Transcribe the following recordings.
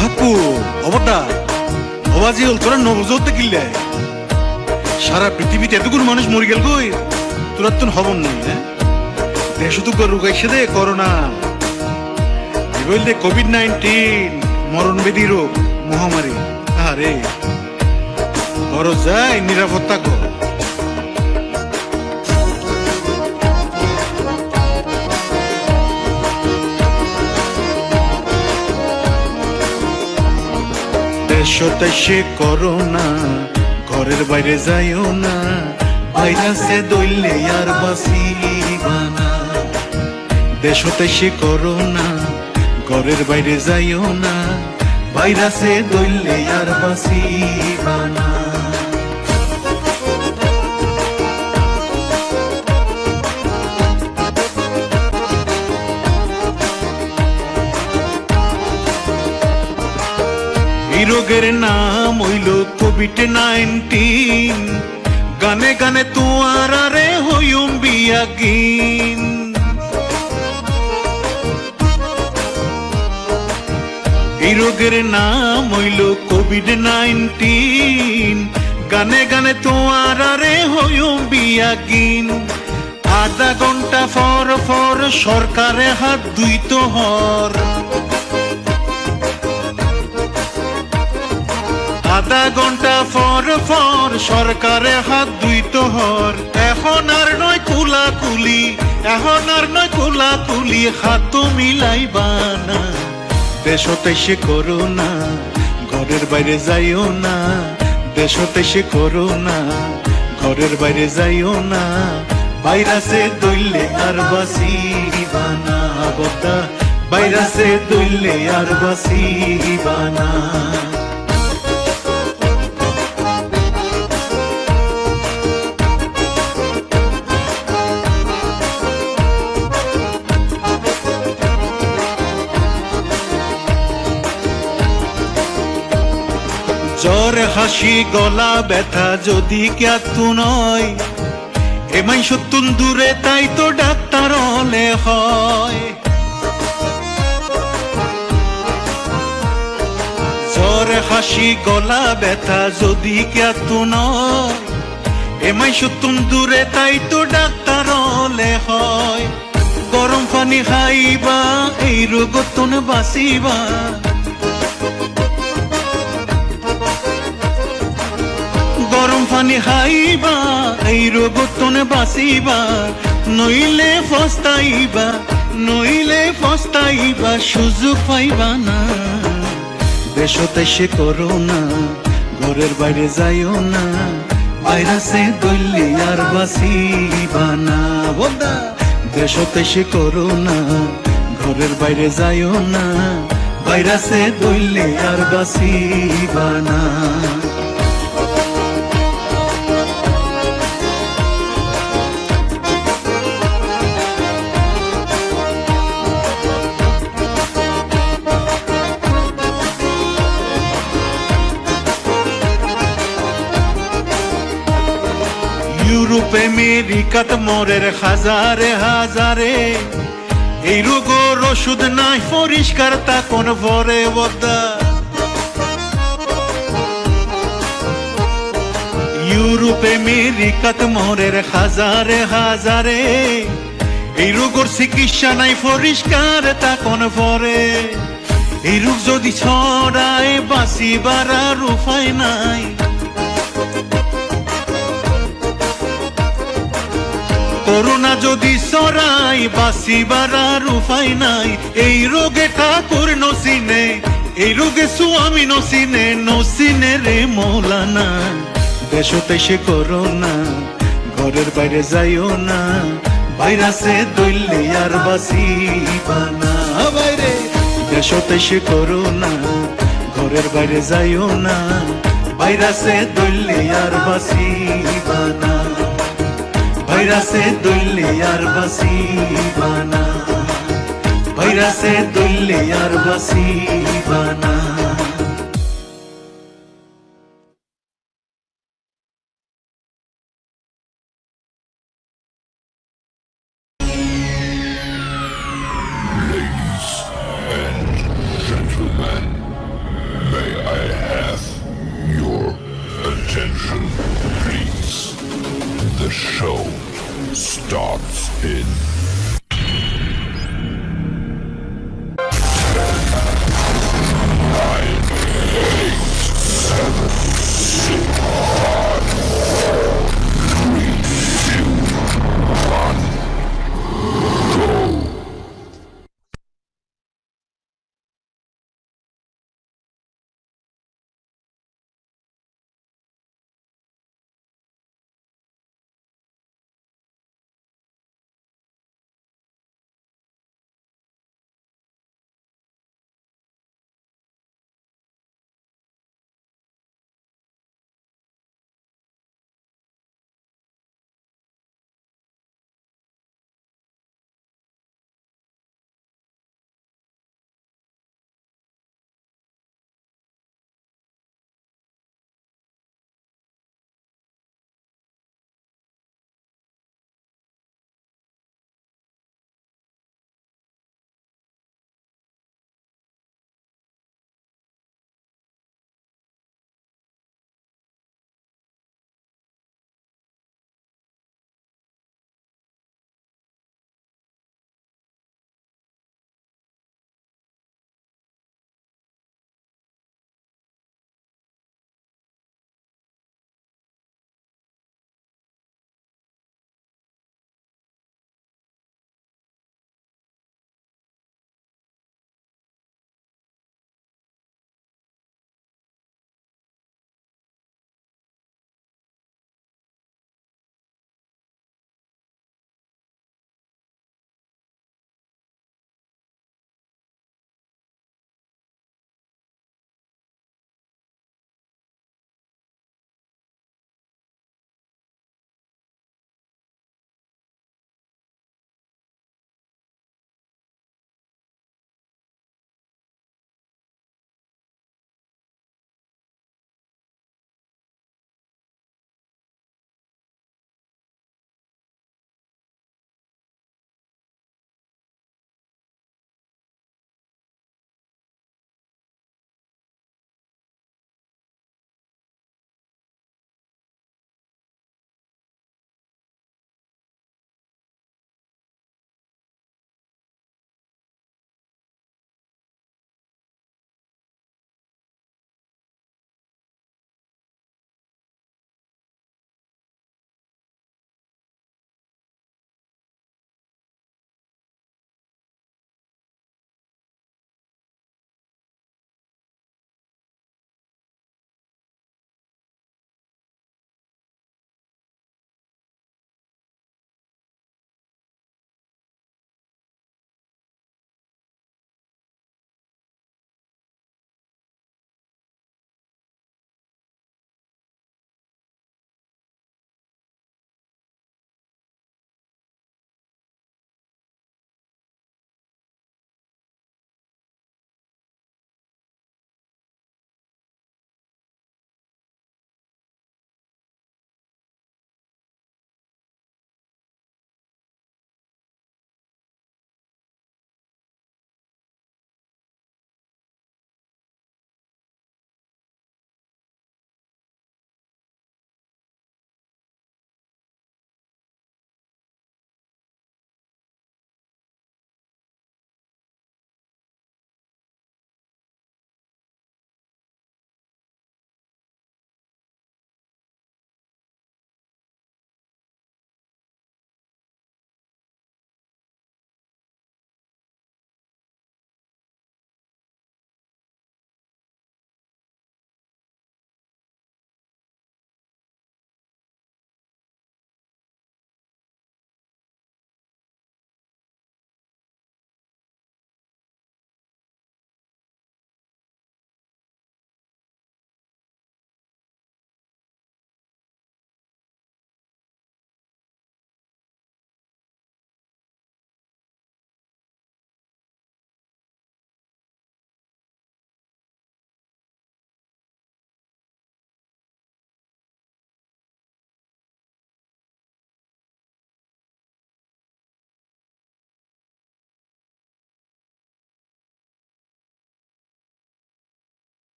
হাকু অবদা অবাজি হল তোরা নবজতে কিল্লে সারা পৃথিবীতে এতগুলো মানুষ মরে গেল কই তোরা তো হবন নাই হ্যাঁ দেশ তো রোগ আইসে দে করোনা বললে কোভিড-19 মরণ ব্যাধি রোগ মহামারী আরে বড় যায় নিরাপত্তা কর দেশে করোনা ঘরের বাইরে যাইও না ভাইরাসে দইলে আর বাঁচিবা না দেশে করোনা ঘরের বাইরে যাইও না ভাইরাসে দইলে আর বাঁচিবা না এই রোগের নাম হইল কোভিড-19 গানে গানে তোমার আরে হইম বিয়াগিন এই রোগের নাম হইল কোভিড-19 গানে গানে তোমার আরে হইম বিয়াগিন আধা ঘন্টা ফর ফর সরকারে হাত দুইত হর আধা ঘন্টা ফর ফর সরকারে হাত দুইত হর এখন আর নয় কুলাকুলি এখন আর নয় কুলাকুলি হাত মিলাইবা না দেশতে সে করোনা ঘরের বাইরে যাইও না দেশতে সে করোনা ঘরের বাইরে যাইও না ভাইরাসে দইলে আর বাঁচিবা না বদা ভাইরাসে দইলে আর বাঁচিবা না জ্বর হাসি গলা ব্যথা যদি ক্যাতু নয় এমাই সত্যুন দূরে তাই তো ডাক্তার হলে হয় জ্বর হাসি গলা ব্যথা যদি ক্যাতু নয় এমাই সত্যুন দূরে তাই তো ডাক্তার হলে হয় গরম পানি খাইবা এই রোগতন বাঁচিবা গরম পানি খাইবা এই রোগতনে বাঁচিবা নইলে ফস্তাইবা সুযোগ পাইবা না দেশতে সে করোনা ঘরের বাইরে যাইও না ভাইরাসে দইলে আর বাঁচিবা না বদা দেশতে সে করোনা ঘরের বাইরে যাইও না ভাইরাসে দইলে আর বাঁচিবা না ইউরোপ আমেরিকাত মরের হাজারে হাজারে এই রোগর ওষুধ নাই পরিষ্কার তা কোন ভরে বদা ইউরোপ আমেরিকাত মরের হাজারে হাজারে এই রোগর চিকিৎসা নাই পরিষ্কার তা কোন ভরে এই রোগ যদি ছড়ায় বাঁচিবার আর উপায় নাই করোনা যদি ছড়াই বাঁচিবার আর উপায় নাই এই রোগে ঠাকুর নসিনে এই রোগে স্বামী নসিনে রে মৌলানা দেশতে সে করোনা ঘরের বাইরে যাইও না ভাইরাসে দইলে আর বাঁচিবা না বাইরে দেশতে সে করোনা ঘরের বাইরে যাইও না ভাইরাসে দইলে আর বাঁচিবা না ভাইরাসে দইলে আর বাঁচিবা না ভাইরাসে দইলে আর বাঁচিবা না in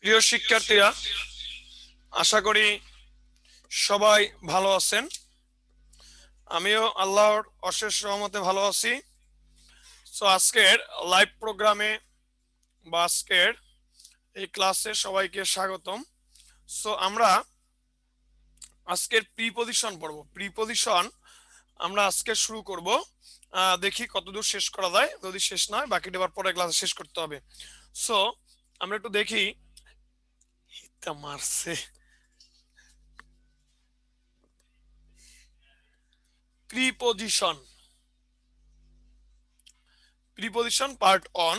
প্রিয় শিক্ষার্থীরা, আশা করি সবাই ভালো আছেন। আমিও আল্লাহর অশেষ রহমতে ভালো আছি। সো আজকের লাইভ প্রোগ্রামে বা আজকের এই ক্লাসে সবাইকে স্বাগতম। সো আমরা আজকের প্রিপজিশন পড়ব। প্রিপজিশন আমরা আজকে শুরু করব। দেখি কতদূর শেষ করা যায়। যদি শেষ না হয় বাকিটা আবার পরে ক্লাসে শেষ করতে হবে। সো আমরা একটু দেখি। হিতা মারছে। Preposition preposition part on.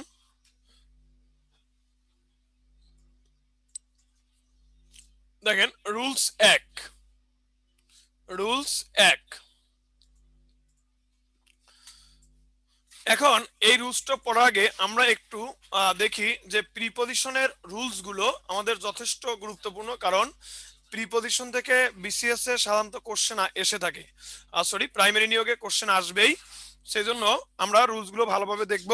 দেখেন রুলস 1। রুলস 1। এখন এই রুলসটা পড়ার আগে আমরা একটু দেখি যে প্রিপজিশনের রুলস গুলো আমাদের যথেষ্ট গুরুত্বপূর্ণ, কারণ প্রিপজিশন থেকে বিসিএস এ সাধারণত কোশ্চেন এসে থাকে। সরি, প্রাইমারি নিয়োগে কোশ্চেন আসবেই, সেই জন্য আমরা রুলস গুলো ভালোভাবে দেখব।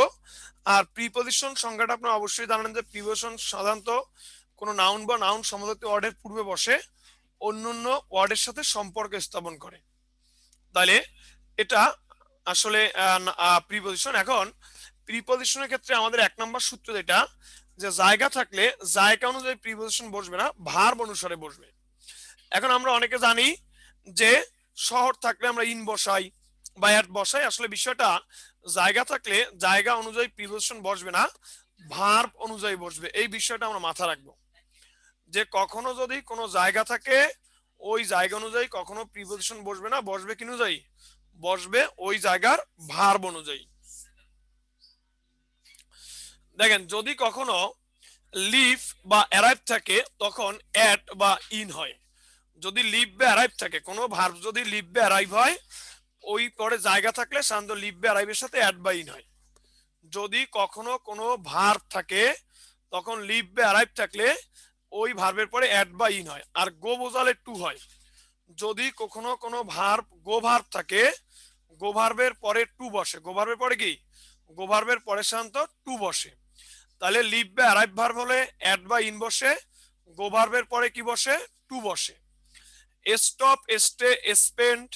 আর প্রিপজিশন সংজ্ঞাটা আপনারা অবশ্যই জানেন যে প্রিপজিশন সাধারণত কোনো নাউন বা নাউন সমজাতীয় ওয়ার্ডের পূর্বে বসে অন্যান্য ওয়ার্ডের সাথে সম্পর্ক স্থাপন করে। তাহলে এটা আসলে প্রিপজিশন। এখন প্রিপজিশনের ক্ষেত্রে আমাদের 1 নম্বর সূত্র যেটা, যে জায়গা থাকলে জায়গা অনুযায়ী প্রিপজিশন বসবে না, ভার্ব অনুসারে বসবে। এখন আমরা অনেকে জানি যে শহর থাকলে আমরা ইন বসাই বা অ্যাট বসাই। আসলে বিষয়টা জায়গা থাকলে জায়গা অনুযায়ী প্রিপজিশন বসবে না, ভার্ব অনুযায়ী বসবে। এই বিষয়টা আমরা মাথা রাখবো যে কখনো যদি কোনো জায়গা থাকে ওই জায়গা অনুযায়ী কখনো প্রিপজিশন বসবে না, বসবে কি অনুযায়ী? বসবে ওই জায়গার ভার্ব অনুযায়ী। দেখেন যদি কখনো লিভ বা অ্যারাইভ থাকে তখন অ্যাট বা ইন হয়। যদি লিভ বা অ্যারাইভ থাকে, কোনো ভার্ব যদি লিভ বা অ্যারাইভ হয়, ওই পরে জায়গা থাকলে সাধারণত লিভ বা অ্যারাইভের সাথে অ্যাট বা ইন হয়। যদি কখনো কোনো ভার্ব থাকে তখন লিভ বা অ্যারাইভ থাকলে ওই ভার্বের পরে অ্যাট বা ইন হয়। আর গো বোঝালে টু হয়। যদি কখনো কোনো ভার্ব গো ভার্ব থাকে, গো ভার্বের পরে টু বসে। গো ভার্বের পরে কি? গো ভার্বের পরে সাধারণত টু বসে। তাহলে লিভ বা অ্যারাইভ ভার্ব হলে অ্যাট বা ইন বসে, গো ভার্বের পরে কি বসে? টু বসে। স্টপ, স্টে, স্পেন্ড,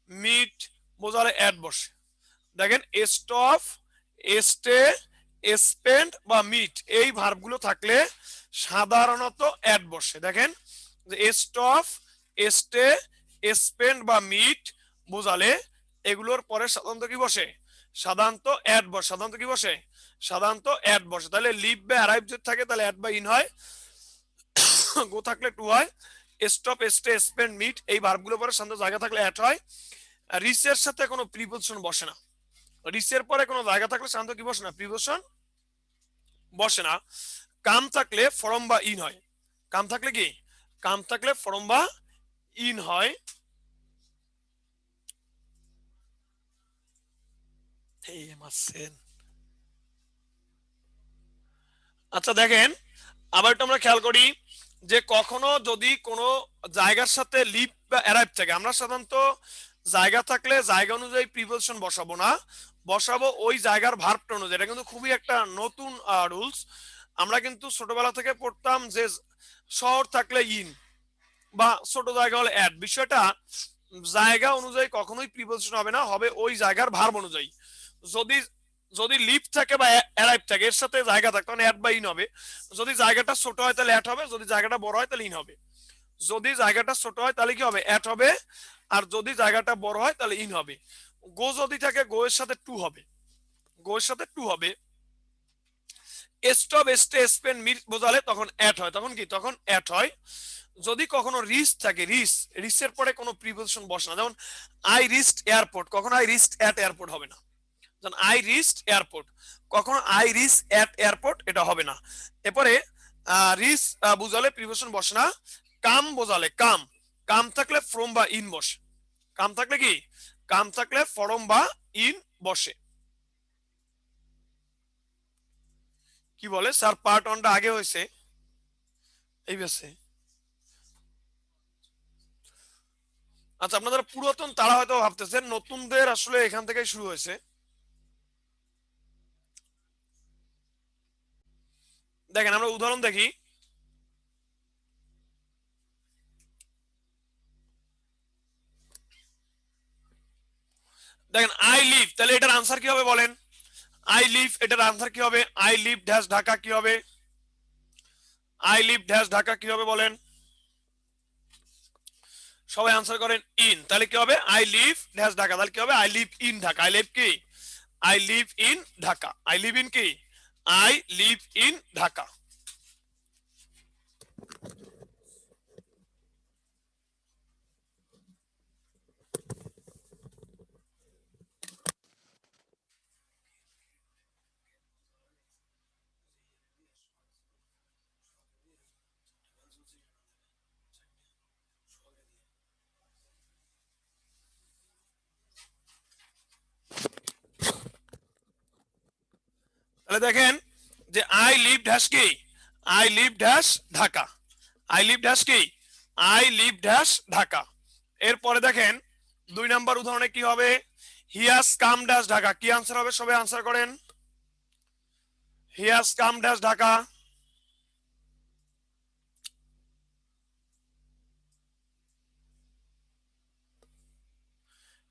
মিট বোঝালে অ্যাট বসে। দেখেন স্টপ, স্টে, স্পেন্ড বা মিট এই ভার্বগুলো থাকলে সাধারণত অ্যাট বসে। দেখেন যে স্টপ, স্টে, স্পেন্ড বা মিট বোঝালে এগুলোর পরে সাধারণত কি বসে? সাধারণত অ্যাট বসে। সাধারণত কি বসে? সাধারণত অ্যাট বসে। তাহলে লিভ বা অ্যারাইভ যদি থাকে তাহলে অ্যাট বা ইন হয়, গো থাকলে টু হয়। স্টপ, স্টে, স্পেন্ড, মিট এই ভার্বগুলো পরে সাধারণত জায়গা থাকলে অ্যাট হয়। রিসের সাথে কোনো প্রিপজিশন বসে না। রিসের পরে কোনো জায়গা থাকলে সাধারণত কি বসে না? প্রিপজিশন বসে না। কাম থাকলে ফরম বা ইন হয়। কাম থাকলে কি? কাম থাকলে ফরম বা ইন হয়। আচ্ছা দেখেন, আবার একটু আমরা খেয়াল করি যে কখনো যদি কোনো জায়গার সাথে লিভ বা অ্যারাইভ থাকে, আমরা সাধারণত জায়গা থাকলে জায়গা অনুযায়ী প্রিপজিশন বসাবো না, বসাবো ওই জায়গার ভার্বটা অনুযায়ী। এটা কিন্তু খুবই একটা নতুন রুলস। আমরা কিন্তু ছোটবেলা থেকে পড়তাম যে শহর থাকলে ইন বা ছোট জায়গা হলে অ্যাট। বিষয়টা জায়গা অনুযায়ী কখনোই প্রিপজিশন হবে না, হবে ওই জায়গার ভার্ব অনুযায়ী। যদি যদি লিভ থাকে বা অ্যারাইভ থাকে এর সাথে জায়গা থাকে তখন অ্যাট বা ইন হবে। যদি জায়গাটা ছোট হয় তাহলে অ্যাট হবে, যদি জায়গাটা বড় হয় তাহলে ইন হবে। যদি জায়গাটা ছোট হয় তাহলে কি হবে? অ্যাট হবে। আর যদি জায়গাটা বড় হয় তাহলে ইন হবে। গো যদি থাকে গো এর সাথে টু হবে। গো এর সাথে টু হবে। স্টপ, স্টে, স্পেন্ড, মিট বোঝালে তখন অ্যাট হয়। তখন কি? তখন অ্যাট হয়। যদি কখনো রিচ থাকে, রিচের পরে কোনো প্রিপজিশন বসে না। যেমন আই রিচড এয়ারপোর্ট, কখনো আই রিচড অ্যাট এয়ারপোর্ট হবে না। যেমন আই রিচড এয়ারপোর্ট, কখনো আই রিচ অ্যাট এয়ারপোর্ট এটা হবে না। এরপরে রিচ বোঝালে প্রিপজিশন বসে না। কাম বোঝালে কাম, কাম থাকলে ফ্রম বা ইন বসে। কাম থাকলে কি? কাম থাকলে ফরম বা ইন বসে। কি বলে স্যার? পার্ট ওয়ানটা আগে হয়েছে এই বেসে। আচ্ছা, আপনাদের পুরাতন তারা হয়তো ভাবতেছেন নতুনদের আসলে এখান থেকেই শুরু হয়েছে। দেখেন আমরা উদাহরণ দেখি। দেখেন আই লিভ, তাহলে এটার আনসার কি হবে বলেন? আই লিভ, এটার আনসার কি হবে? আই লিভ ড্যাশ ঢাকা কি হবে? আই লিভ ড্যাশ ঢাকা কি হবে বলেন? সবাই আনসার করেন ইন। তাহলে কি হবে? আই লিভ ড্যাশ ঢাকা, তাহলে কি হবে? I live in Dhaka. I live কি? I live in Dhaka. I live in কি? I live in Dhaka. তাহলে দেখেন যে আই লিভ ড্যাশ কি? I live dash Dhaka. I live dash কি? I live dash Dhaka. এরপরে দেখেন 2 নাম্বার উদাহরণে কি হবে? He has come dash Dhaka. কি আনসার হবে? সবাই আনসার করেন। He has come dash Dhaka.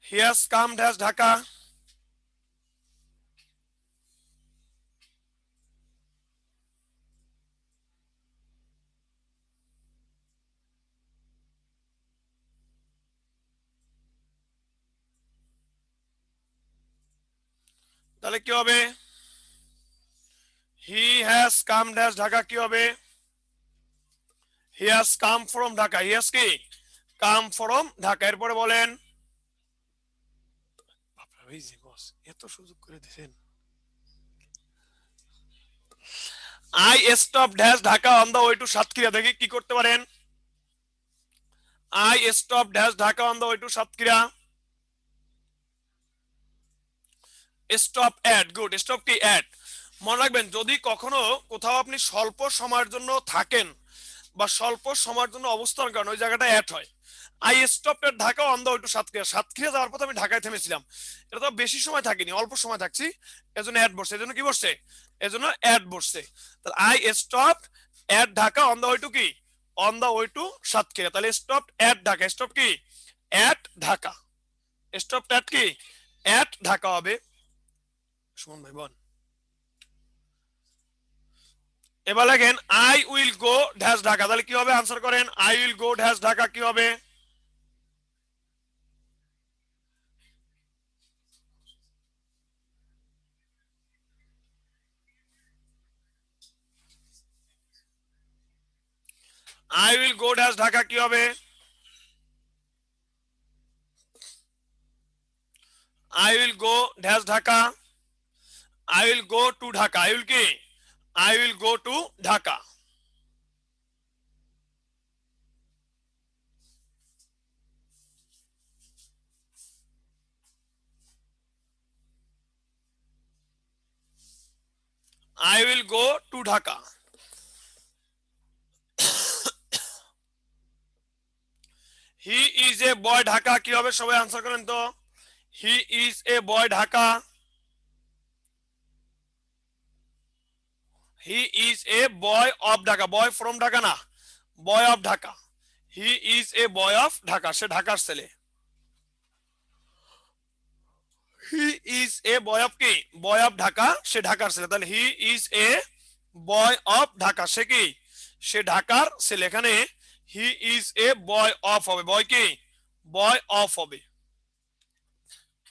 He has come dash Dhaka. তাহলে কি হবে? He has come dash Dhaka কি হবে? He has come from Dhaka. He has কি? Come from Dhaka. এরপরে বলেন। এত সুযোগ করে দিয়েছেন। I stop dash Dhaka on the way to Satkhira. দেখি কি করতে পারেন। I stop dash Dhaka on the way to Satkhira. Stop at, good. Stop কি? অ্যাট। মনে রাখবেন যদি কখনো কোথাও আপনি স্বল্প সময়ের জন্য থাকেন বা স্বল্প সময়ের জন্য অবস্থান করেন, ওই জায়গাটা অ্যাট হয়। I stop at Dhaka on the way to Satkhira. Satkhira যাওয়ার পথে আমি ঢাকায় থেমেছিলাম। এটা তো বেশি সময় থাকিনি, অল্প সময় থাকছি, এজন্য অ্যাট বসছে। এজন্য কি বসছে? এজন্য অ্যাট বসছে। তাহলে I stop at Dhaka on the way to কি? On the way to Satkhira. তাহলে স্টপ এট ঢাকা। স্টপ কি? এট ঢাকা। স্টপ এট কি? এট ঢাকা হবে। সুমন ভাই বল। এবার লেখেন I will go dash Dhaka. তাহলে কি হবে? আনসার করেন। I will go dash Dhaka কি হবে? I will go dash Dhaka কি হবে? I will go dash Dhaka. I will go to Dhaka. I will কি? I will go to Dhaka. I will go to Dhaka. He is a boy Dhaka কি হবে? সবাই answer করেন তো। He is a boy Dhaka. He is a boy of Dhaka. Boy from Dhaka না, boy of Dhaka. He is a boy of Dhaka. সে ঢাকার ছেলে। He is a boy of কি? বয় অফ ঢাকা। সে ঢাকার ছেলে। তাহলে he is a boy of Dhaka. সে কি? সে ঢাকার ছেলে। এখানে হি ইজ এ বয় অফ হবে। বয় কি? বয় অফ হবে।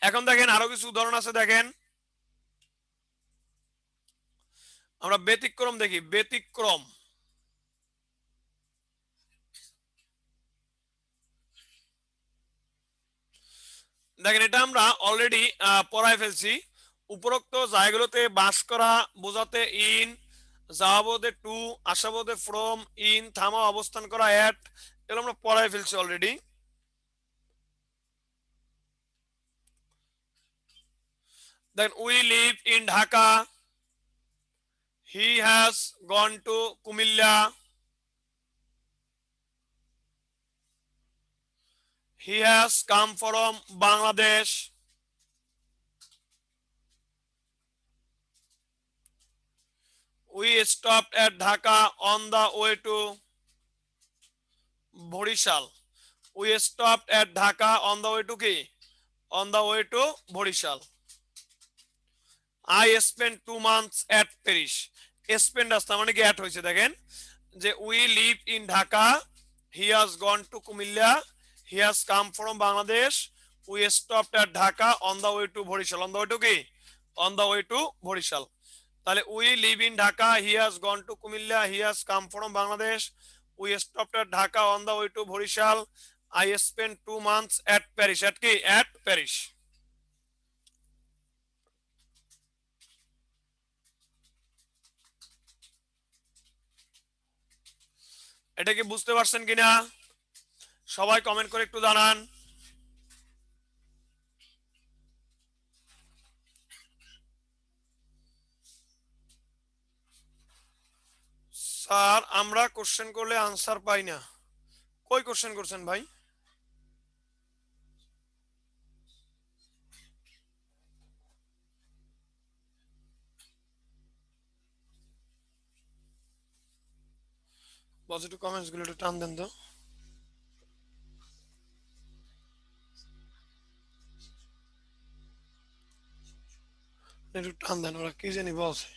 এখন দেখেন আরো কিছু উদাহরণ আছে। দেখেন আমরা ব্যতিক্রম দেখি। ব্যতিক্রম। দেখেন এটা আমরা অলরেডি পড়ায় ফেলছি। উপরোক্ত জায়গাগুলোতে বাস করা বোঝাতে ইন, যাওয়া বোধে টু, আসা বোধে ফ্রম, ইন, থামা অবস্থান করা অ্যাট, এগুলো আমরা পড়ায় ফেলছি already. Then we live in Dhaka. He has gone to Kumilla. He has come from Bangladesh. We stopped at Dhaka on the way to Borishal. We stopped at Dhaka on the way to কি? On the way to Barishal. I spend 2 months at Paris. Spend আসতে মানে কি at হয়েছে, দেখেন যে we live in Dhaka, he has gone to Comilla, he has come from Bangladesh, we stopped at Dhaka on the way to Barishal. On the way to কি? On the way to Barishal. তাহলে we live in Dhaka, he has gone to Comilla, he has come from Bangladesh, we stopped at Dhaka on the way to Barishal, I spend 2 months at Paris. At কি? At Paris. এটা কি বুঝতে পারছেন কিনা? সবাই comment করে একটু জানান। স্যার আমরা কোশ্চেন করলে আনসার পাই না। কই কোশ্চেন করছেন ভাই? বস একটু কমেন্টস গুলো একটু টান দেন তো। একটু টান দেন, ওরা কি জানি বলছে।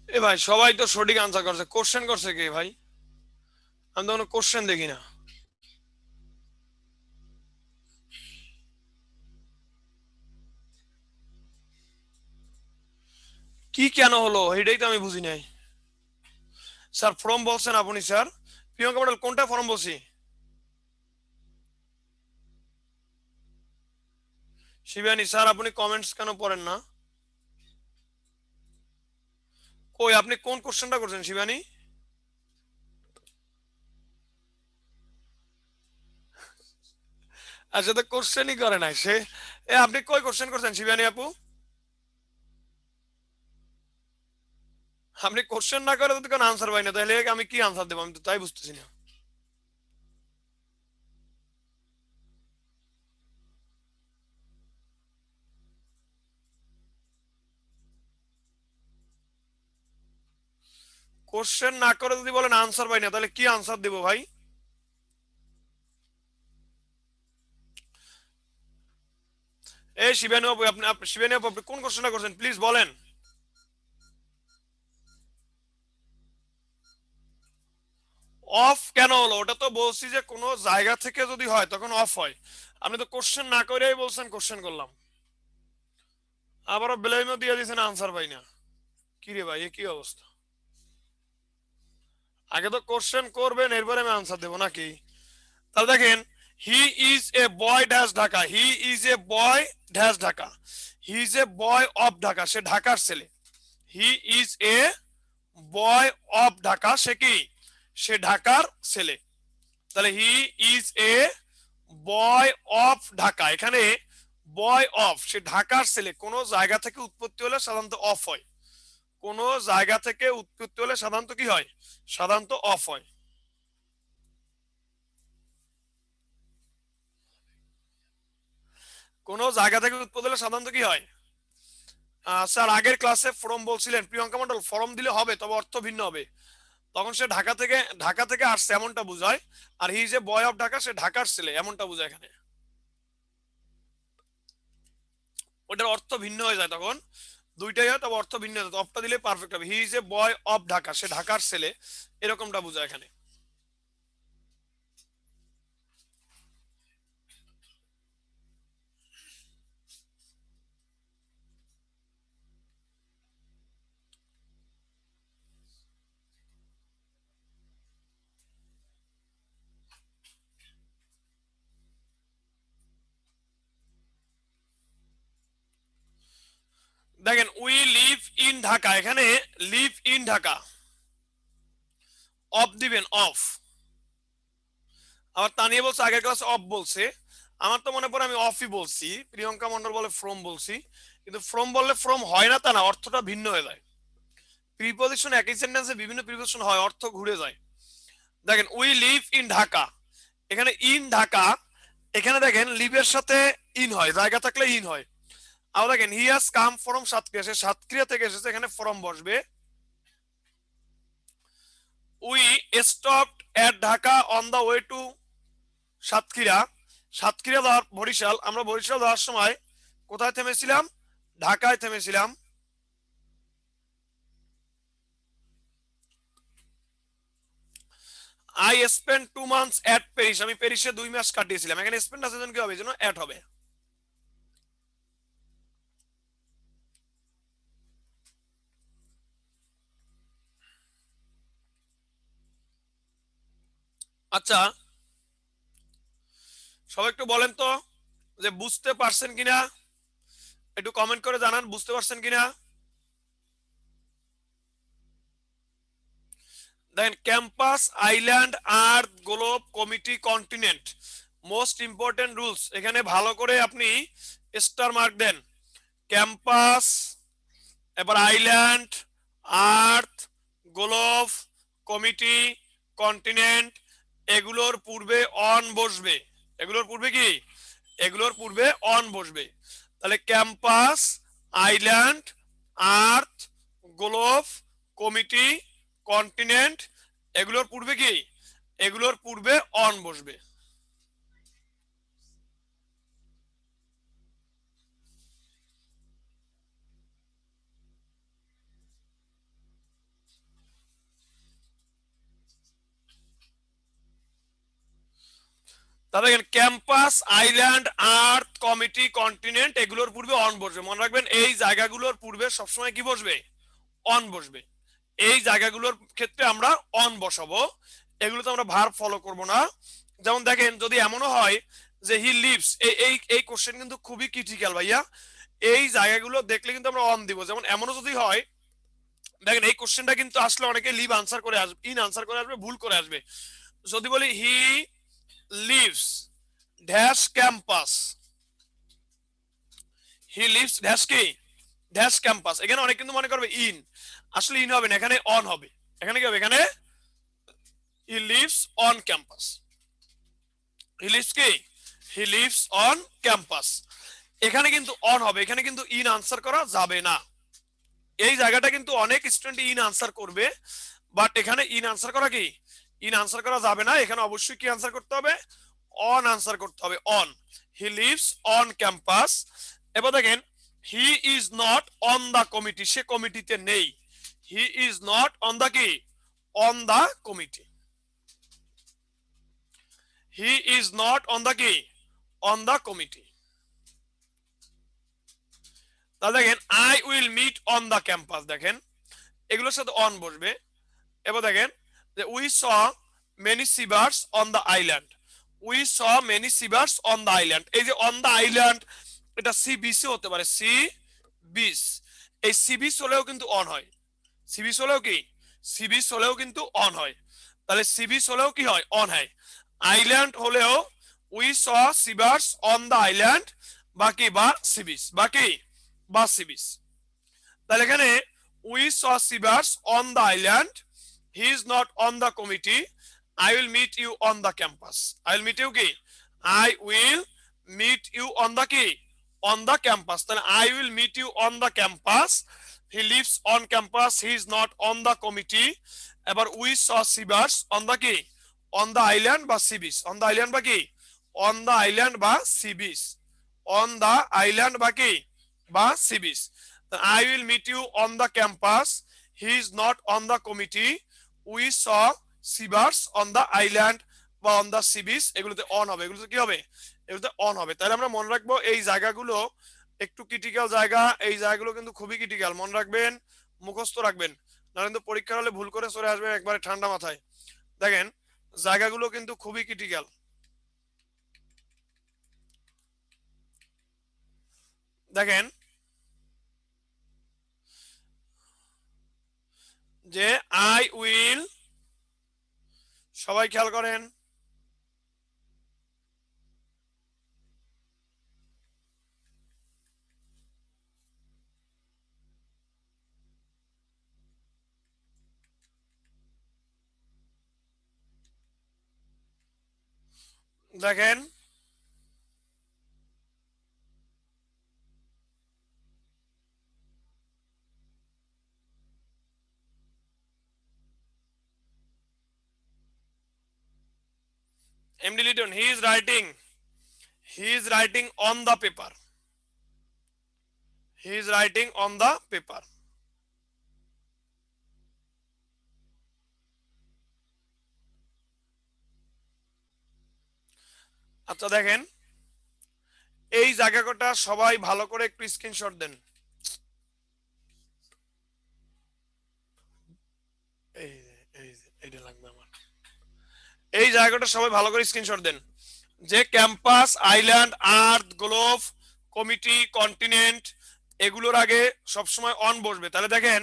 এ ভাই সবাই তো সঠিক আনসার করছে, কোশ্চেন করছে কে ভাই? আমি তো কোনো কোশ্চেন দেখি না। কি কেন হলো এটাই তো আমি বুঝি নাই। স্যার ফর্ম বলছেন আপনি স্যার? প্রিয়ঙ্কা মডেল কোনটা ফর্ম বলছি? শিবানী স্যার আপনি কমেন্টস কেন পড়েন না? কই আপনি কোন কোশ্চেনটা করছেন শিবানী? আচ্ছা তো কোশ্চেনই করে নাই সে। আপনি কই কোশ্চেন করছেন শিবানী আপু? আপনি কোশ্চেন না করে যদি কোনো আনসার পাই না, তাহলে আমি কি আনসার দেবো? আমি তো তাই বুঝতেছি না। কোশ্চেন না করে যদি বলেন আনসার পাই না, তাহলে কি আনসার দেবো ভাই? এই শিবানী আপু, শিবানী আপু আপনি কোন কোশ্চেনটা করছেন প্লিজ বলেন। অফ কেন হলো? ওটা তো বলছি যে কোনো জায়গা থেকে যদি হয় তখন অফ হয়। আপনি তো কোশ্চেন না করেই বলছেন কোশ্চেন করলাম, আবারও ব্লেমও দিয়ে দিয়েছেন আনসার পাই না। কি রে ভাই, এ কি অবস্থা? আগে তো কোশ্চেন করবেন, এরপরে আমি আনসার দেবো নাকি? তাহলে দেখেন, he is a boy dash Dhaka, he is a boy dash Dhaka, he is a boy of Dhaka, সে ঢাকার ছেলে। He is a boy of Dhaka, সে কি? সে ঢাকার ছেলে। তাহলে he is a boy of Dhaka, এখানে বয় অফ, সে ঢাকার ছেলে। কোন জায়গা থেকে উৎপত্তি হলে সাধারণত অফ হয়। কোন জায়গা থেকে উৎপত্তি হলে সাধারণত কি হয়? সাধারণত অফ হয়। কোন জায়গা থেকে উৎপত্তি হলে সাধারণত কি হয়? স্যার আগের ক্লাসে ফর্ম বলছিলেন প্রিয়ঙ্কা মন্ডল, ফর্ম দিলে হবে তবে অর্থ ভিন্ন হবে। তখন সে ঢাকা থেকে আসছে এমনটা বুঝায়, আর he is a boy of Dhaka, সে ঢাকার ছেলে এমনটা বুঝায় এখানে। ওটার অর্থ ভিন্ন হয়ে যায় তখন, দুইটাই হয় তবে অর্থ ভিন্ন হয়ে যায়। অফটা দিলে পারফেক্ট হবে। He is a boy of Dhaka, সে ঢাকার ছেলে, এরকমটা বোঝায় এখানে। দেখেন উই লিভ ইন ঢাকা, এখানে লিভ ইন ঢাকা অফ দিবেন, অফ। আবার তানিয়া বলছে আগের ক্লাসে অফ বলছে, আমার তো মনে পড়ে আমি অফই বলছি। প্রিয়ঙ্কা মন্ডল বলে ফ্রম বলছি, কিন্তু ফ্রম বললে ফ্রম হয় না তা না, অর্থটা ভিন্ন হয়ে যায়। প্রিপজিশন একই সেন্টেন্সে বিভিন্ন প্রিপজিশন হয়, অর্থ ঘুরে যায়। দেখেন উই লিভ ইন ঢাকা, এখানে ইন ঢাকা, এখানে দেখেন লিভের সাথে ইন হয়, জায়গা থাকলে ইন হয়। আবার দেখেন হি হ্যাজ কাম ফ্রম সাতক্রিয়া, সে সাতক্রিয়া থেকে এসেছে, এখানে ফ্রম বসবে। We stopped at Dhaka on the way to Satkhira. Satkhira যাওয়ার বরিশাল, আমরা বরিশাল যাওয়ার সময় কোথায় থেমেছিলাম? ঢাকায় থেমেছিলাম। I spend 2 months at Paris, আমি প্যারিসে 2 মাস কাটিয়েছিলাম। এখানে স্পেন্ড আছে কি হবে? যেন এট হবে। আচ্ছা, সবাই একটু বলেন তো যে বুঝতে পারছেন কিনা, একটু কমেন্ট করে জানান বুঝতে পারছেন কিনা। দেখেন, campus, island, earth, globe, committee, continent, most important rules. এখানে ভালো করে আপনি স্টার মার্ক দেন। ক্যাম্পাস, এবার island, earth, globe, committee, continent, এগুলোর পূর্বে অন বসবে। এগুলোর পূর্বে কি? এগুলোর পূর্বে অন বসবে। তাহলে campus, island, earth, globe, committee, continent, এগুলোর পূর্বে কি? এগুলোর পূর্বে অন বসবে। তাহলে ক্যাম্পাস, আইল্যান্ড, আর্থ, কমিটি, কন্টিনেন্ট, এগুলোর পূর্বে অন বসবে। মনে রাখবেন এই জায়গাগুলোর পূর্বে সবসময় কি বসবে? অন বসবে। এই জায়গাগুলোর ক্ষেত্রে আমরা অন বসাবো। এগুলোতে আমরা ভার্ব ফলো করব না। যেমন দেখেন, যদি এমনও হয় যে হি লিভস, এই এই এই কোশ্চেন কিন্তু খুবই ক্রিটিক্যাল ভাইয়া। এই জায়গাগুলো দেখলে কিন্তু আমরা অন দিব। যেমন এমনও যদি হয়, দেখেন এই কোশ্চেনটা কিন্তু আসলে অনেকে লিভ আনসার করে আসবে, ইন আনসার করে আসবে, ভুল করে আসবে। যদি বলি he lives dash campus, he lives dash কি? Dash campus. এখানে অনেক কিন্তু মনে করবে ইন, আসলে ইন হবে না, এখানে অন হবে। এখানে কি হবে? এখানে he lives on campus. He lives কি? He lives on campus. এখানে কিন্তু অন হবে, এখানে কিন্তু ইন আনসার করা যাবে না। এই জায়গাটা কিন্তু অনেক স্টুডেন্ট ইন আনসার করবে, বাট এখানে ইন আনসার করা কি? ইন আনসার করা যাবে না। এখানে অবশ্যই কি আনসার করতে হবে? অন আনসার করতে হবে, on. He lives on campus. এবার দেখেন, he is not on the committee, সে কমিটিতে নেই। He is not on the কি? On the committee. He is not on the কি? On the committee. তাহলে দেখেন, I will meet on the campus, দেখেন এগুলোর সাথে অন বসবে। এবার দেখেন যে we saw many seabirds on the island, we saw many seabirds on the island. এই যে অন দা আইল্যান্ড, এটা সি বিচ হতে পারে, সি বিচ। এই সি বিচ হলেও কিন্তু অন হয়। সি বিচ হলেও কি? সি বিচ হলেও কিন্তু অন হয়। তাহলে সি বিচ হলেও কি হয়? অন হয়। আইল্যান্ড হলেও we saw seabirds on the island, বাকি বা সি বিচ, বাকি বা সি বিচ। তাহলে এখানে we saw seabirds on the island, he is not on the committee, I will meet you on the campus. I will meet you কি? I will meet you on the কি? On the campus. তাহলে I will meet you on the campus, he lives on campus, he is not on the committee. এবার we saw seabirds on the কি? On the island বা sea beach. On the island বা কি? On the island বা sea beach. On the island বা কি? বা sea beach. I will meet you on the campus. He is not on the committee. We saw seabirds on the island বা on the sea beach. এগুলোতে on হবে। এগুলোতে কি হবে? এগুলোতে অন হবে। তাহলে আমরা মনে রাখবো এই জায়গাগুলো একটু ক্রিটিক্যাল জায়গা। এই জায়গাগুলো কিন্তু খুবই ক্রিটিক্যাল, মনে রাখবেন, মুখস্থ রাখবেন, না কিন্তু পরীক্ষার হলে ভুল করে চলে আসবেন একবারে ঠান্ডা মাথায়। দেখেন জায়গাগুলো কিন্তু খুবই ক্রিটিক্যাল। দেখেন যে আই উইল, সবাই খেয়াল করেন, দেখেন MD Liton, he is writing, on the paper, he is writing on the paper. আচ্ছা দেখেন, এই জায়গাটা সবাই ভালো করে একটু স্ক্রিনশট দেন। এই এইটা লাগবে আমার। এই জায়গাটা সবাই ভালো করে স্ক্রিনশট দেন যে campus, island, earth, globe, committee, continent এগুলোর আগে সবসময় অন বসবে। তাহলে দেখেন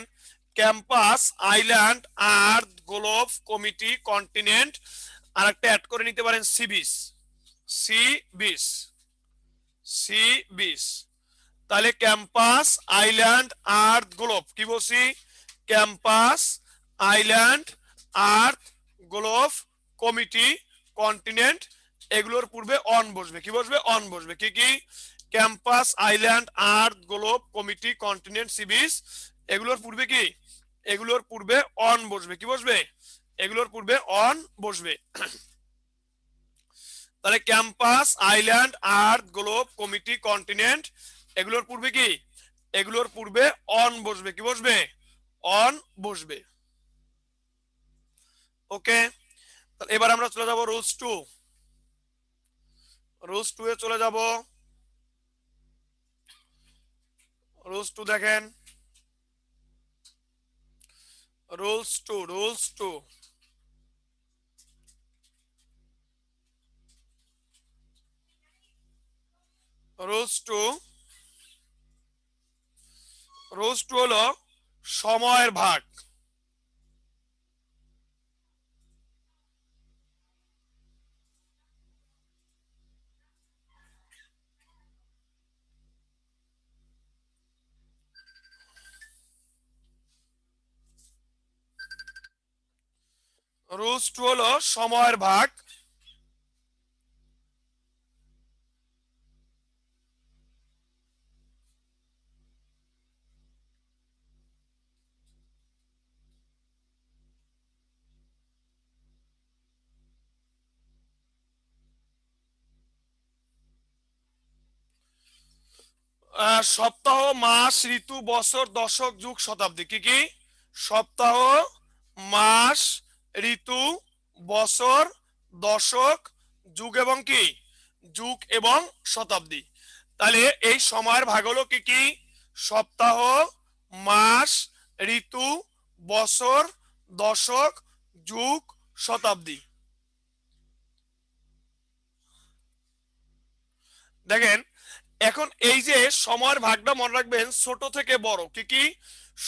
campus, island, earth, globe, committee, continent, আর একটা অ্যাড করে নিতে পারেন sea beach, sea beach, C beach. তাহলে ক্যাম্পাস, আইল্যান্ড, আর্থ, গ্লোব, কি বলছি? Campus, island, earth, globe, committee, continent এগুলোর পূর্বে অন বসবে। কি বসবে? অন বসবে। কি কি? Campus, island, earth, globe, committee, continent, sea beach এগুলোর পূর্বে কি? এগুলোর পূর্বে অন বসবে। কি বসবে? এগুলোর পূর্বে অন বসবে। তাহলে campus, island, earth, globe, committee, continent এগুলোর পূর্বে কি? এগুলোর পূর্বে অন বসবে। কি বসবে? অন বসবে। ওকে, এবার আমরা চলে যাব রুলস 2। রুলস 2 এ চলে যাব। রুলস 2 দেখেন, রুলস 2, রুলস 2, রুলস 2, রুলস 2 হলো সময়ের ভাগ। রুলস 2 হলো সময়ের ভাগ। সপ্তাহ, মাস, ঋতু, বছর, দশক, যুগ, শতাব্দী। কি কি? সপ্তাহ, মাস, ঋতু, বছর, দশক, যুগ এবং কি? যুগ এবং শতাব্দী। তাহলে এই সময়ের ভাগ হলো কি কি? সপ্তাহ, মাস, ঋতু, বছর, দশক, যুগ, শতাব্দী। দেখেন এখন এই যে সময়ের ভাগটা মনে রাখবেন ছোট থেকে বড়। কি কি?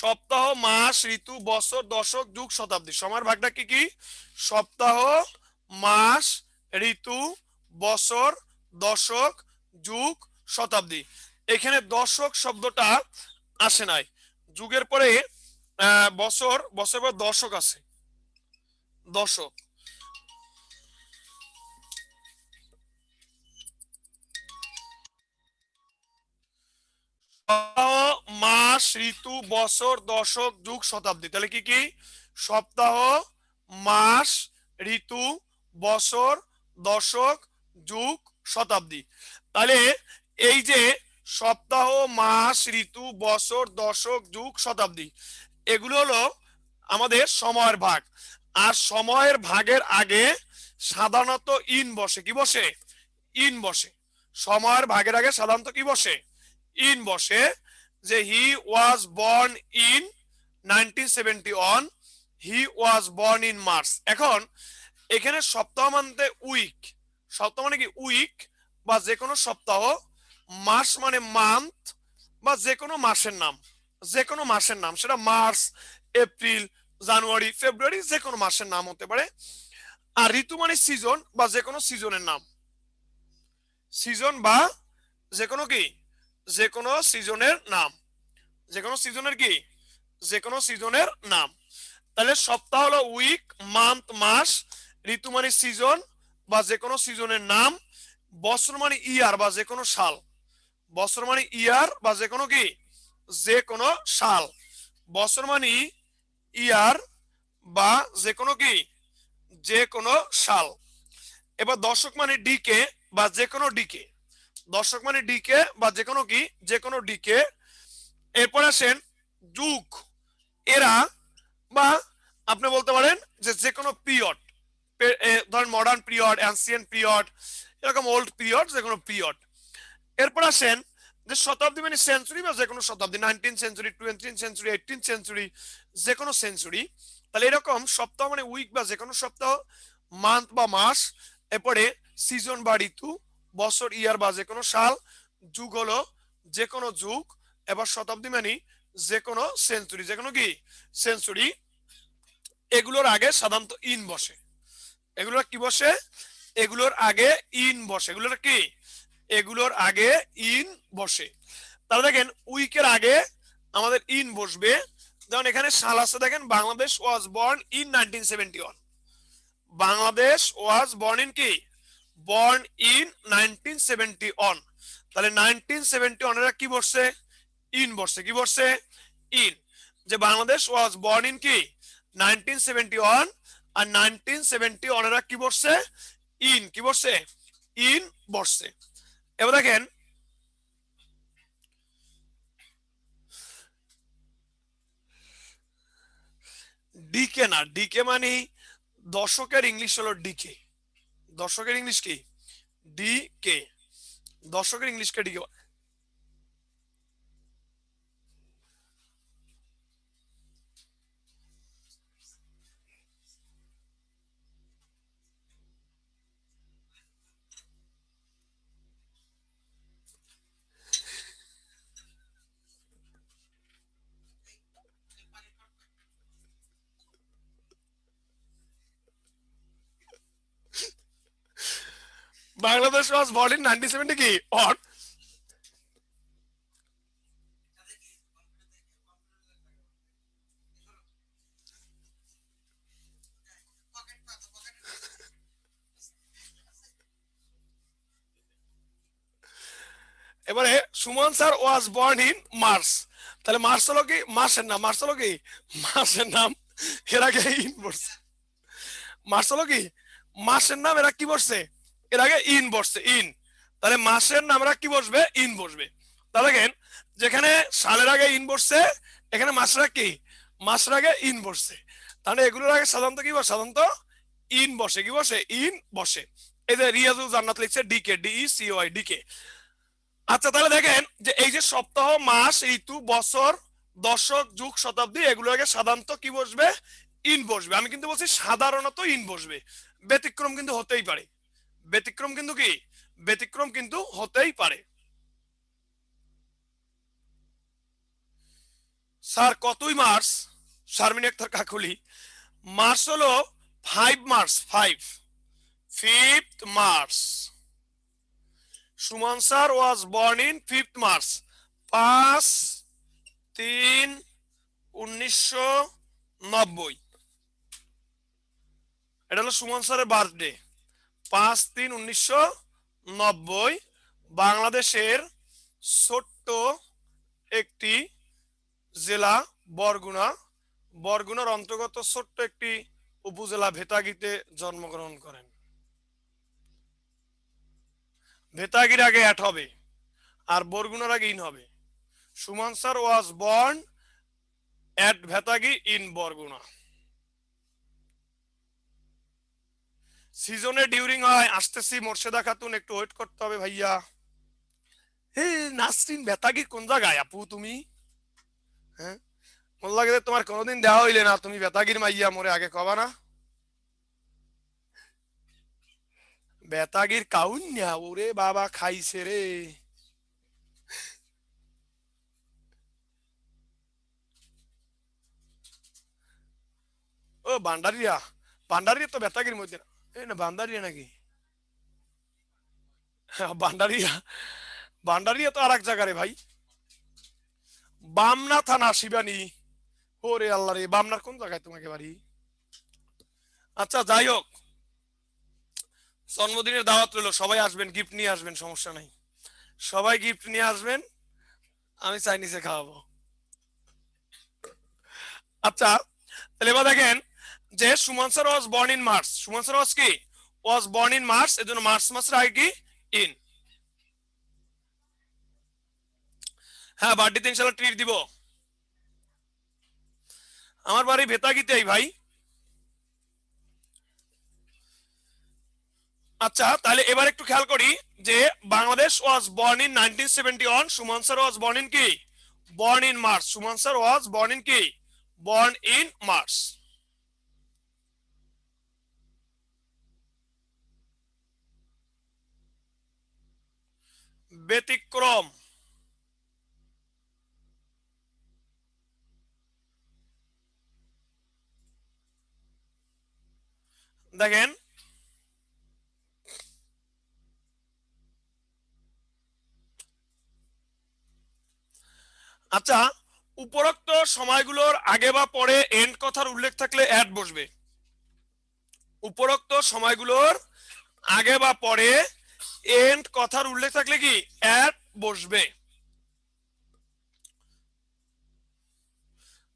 সপ্তাহ, মাস, ঋতু, বছর, দশক, যুগ, শতাব্দী। সময়ের ভাগটা কি কি? সপ্তাহ, মাস, ঋতু, বছর, দশক, যুগ, শতাব্দী। এখানে দশক শব্দটা আসে নাই, যুগের পরে বছর, বছর পর দশক আছে, দশক। মাস, ঋতু, বছর, দশক, যুগ, শতাব্দী। তাহলে কি কি? সপ্তাহ, মাস, ঋতু, বছর, দশক, যুগ, শতাব্দী। তাহলে এই যে সপ্তাহ, মাস, ঋতু, বছর, দশক, যুগ, শতাব্দী এগুলো হলো আমাদের সময়ের ভাগ। আর সময়ের ভাগের আগে সাধারণত ইন বসে। কি বসে? ইন বসে। সময়ের ভাগের আগে সাধারণত কি বসে? ইন বসে। যে he was born in 1971, he was born in March. এখন এখানে সপ্তাহ মানে উইক, সপ্তাহ মানে কি? উইক বা যে কোনো সপ্তাহ, মাস মানে মান্থ বা যে কোনো মাসের নাম, যে কোনো মাসের নাম, সেটা মার্চ, এপ্রিল, জানুয়ারি, ফেব্রুয়ারি যে কোনো মাসের নাম হতে পারে। আর ঋতু মানে সিজন বা যে কোনো সিজনের নাম, সিজন বা যে কোনো কি? যে কোনো সিজনের নাম, যে কোনো সিজনের কি? যে কোনো সিজনের নাম। তাহলে সপ্তাহ হলো উইক, মান্থ মাস, ঋতু মানে সিজন বা যে কোনো সিজনের নাম, বছর মানে ইয়ার বা যে কোনো সাল, বছর মানে ইয়ার বা যে কোনো কি? যে কোনো সাল, বছর মানে ইয়ার বা যে কোনো কি? যে কোনো সাল। এবার দর্শক মানে ডিকে বা যে কোনো ডিকে, দর্শক মানে ডিকে বা যে কোনো কি, যে কোনো ডিকে। এরপর আসেন যুগ, এরা বা আপনি বলতে পারেন যে যে কোনো পিরিয়ড, ধরেন মডার্ন পিরিয়ড, অ্যানসিয়েন্ট পিরিয়ড, এরকম ওল্ড পিরিয়ড, যে কোনো পিরিয়ড। এরপর আসেন যে শতাব্দী মানে সেঞ্চুরি বা যে কোনো শতাব্দী, 19th century, 20th century, 18th century, যে কোনো সেঞ্চুরি। তাহলে এরকম সপ্তাহ মানে উইক বা যে কোনো সপ্তাহ, মান্থ বা মাস, এরপরে সিজন বা ঋতু, বছর ইয়ার বা যে কোনো সাল, যুগ হলো যে কোনো যুগ, এবার শতাব্দী মানে যে কোনো সেঞ্চুরি, যে কোনো কি সেঞ্চুরি। এগুলোর আগে সাধারণত ইন বসে, এগুলোর কি বসে, এগুলোর আগে ইন বসে, এগুলোর কি, এগুলোর আগে ইন বসে। তাহলে দেখেন উইকের আগে আমাদের ইন বসবে, যেমন এখানে সাল আছে দেখেন, Bangladesh was born in 1971, Bangladesh was born in কি, বর্ন ইন 1971। তাহলে 1971 এর কি বসছে, ইন বসছে, কি বসছে, ইন। যে বাংলাদেশ ওয়াজ বর্ন ইন কি 1971, আর 1971 এরা কি বসছে, ইন, কি বসছে, ইন বসছে। এবার দেখেন ডিকে, না ডিকে মানে দশকের ইংলিশ হলো ডিকে, দশকের ইংলিশ কি, ডিকে, দশকের ইংলিশকে decade. Bangladesh was born in 1970 কি অন, এবারে Suman sir was born in March, তাহলে মার্চ হলো কি মাসের নাম, মার্চ হলো কি মাসের নাম, এর আগে ইন বসছে, মার্চ হলো কি মাসের নাম, এরা কি বসছে, এর আগে ইন বসছে, ইন। তাহলে মাসের নাম এরা কি বসবে, ইন বসবে। তাহলে দেখেন যেখানে সালের আগে ইন বসছে, এখানে মাসের আগে কি, মাসের আগে ইন বসছে। তাহলে এগুলোর আগে সাধারণত কি বসে, সাধারণত ইন বসে, কি বসে, ইন বসে। এই যে রিয়াজুল জান্নাত লিখছে ডিকে, DECOI, ডিকে। আচ্ছা তাহলে দেখেন যে এই যে সপ্তাহ, মাস, ঋতু, বছর, দশক, যুগ, শতাব্দী, এগুলো আগে সাধারণত কি বসবে, ইন বসবে। আমি কিন্তু বলছি সাধারণত ইন বসবে, ব্যতিক্রম কিন্তু হতেই পারে, ব্যতিক্রম কিন্তু কি, ব্যতিক্রম কিন্তু হতেই পারে। স্যার কতই মার্চ, শারমিন আক্তার কাকুলি, মার্চ হলো 5 March, 5th March. Suman sir was born in 5th March, 5/3/1990। এটা হলো সুমন স্যারের বার্থডে, 5/3/1990। বাংলাদেশের ছোট্ট একটি জেলা বরগুনা, বরগুনার অন্তর্গত ছোট্ট একটি উপজেলা ভেতাগিতে জন্মগ্রহণ করেন। ভেতাগির আগে অ্যাট হবে আর বরগুনার আগে ইন হবে। Suman sir was born at ভেতাগি ইন বরগুনা। সিজনে ডিউরিং হয়, আসতেছি মোর্শেদা খাতুন, একটু ওয়েট করতে হবে ভাইয়া। হে নাসরিন, ভেতাগি কোন জায়গায় আপু তুমি, হ্যাঁ মন লাগে তোমার কোনোদিন দেওয়া হইলে না, তুমি বেতাগির মাইয়া মোরে আগে কবা না। বেতাগির কাউন্যা, ওরে বাবা খাইছে রে। ও বান্ডারিয়া, বান্ডারিয়া তো বেতাগির মধ্যে না, এই না বান্ডারিয়া নাকি, হ্যাঁ, বান্ডারিয়া, বান্ডারিয়া তো আর এক জায়গারে ভাই, বামনা থানা শিবানী। ওরে আল্লাহ রে, বামনার কোন জায়গায় তোমাকে বাড়ি। আচ্ছা যাই হোক, জন্মদিনের দাওয়াত রইলো, সবাই আসবেন, গিফট নিয়ে আসবেন, সমস্যা নাই, সবাই গিফট নিয়ে আসবেন, আমি চাইনিজে খাওয়াবো। আচ্ছা তাহলে এবার দেখেন যে Suman sir was born in March, Suman sir ওয়াজ কি ওয়াজ বর্ন ইন মার্চ, এজন্য মার্চ মাসের আগে কি ইন। হ্যাঁ বার্থডেতে ইনশাআল্লাহ ট্রিট দিব। আমার বাড়ি ভেতাগিতেই ভাই। আচ্ছা তাহলে এবার একটু খেয়াল করি যে Bangladesh was born in 1971, Suman sir was born in কি born in March, Suman sir was born in কি বর্ন ইন মার্চ। ব্যতিক্রম, দেখেন আচ্ছা উপরোক্ত সময়গুলোর আগে বা পরে এন্ড কথার উল্লেখ থাকলে অ্যাড বসবে। উপরোক্ত সময়গুলোর আগে বা পরে এন্ড কথার উল্লেখ থাকলে কি অ্যাড বসবে।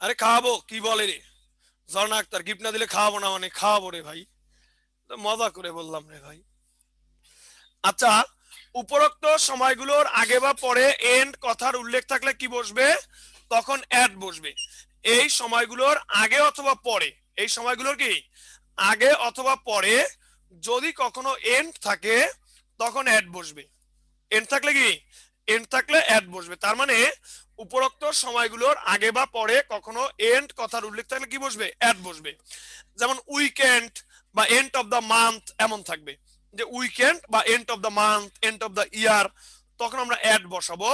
আরে খাওয়াবো কি বলে রে ঝর্ণা আক্তার, গিফট না দিলে খাওয়াবো না মানে খাওয়াবো রে ভাই, মজা করে বললাম রে ভাই। আচ্ছা উপরোক্ত সময়গুলোর আগে বা পরে এন্ড কথার উল্লেখ থাকলে কি বসবে, তখন অ্যাড বসবে। এই সময়গুলোর আগে অথবা পরে, এই সময়গুলোর কি আগে অথবা পরে যদি কখনো এন্ড থাকে তখন অ্যাড বসবে। এন্ড থাকলে কি এন্ড থাকলে অ্যাড বসবে। তার মানে উপরোক্ত সময়গুলোর আগে বা পরে কখনো এন্ড কথার উল্লেখ থাকলে কি বসবে অ্যাড বসবে। যেমন উইকেন্ড বা এন্ড অফ দ্য মান্থ এমন থাকবে যে উইকেন্ড বা end of the month, end of the year, তখন আমরা অ্যাড বসাবো।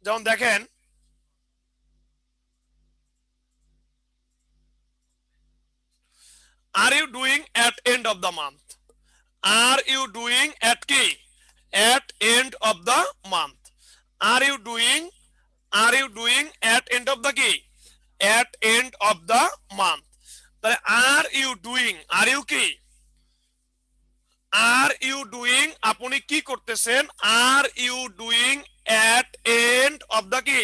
যেমন দেখেন are you doing at end of the month, are you doing at কি at end of the month, are you doing, are you doing at end of the কি at end of the month. তাহলে are you doing, are you কি are you doing আপনি কি করতেছেন, are you doing at end of the কি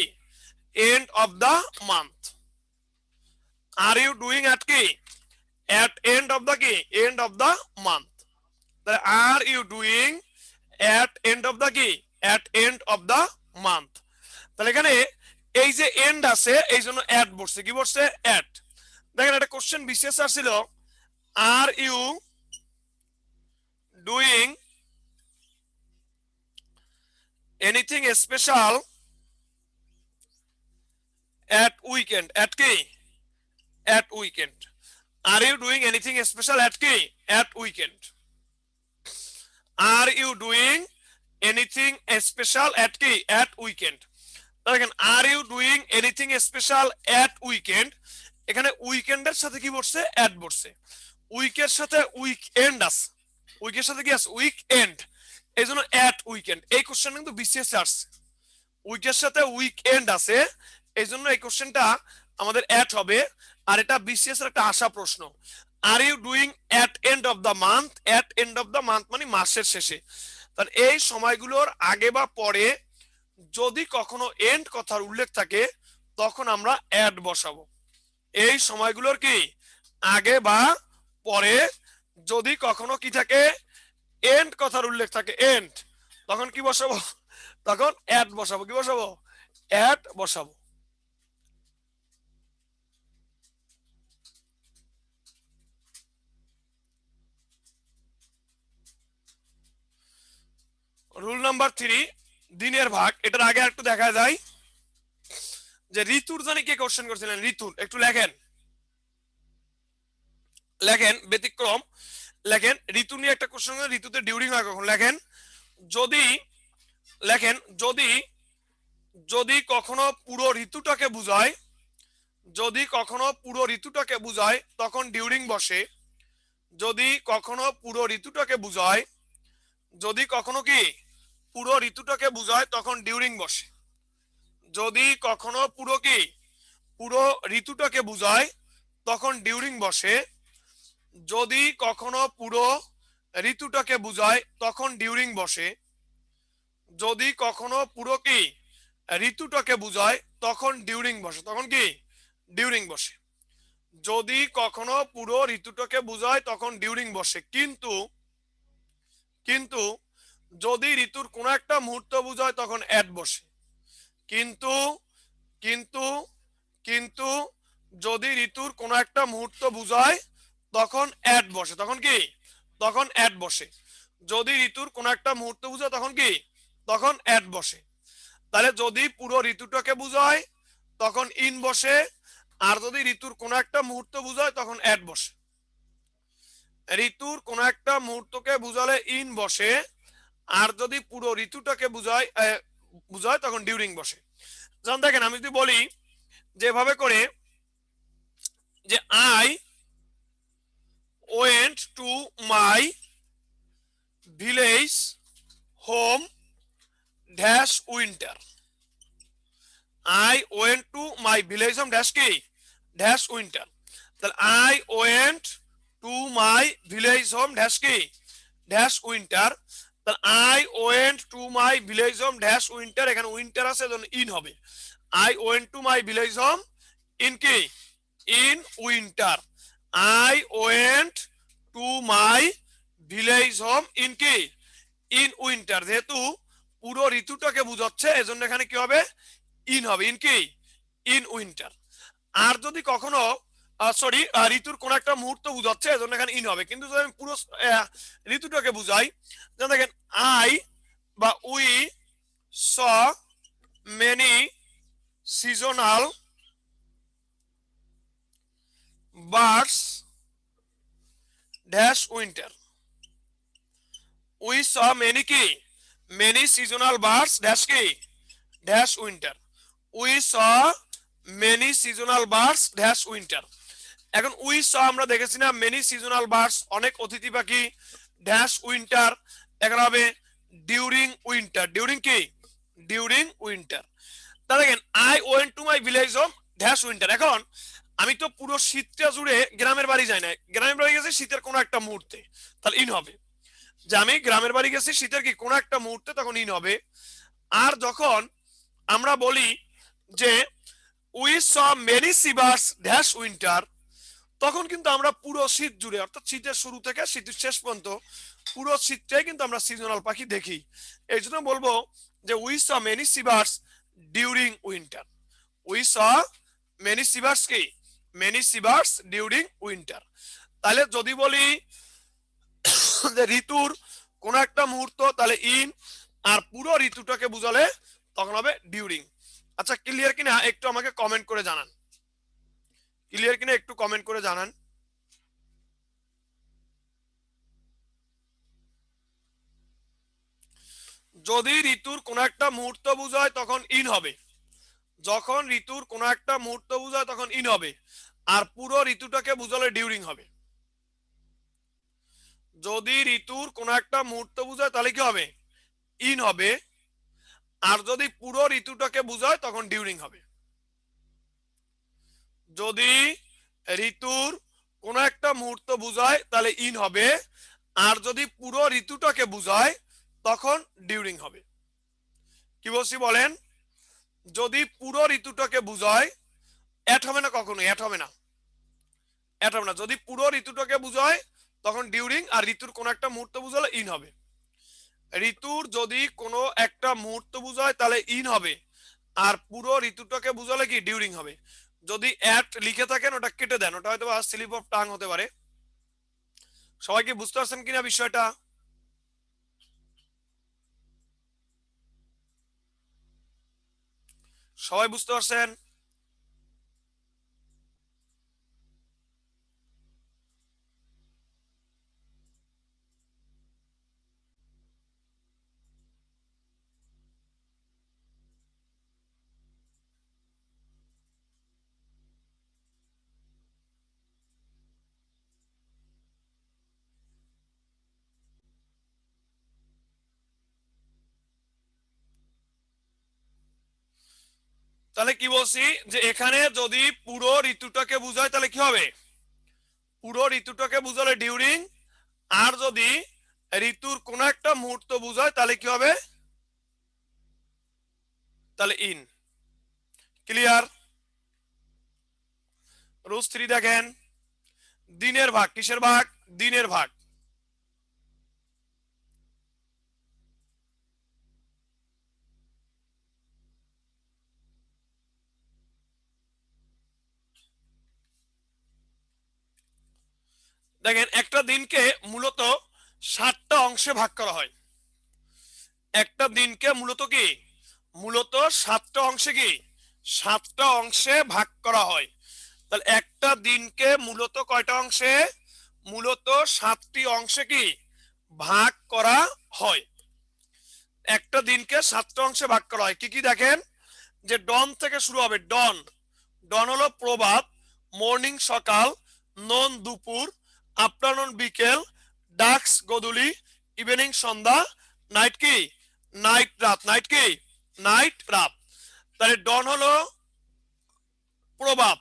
end of the month, are you doing at কি at end of the কি end of the month. তাহলে are you doing at end of the কি at end of the month. তাহলে এখানে এই যে and আছে এই জন্য অ্যাড বসছে, কি বসছে অ্যাড। দেখেন একটা কোশ্চেন বিশেষ আসছিল, আর you doing anything special at weekend, at কি at weekend, are you doing anything special at কি at weekend, are you doing anything special at কি at weekend। দেখেন are you doing anything special at weekend, এখানে উইকেন্ডের সাথে কি বসছে add বসছে, উইকের সাথে উইকএন্ড আছে, উইকের সাথে কি আছে উইকএন্ড, এই জন্য at weekend। এই কোশ্চেন কিন্তু বিসিএস আসছে, উইকের সাথে উইকএন্ড আছে এই জন্য এই কোশ্চেনটা আমাদের অ্যাড হবে। আর এটা বিসিএস এর একটা আশা প্রশ্ন, are you doing at end of the month, at end of the month মানে মাসের শেষে। তার এই সময়গুলোর আগে বা পরে যদি কখনো এন্ড কথার উল্লেখ থাকে তখন আমরা অ্যাড বসাবো। এই সময়গুলোর কি আগে বা পরে যদি কখনো কি থাকে এন্ড কথার উল্লেখ থাকে এন্ড, তখন কি বসাবো তখন অ্যাড বসাবো। কি বসাবো অ্যাড বসাবো। রুল নাম্বার 3 দিনের ভাগ। এটার আগে একটু দেখা যায় যে ঋতুর জানি কে কোশ্চেন করছিলেন, ঋতুর একটু লেখেন, লেখেন ব্যতিক্রম লেখেন ঋতু নিয়ে একটা কোশ্চেন, ঋতুতে ডিউরিং হয় কখন লেখেন, যদি লেখেন যদি যদি কখনো পুরো ঋতুটাকে বুঝায়, যদি কখনো পুরো ঋতুটাকে বুঝায় তখন ডিউরিং বসে, যদি কখনো পুরো ঋতুটাকে বুঝায়, যদি কখনো কি পুরো ঋতুটাকে বুঝায় তখন ডিউরিং বসে, যদি কখনো পুরো কি পুরো ঋতুটাকে বুঝায় তখন ডিউরিং বসে, যদি কখনো পুরো ঋতুটাকে বুঝায় তখন ডিউরিং বসে, যদি কখনো পুরো কি ঋতুটাকে বুঝায় তখন ডিউরিং বসে, তখন কি ডিউরিং বসে, যদি কখনো পুরো ঋতুটাকে বুঝায় তখন ডিউরিং বসে। কিন্তু কিন্তু যদি ঋতুর কোনো একটা মুহূর্ত বোঝায় তখন অ্যাট বসে। কিন্তু কিন্তু কিন্তু যদি ঋতুর কোনো একটা মুহূর্ত বোঝায় তখন অ্যাট বসে। তখন কি? তখন অ্যাট বসে। যদি ঋতুর কোনো একটা মুহূর্ত বোঝায় তখন কি? তখন অ্যাট বসে। তাহলে যদি পুরো ঋতুটাকে বোঝায় তখন ইন বসে, আর যদি ঋতুর কোনো একটা মুহূর্ত বোঝায় তখন অ্যাট বসে। ঋতুর কোনো একটা মুহূর্তকে বুঝালে ইন বসে, আর যদি পুরো ঋতুটাকে বুঝায় তখন ডিউরিং বসে। যেমন দেখেন, আমি যদি বলি যেভাবে করে যে I went to my village home dash winter. I went to my village home dash কি? Dash winter. তাহলে I went to my village home dash কি? Dash winter. তাহলে I went to my village home dash winter, এখানে winter আছে এজন্য in হবে। I went to my village home in কি? In winter. I went to my village home in কি? In winter. যেহেতু পুরো ঋতুটাকে বুঝাচ্ছে এজন্য এখানে কি হবে? ইন হবে। ইন কি? In winter. আর যদি কখনো সরি ঋতুর কোন একটা মুহূর্ত বুঝাচ্ছে এজন্য এখানে ইন হবে। কিন্তু যদি আমি পুরো ঋতুটাকে বুঝাই, যেমন দেখেন আই বা we saw many seasonal birds dash winter. We saw many কি? মেনি সিজনাল বার্ডস ড্যাশ কি? Dash winter. We saw many seasonal birds dash winter. এখন উই স আমরা দেখেছি না মেনি সিজনাল বার্ডস, অনেক অতিথি পাখি ড্যাশ উইন্টার, এখন হবে ডিউরিং উইন্টার। ডিউরিং কি? During winter. তা দেখেন I went to my village home dash winter. এখন আমি তো পুরো শীতটা জুড়ে গ্রামের বাড়ি যাই না, গ্রামের বাড়ি গেছি শীতের কোনো একটা মুহূর্তে, তাহলে ইন হবে। যে আমি গ্রামের বাড়ি গেছি শীতের কি কোনো একটা মুহূর্তে, তখন ইন হবে। আর যখন আমরা বলি যে we saw many seabirds dash winter, তখন কিন্তু আমরা পুরো শীত জুড়ে, অর্থাৎ শীতের শুরু থেকে শীতের শেষ পর্যন্ত পুরো শীতটাই কিন্তু আমরা সিজনাল পাখি দেখি। এই জন্য বলবো যে we saw many seabirds during winter. We saw many seabirds কি? Many seabirds during winter. তাহলে যদি বলি যে ঋতুর কোন একটা মুহূর্ত, তাহলে ইন, আর পুরো ঋতুটাকে বুঝালে তখন হবে ডিউরিং। আচ্ছা, ক্লিয়ার কিনা একটু আমাকে কমেন্ট করে জানান। ক্লিয়ার কিনা একটু কমেন্ট করে জানান। যদি ঋতুর কোন একটা মুহূর্ত বুঝায় তখন ইন হবে। যখন ঋতুর কোন একটা মুহূর্ত বুঝায় তখন ইন হবে, আর পুরো ঋতুটাকে বুঝালে ডিউরিং হবে। যদি ঋতুর কোন একটা মুহূর্ত বুঝায় তাহলে কি হবে? ইন হবে। আর যদি পুরো ঋতুটাকে বুঝায় তখন ডিউরিং হবে। যদি ঋতুর কোন একটা মুহূর্ত বুঝায় তাহলে ইন হবে, আর যদি পুরো ঋতুটাকে বুঝায় তখন ডিউরিং হবে। কি বলছি বলেন? যদি পুরো ঋতুটাকে বুঝায় অ্যাট হবে না, কখনো অ্যাট হবে না, অ্যাট হবে না। যদি পুরো ঋতুটাকে বুঝায় তখন ডিউরিং, আর ঋতুর কোন একটা মুহূর্ত বুঝালে ইন হবে। ঋতুর যদি কোনো একটা মুহূর্ত বুঝায় তাহলে ইন হবে, আর পুরো ঋতুটাকে বুঝালে কি? ডিউরিং হবে। যদি অ্যাট লিখে থাকেন ওটা কেটে দেন, ওটা হয়তো স্লিপ অফ টাং হতে পারে। সবাই কি বুঝতে পারছেন কিনা বিষয়টা? সবাই বুঝতে পারছেন? তাহলে কি বলছি যে এখানে যদি পুরো ঋতুটাকে বুঝায় তাহলে কি হবে? পুরো ঋতুটাকে বুঝালে ডিউরিং, আর যদি ঋতুর কোন একটা মুহূর্ত বুঝায় তাহলে কি হবে? তাহলে ইন। ক্লিয়ার? রুলস 3 দেখেন, দিনের ভাগ, কিসের ভাগ? দিনের ভাগ। দেখেন একটা দিনকে মূলত 7টা অংশে ভাগ করা হয়। একটা দিনকে মূলত কি, মূলত 7টা অংশে কি, 7টা অংশে ভাগ করা হয়। তাহলে একটা দিনকে মূলত কয়টা অংশে, মূলত 7টি অংশে কি ভাগ করা হয়। একটা দিনকে 7টা অংশে ভাগ করা হয়। কি কি দেখেন, যে ডন থেকে শুরু হবে। ডন, ডন হলো প্রভাত, মর্নিং সকাল, নন দুপুর, আফটারনুন বিকেল, ডাক্স গোধূলি, ইভিনিং সন্ধ্যা, নাইট কি, নাইট রাত, নাইট কি, নাইট রাত। তাহলে ডন হলো প্রভাত,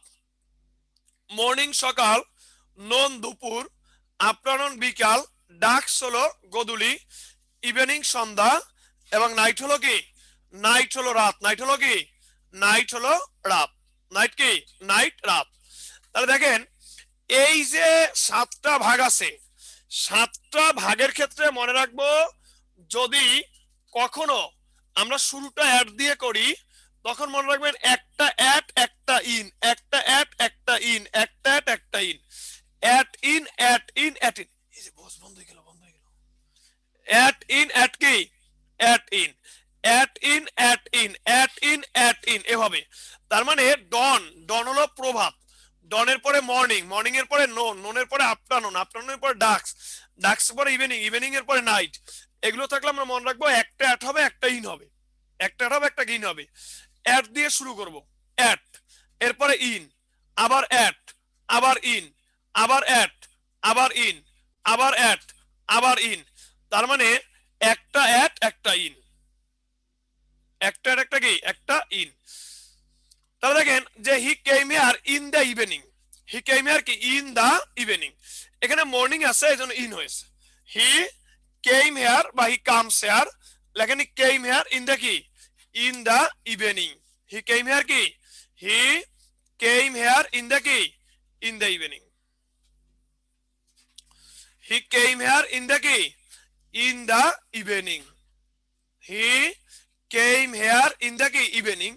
মর্নিং সকাল, নন দুপুর, আফটারনুন বিকাল, ডাক্স হলো গোধূলি, ইভিনিং সন্ধ্যা, এবং নাইট হলো কি, নাইট হলো রাত, নাইট হলো কি, নাইট হলো রাত, নাইট কি, নাইট রাত। তাহলে দেখেন এই যে 7টা ভাগ আছে, 7টা ভাগের ক্ষেত্রে মনে রাখবো, যদি কখনো আমরা শুরুটা অ্যাড দিয়ে করি, তখন মনে রাখবেন একটা অ্যাট একটা ইন, একটা অ্যাট একটা ইন, একটা অ্যাট একটা in, at in at in at in. এই যে বস বন্ধ হয়ে গেল, বন্ধ হয়ে গেল। অ্যাট ইন অ্যাট কি, at in, at in at in, at in at in, এভাবে। তার মানে ডন, ডন হলো প্রভাত, ডনের পরে মর্নিং, মর্নিং এর পরে নোন, নোনের পরে আফটারনুন, আফটারনুনের পরে ডাক্স, ডাক্স এর পরে ইভিনিং, ইভিনিং এর পরে নাইট। এগুলো থাকলে আমরা মনে রাখবো একটা অ্যাট হবে একটা ইন হবে, একটা অ্যাট হবে একটা ইন হবে। অ্যাট দিয়ে শুরু করব, অ্যাট, এরপরে ইন, আবার অ্যাট, আবার ইন, আবার অ্যাট, আবার ইন, আবার অ্যাট, আবার ইন। তার মানে একটা অ্যাট একটা ইন, একটা অ্যাট একটা কি, একটা ইন। তাহলে দেখেন যে he came here in the evening, he came here কি, ইন দ্য ইভিনিং। এখানে মর্নিং আছে এই জন্য ইন হয়েছে। হি কেম হিয়ার বা হি কামস হিয়ার, লেখেন he came here in the কি, in the evening. He came here কি, he came here in the কি, in the evening. He came here in the কি, in the evening. He came here in the কি, evening.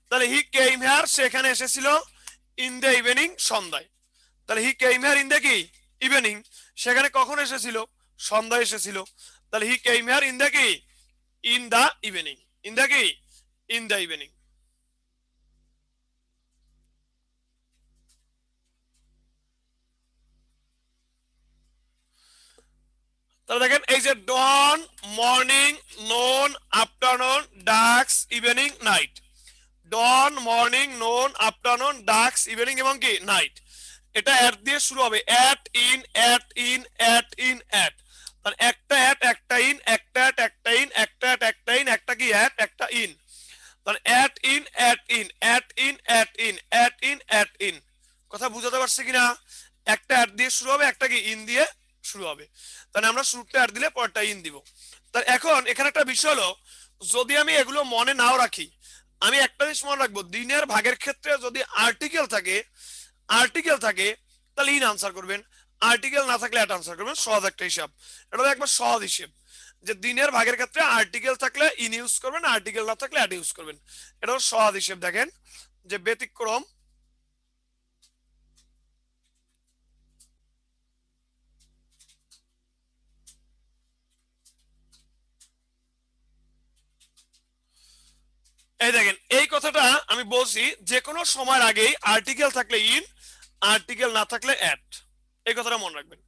তাহলে he came here সেখানে এসেছিল in the evening সন্ধ্যায়। তাহলে he came here in the কি, evening, সেখানে কখন এসেছিল, সন্ধ্যায় এসেছিল। তাহলে he came here in the কি, in the evening, in the কি, ইন দ্য ইভিনিং। তাহলে দেখেন এই যে ডন, মর্নিং, নোন, আফটারনুন, ডাক্স, evening, night. Dawn, morning, noon, afternoon, ডাক্স, ইভিনিং এবং কি, নাইট। এটা অ্যাট দিয়ে শুরু হবে, at in at in at in at. মানে একটা অ্যাট একটা ইন, একটা অ্যাট একটা ইন, একটা অ্যাট একটা ইন, একটা কি অ্যাট একটা ইন। মানে at in at in at in at in at in at in. কথা বুঝাতে পারছি কিনা? একটা অ্যাট দিয়ে শুরু হবে, একটা কি ইন দিয়ে শুরু হবে। তাহলে আমরা শুরুটা অ্যাড দিলে পরটা ইন দিব। তাহলে এখন এখানে একটা বিষয় হলো, যদি আমি এগুলো মনে নাও রাখি, আমি একটা জিনিস মনে রাখবো, দিনের ভাগের ক্ষেত্রে যদি আর্টিকেল থাকে, আর্টিকেল থাকে তাহলে ইন আনসার করবেন, আর্টিকেল না থাকলে অ্যাট আনসার করবেন। সহজ একটা হিসাব, এটা একবার সহজ হিসেব, যে দিনের ভাগের ক্ষেত্রে আর্টিকেল থাকলে ইন ইউজ করবেন, আর্টিকেল না থাকলে অ্যাট ইউজ করবেন। এটা সহজ হিসেব। দেখেন যে ব্যতিক্রম, এই দেখেন এই কথাটা আমি বলছি, যে কোনো সময়ের আগেই আর্টিকেল থাকলে ইন, আর্টিকেল না থাকলে অ্যাট। এই কথাটা মনে রাখবেন,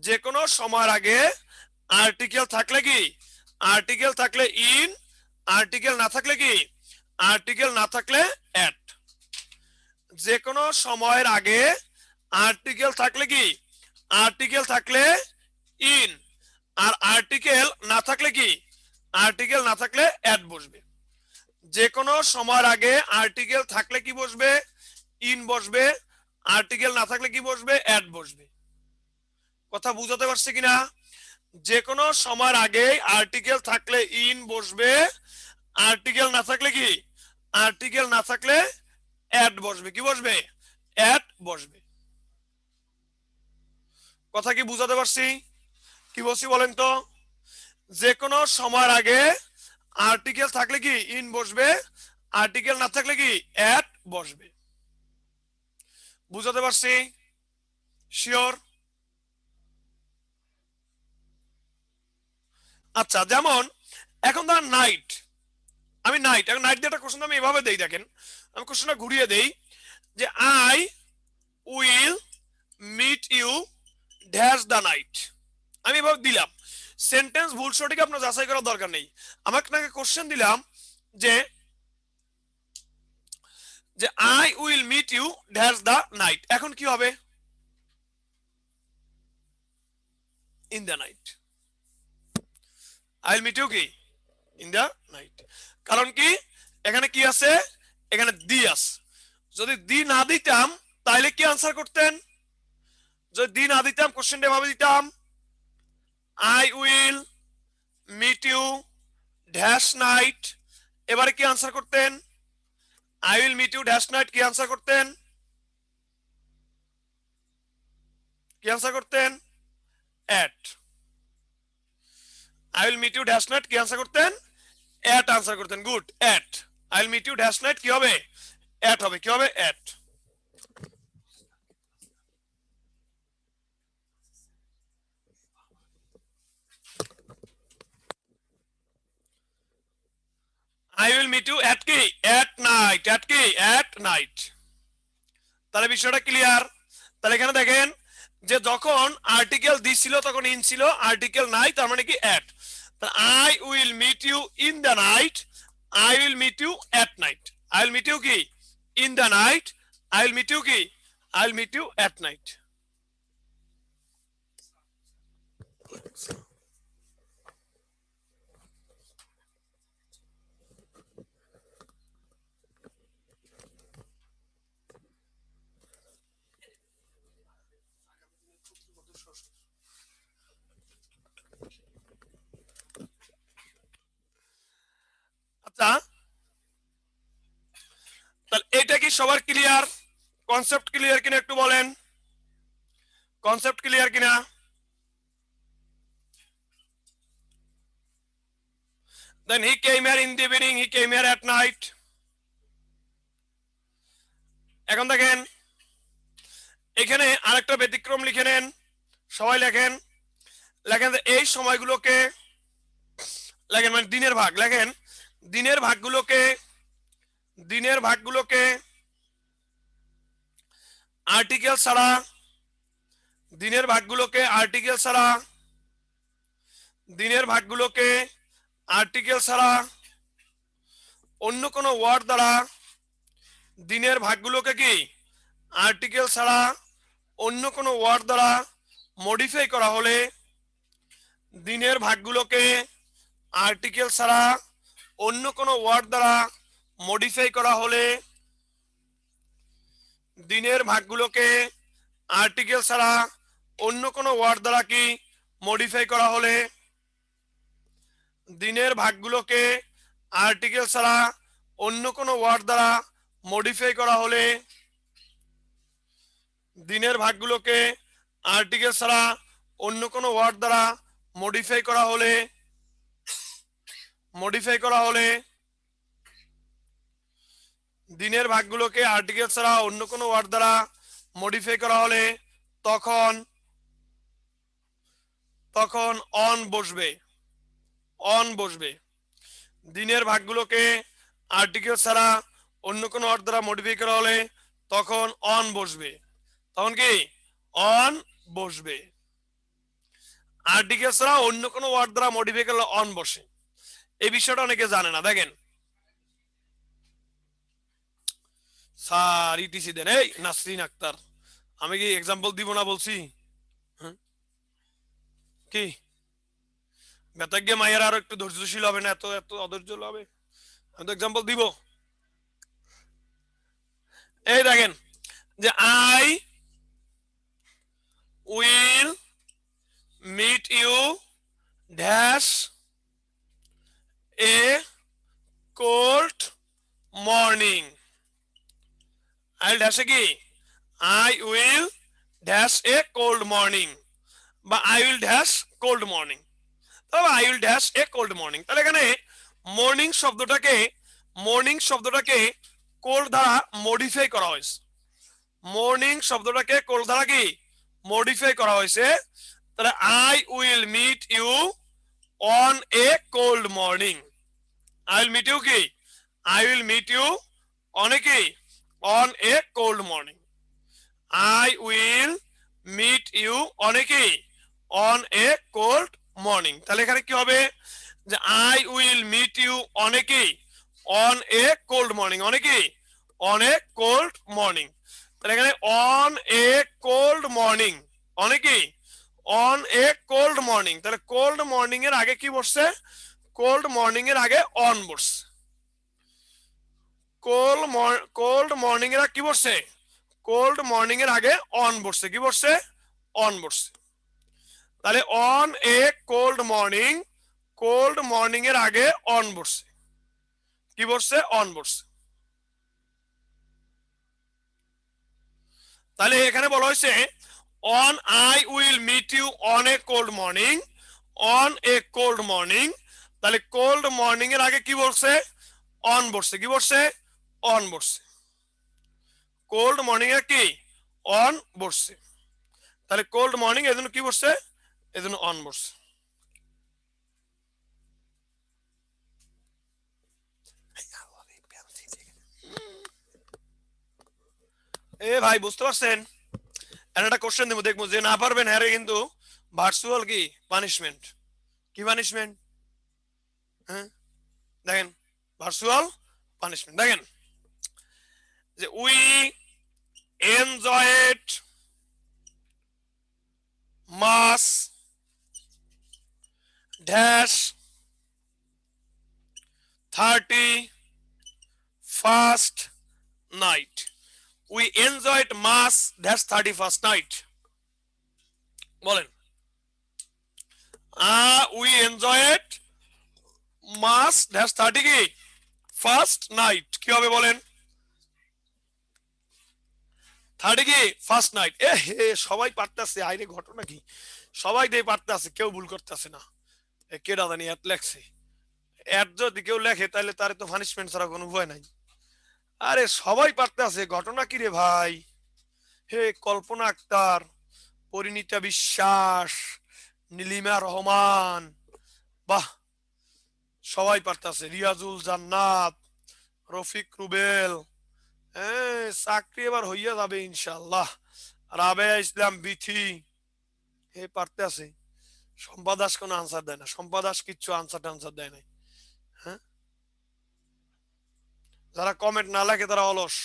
যে কোনো সময়ের আগে আর্টিকেল থাকলে কি, আর্টিকেল থাকলে ইন, আর্টিকেল না থাকলে কি, আর্টিকেল না থাকলে অ্যাট। যে কোনো সময়ের আগে আর্টিকেল থাকলে কি, আর্টিকেল থাকলে ইন, আর আর্টিকেল না থাকলে কি, আর্টিকেল না থাকলে অ্যাট বসবে। যে কোনো সময়ের আগে আর্টিকেল থাকলে কি বসবে, ইন বসবে, আর্টিকেল না থাকলে কি বসবে, অ্যাট বসবে। কথা বুঝাতে পারছি কিনা? যে কোনো সময়ের আগে আর্টিকেল থাকলে ইন বসবে, আর্টিকেল না থাকলে কি, আর্টিকেল না থাকলে অ্যাট বসবে। কি বসবে, অ্যাট বসবে। কথা কি বুঝাতে পারছি? কি বলছি বলেন তো? যে কোনো সময়ের আগে আর্টিকেল থাকলে কি ইন বসবে, আর্টিকেল না থাকলে কি অ্যাট বসবে। বুঝাতে পারছি? শিওর? আচ্ছা, যেমন এখন ধর নাইট, আমি নাইট, এখন নাইট দিয়ে একটা কোশ্চেন আমি এভাবে দেই, দেখেন আমি কোশ্চেনটা ঘুরিয়ে দেই যে I will meet you dash the night, আমি এভাবে দিলাম। সেন্টেন্স ভুল সঠিক আপনার যাচাই করার দরকার নেই, আমাকে আপনাকে কোশ্চেন দিলাম যে যে I will meet you dash the night, এখন কি হবে? In the night. I will meet you কি ইন দ্য নাইট, কারণ কি এখানে কি আছে, এখানে দি আছে। যদি দি না দিতাম তাহলে কি আনসার করতেন? যদি দি না দিতাম কোশ্চেনটা এভাবে দিতাম, I will meet you dash night, এবারে কি আনসার করতেন? I will meet you dash night, কি আনসার করতেন? কি আনসার করতেন? At. I will meet you dash night, কি আনসার করতেন? এট আনসার করতেন। Good, at. I will meet you dash night কি হবে? এট হবে। কি হবে? At. I will meet you at কি? At night. এট কি? At night. তাহলে বিষয়টা ক্লিয়ার? তাহলে এখানে দেখেন যে যখন আর্টিকেল দি ছিল তখন ইন ছিল, আর্টিকেল নাই তার মানে কি at. I will meet you in the night, I will meet you at night. I will meet you কি? In the night, I will meet you কি? I will meet you at night. আচ্ছা, তাহলে এটা কি সবার clear? Concept clear কিনা একটু বলেন, কনসেপ্ট ক্লিয়ার কিনা? Then he came here in the evening, he came here at night. এখন দেখেন এখানে আরেকটা ব্যতিক্রম লিখে নেন, সবাই লেখেন। লেখেন এই সময়গুলোকে লেখেন, মানে দিনের ভাগ লেখেন, দিনের ভাগগুলোকে, দিনের ভাগগুলোকে আর্টিকেল ছাড়া, দিনের ভাগগুলোকে আর্টিকেল ছাড়া, দিনের ভাগগুলোকে আর্টিকেল ছাড়া অন্য কোনো ওয়ার্ড দ্বারা, দিনের ভাগগুলোকে কি আর্টিকেল ছাড়া অন্য কোনো ওয়ার্ড দ্বারা মডিফাই করা হলে, দিনের ভাগগুলোকে আর্টিকেল ছাড়া অন্য কোনো ওয়ার্ড দ্বারা মডিফাই করা হলে, দিনের ভাগগুলোকে আর্টিকেল ছাড়া অন্য কোনো ওয়ার্ড দ্বারা কি মডিফাই করা হলে, দিনের ভাগগুলোকে আর্টিকেল ছাড়া অন্য কোনো ওয়ার্ড দ্বারা মডিফাই করা হলে, দিনের ভাগগুলোকে আর্টিকেল ছাড়া অন্য কোনো ওয়ার্ড দ্বারা মডিফাই করা হলে, মডিফাই করা হলে, দিনের ভাগগুলোকে আর্টিকেল ছাড়া অন্য কোনো ওয়ার্ড দ্বারা মডিফাই করা হলে তখন তখন অন বসবে, অন বসবে। দিনের ভাগগুলোকে আর্টিকেল ছাড়া অন্য কোনো ওয়ার্ড দ্বারা মডিফাই করা হলে তখন অন বসবে, তখন কি অন বসবে। আর্টিকেল ছাড়া অন্য কোনো ওয়ার্ড দ্বারা মডিফাই করলে অন বসে, এই বিষয়টা অনেকে জানে না। দেখেন স্যার ইটিসি দেন, এই নাসরিন আক্তার, আমি কি এক্সাম্পল দিব না বলছি? কি বেতাগ্যে মায়ের আরো একটু ধৈর্যশীল হবে না? এত এত অধৈর্য হবে? আমি তো এক্সাম্পল দিব। এই দেখেন যে I will meet you dash a cold morning. I ড্যাশে কি I will dash a cold morning, বা I will dash cold morning, তবে I will dash a cold morning. তাহলে এখানে মর্নিং শব্দটাকে, মর্নিং শব্দটাকে কোল্ড দ্বারা মডিফাই করা হয়েছে, মর্নিং শব্দটাকে কোল্ড দ্বারা কি মডিফাই করা হয়েছে। তাহলে I will meet you on a cold morning. I will meet you কি? I will meet you on a কি? On a cold morning. I will meet you on a কি? On a cold morning. তাহলে এখানে কি হবে? যে I will meet you on a কি? On a cold morning. On a কি? On a cold morning. তাহলে এখানে on a cold morning. On a কি? On a cold morning. তাহলে cold morning এর আগে কি বসছে? কোল্ড মর্নিং এর আগে অন বসছে। কোল্ড মর্নিং এর কি বসছে? কোল্ড মর্নিং এর আগে অন বসছে। কি বসছে? অন বসছে। তাহলে অন এ কোল্ড মর্নিং এর আগে অন বসছে। কি বসছে? অন বসছে। তাহলে এখানে বলা হয়েছে on I will meet you on a cold morning, on a cold morning. তাহলে কোল্ড মর্নিং এর আগে কি বলছে? অন বসছে। কি বসছে? অন বসছে। কোল্ড মর্নিং এর কি? অন বসছে। তাহলে কোল্ড মর্নিং এর জন্য কি বসছে? এর জন্য অন বসছে। এ ভাই বুঝতে পারছেন? একটা কোশ্চেন দেবো, দেখবো যে না পারবেন হ্যাঁ কিন্তু ভার্চুয়াল কি পানিশমেন্ট। কি পানিশমেন্ট? হ্যাঁ দেখেন, ভার্চুয়াল পানিশমেন্ট। দেখেন যে we enjoyed much dash 31st night. We enjoyed mass dash 31st night. বলেন we enjoyed mass dash 31st night. কি হবে বলেন? 30 কি ফার্স্ট নাইট। সবাই পারতেছে, আইরে ঘটনা কি সবাই দিয়ে পারতেছে, কেউ ভুল করতেছে না। কেডা জানি এত লেখছে। এত যদি কেউ লেখে তাহলে তার তো পানিশমেন্ট ছাড়া কোনো উপায় নাই। আরে সবাই পারতেছে, ঘটনা কি রে ভাই? হে কল্পনা আক্তার, পরিণীতা বিশ্বাস, নীলিমা রহমান, বাহ সবাই পারতেছে। রিয়াজুল জান্নাত, রফিক রুবেল, চাকরি এবার হইয়া যাবে ইনশাল্লাহ। রাবেয়া ইসলাম বিথি, হে পারতে আছে। সম্পা দাস কোনো আনসার দেয় না। সম্পা দাস কিচ্ছু আনসার দেয় নাই। হ্যাঁ, যারা কমেন্ট না লেখে তারা অলস।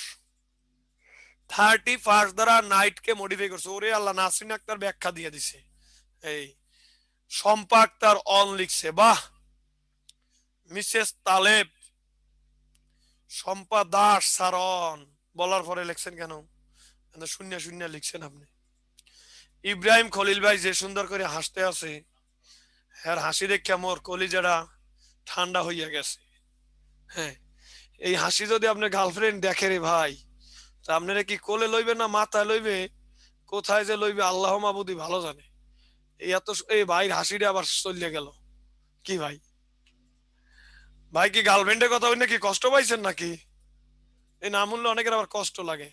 31st দ্বারা নাইট কে মডিফাই করছে। ওরে আল্লাহ, নাসরিন আক্তার ব্যাখ্যা দিয়ে দিছে। এই সম্পা আক্তার অন লিখছে, বাহ। মিসেস তালেব, সম্পা দাস সারন বলার পরে লিখছেন কেন? শূন্য শূন্য লিখছেন আপনি। ইব্রাহিম খলিল ভাই যে সুন্দর করে হাসতে আছে, হ্যাঁ হাসি দেখে মোর কলিজাটা ঠান্ডা হইয়া গেছে। হ্যাঁ, এই হাসি যদি আপনার গার্লফ্রেন্ড দেখে রে ভাই, তা আপনারা কি কোলে লইবে না মাথায় লইবে, কোথায় যে লইবে আল্লাহ মাবুদি ভালো জানে। এই এত এই ভাইয়ের হাসিটা আবার চলিয়ে গেল। কি ভাই, ভাই কি গার্লফ্রেন্ডের কথা হই নাকি কষ্ট পাইছেন নাকি? এই নাম শুনলে অনেকের আবার কষ্ট লাগে।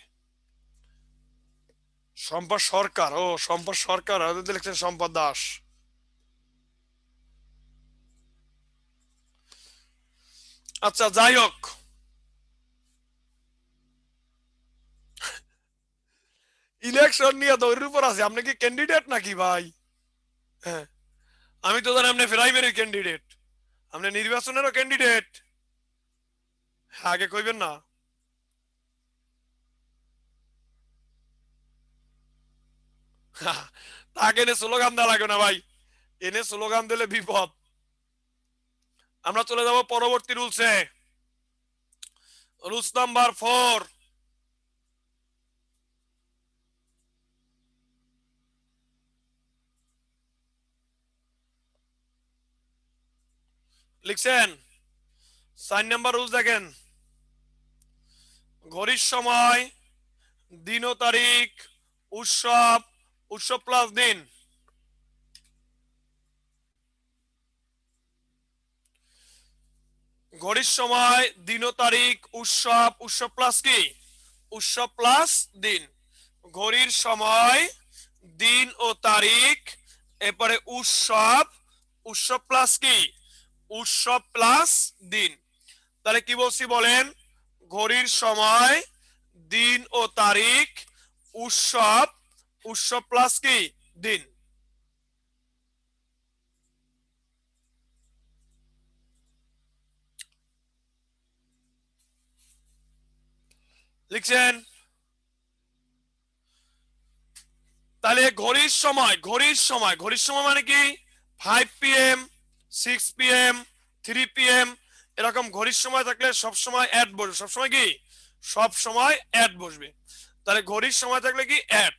সম্পদ সরকার, ও সম্পদ সরকার, লিখছেন সম্পদ দাস। আচ্ছা যাই হোক, ইলেকশন নিয়ে দৌড়ের উপর আছে। আপনি কি ক্যান্ডিডেট নাকি ভাই? হ্যাঁ, আমি তো জানি আপনি প্রাইমারি ক্যান্ডিডেট, আপনি নির্বাচনেরও ক্যান্ডিডেট। আগে কইবেন না। তাকে এনে স্লোগান দেওয়া লাগবে না ভাই, এনে স্লোগান দিলে বিপদ। আমরা চলে যাব পরবর্তী রুলসে। Rules number 4। লিখছেন 4 নাম্বার রুলস দেখেন। ঘড়ির সময়, দিন ও তারিখ, উৎসব, উৎসব প্লাস দিন। ঘড়ির সময়, দিন ও তারিখ, উৎসব, উৎসব প্লাস কি? উৎসব প্লাস দিন। ঘড়ির সময়, দিন ও তারিখ, এরপরে উৎসব, উৎসব প্লাস কি, উৎসব প্লাস দিন। তাহলে কি বলছি বলেন, ঘড়ির সময়, দিন ও তারিখ, উৎসব, উৎসব প্লাস কি দিন। লিখছেন? তাহলে ঘড়ির সময়, ঘড়ির সময়, ঘড়ির সময় মানে কি 5 PM 6 PM 3 PM এরকম ঘড়ির সময় থাকলে সব সময় অ্যাড বসবে, সব সময় কি, সব সময় অ্যাড বসবে। তাহলে ঘড়ির সময় থাকলে কি অ্যাড।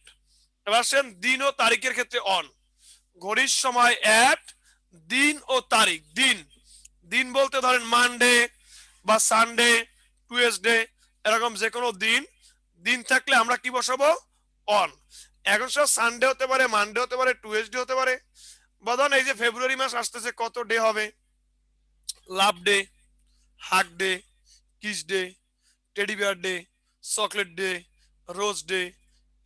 এবার আসেন দিন ও তারিখের ক্ষেত্রে অন। ঘড়ির সময় অ্যাড, দিন ও তারিখ, দিন, দিন বলতে ধরেন মানডে বা সানডে, টুয়েসডে, এরকম যে কোনো দিন, দিন থাকলে আমরা কি বসাবো, অন। এখন সব সানডে হতে পারে, মানডে হতে পারে, টুয়েসডে হতে পারে। বা ধরেন এই যে ফেব্রুয়ারি মাস আসতেছে, কত ডে হবে, love day, hug day, kiss day, teddy bear day, chocolate day, rose day,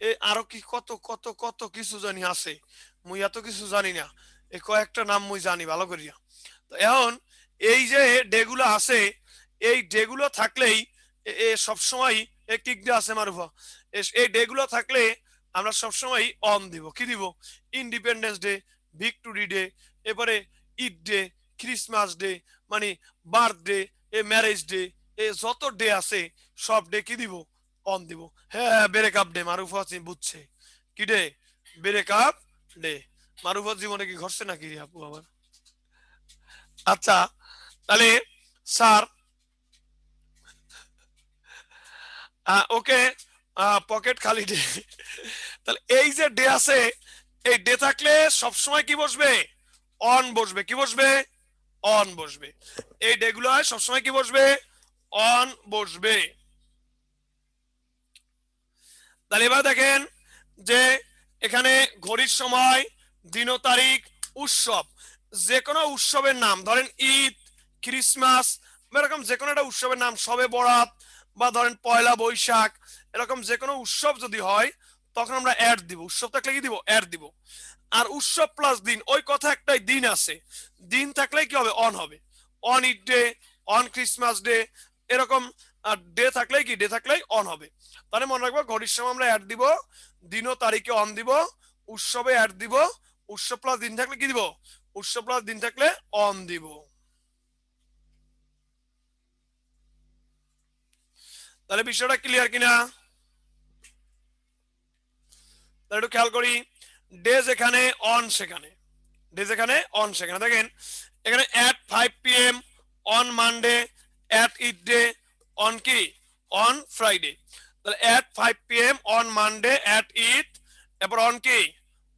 এ আরো কি কত কত কত কিছু জানি আছে, মুই এত কিছু জানি না, এই কয়েকটা নাম মুই জানি ভালো করিয়া। তো এখন এই যে ডে গুলো আছে, এই ডে গুলো থাকলেই সবসময় কিক ডে আছে মারুফা, এই ডে গুলো থাকলে আমরা সবসময় অন দিব। কি দিব, ইন্ডিপেন্ডেন্স ডে, ভিক্টোরি ডে, এবারে ঈদ ডে, ক্রিসমাস ডে, মানে বার্থডে, এ ম্যারেজ ডে, এ যত ডে আছে সব ডে কি দিব, অন দিব। হ্যাঁ ব্রেকআপ ডে, মারুফা বুঝছে কি ডে, ব্রেকআপ ডে। মারুফার জীবনে কি ঘটছে নাকি আপু আবার? আচ্ছা তাহলে স্যার ওকে, পকেট খালি ডে। তাহলে এই যে ডে আছে, এই ডে থাকলে সবসময় কি বসবে, অন বসবে। কি বসবে, অন বসবে। এই ডে গুলো সবসময় কি বসবে, অন বসবে। তাহলে এবার দেখেন যে এখানে ঘড়ির সময়, দিন ও তারিখ, উৎসব, যে কোনো উৎসবের নাম ধরেন ঈদ, ক্রিসমাস, এরকম যে কোনো একটা উৎসবের নাম, সবে বরাত বা ধরেন পয়লা বৈশাখ, এরকম যে কোনো উৎসব যদি হয় তখন আমরা অ্যাড দিব। উৎসব থাকলে কি দিব, অ্যাড দিব। আর উৎসব প্লাস দিন, ওই কথা একটাই, দিন আছে, দিন থাকলে কি হবে, অন হবে। On Eid day, on Christmas day, এরকম ডে থাকলে কি, ডে থাকলেই অন হবে। তাহলে মনে রাখবো ঘড়ির সময় আমরা অ্যাড দিব, দিন ও তারিখে অন দিব, উৎসবে অ্যাড দিব, উৎসব প্লাস দিন থাকলে কি দিব, উৎসব প্লাস দিন থাকলে অন দিব। তাহলে বিষয়টা ক্লিয়ার কিনা? তাহলে একটু খেয়াল করি, ডে যেখানে অন সেখানে, ডে যেখানে অন সেখানে দেখেন এখানে at 5 PM on Monday, at Eid day, on কি, অন ফ্রাইডে। তাহলে at 5 PM on Monday, at Eid, এরপর অন কি,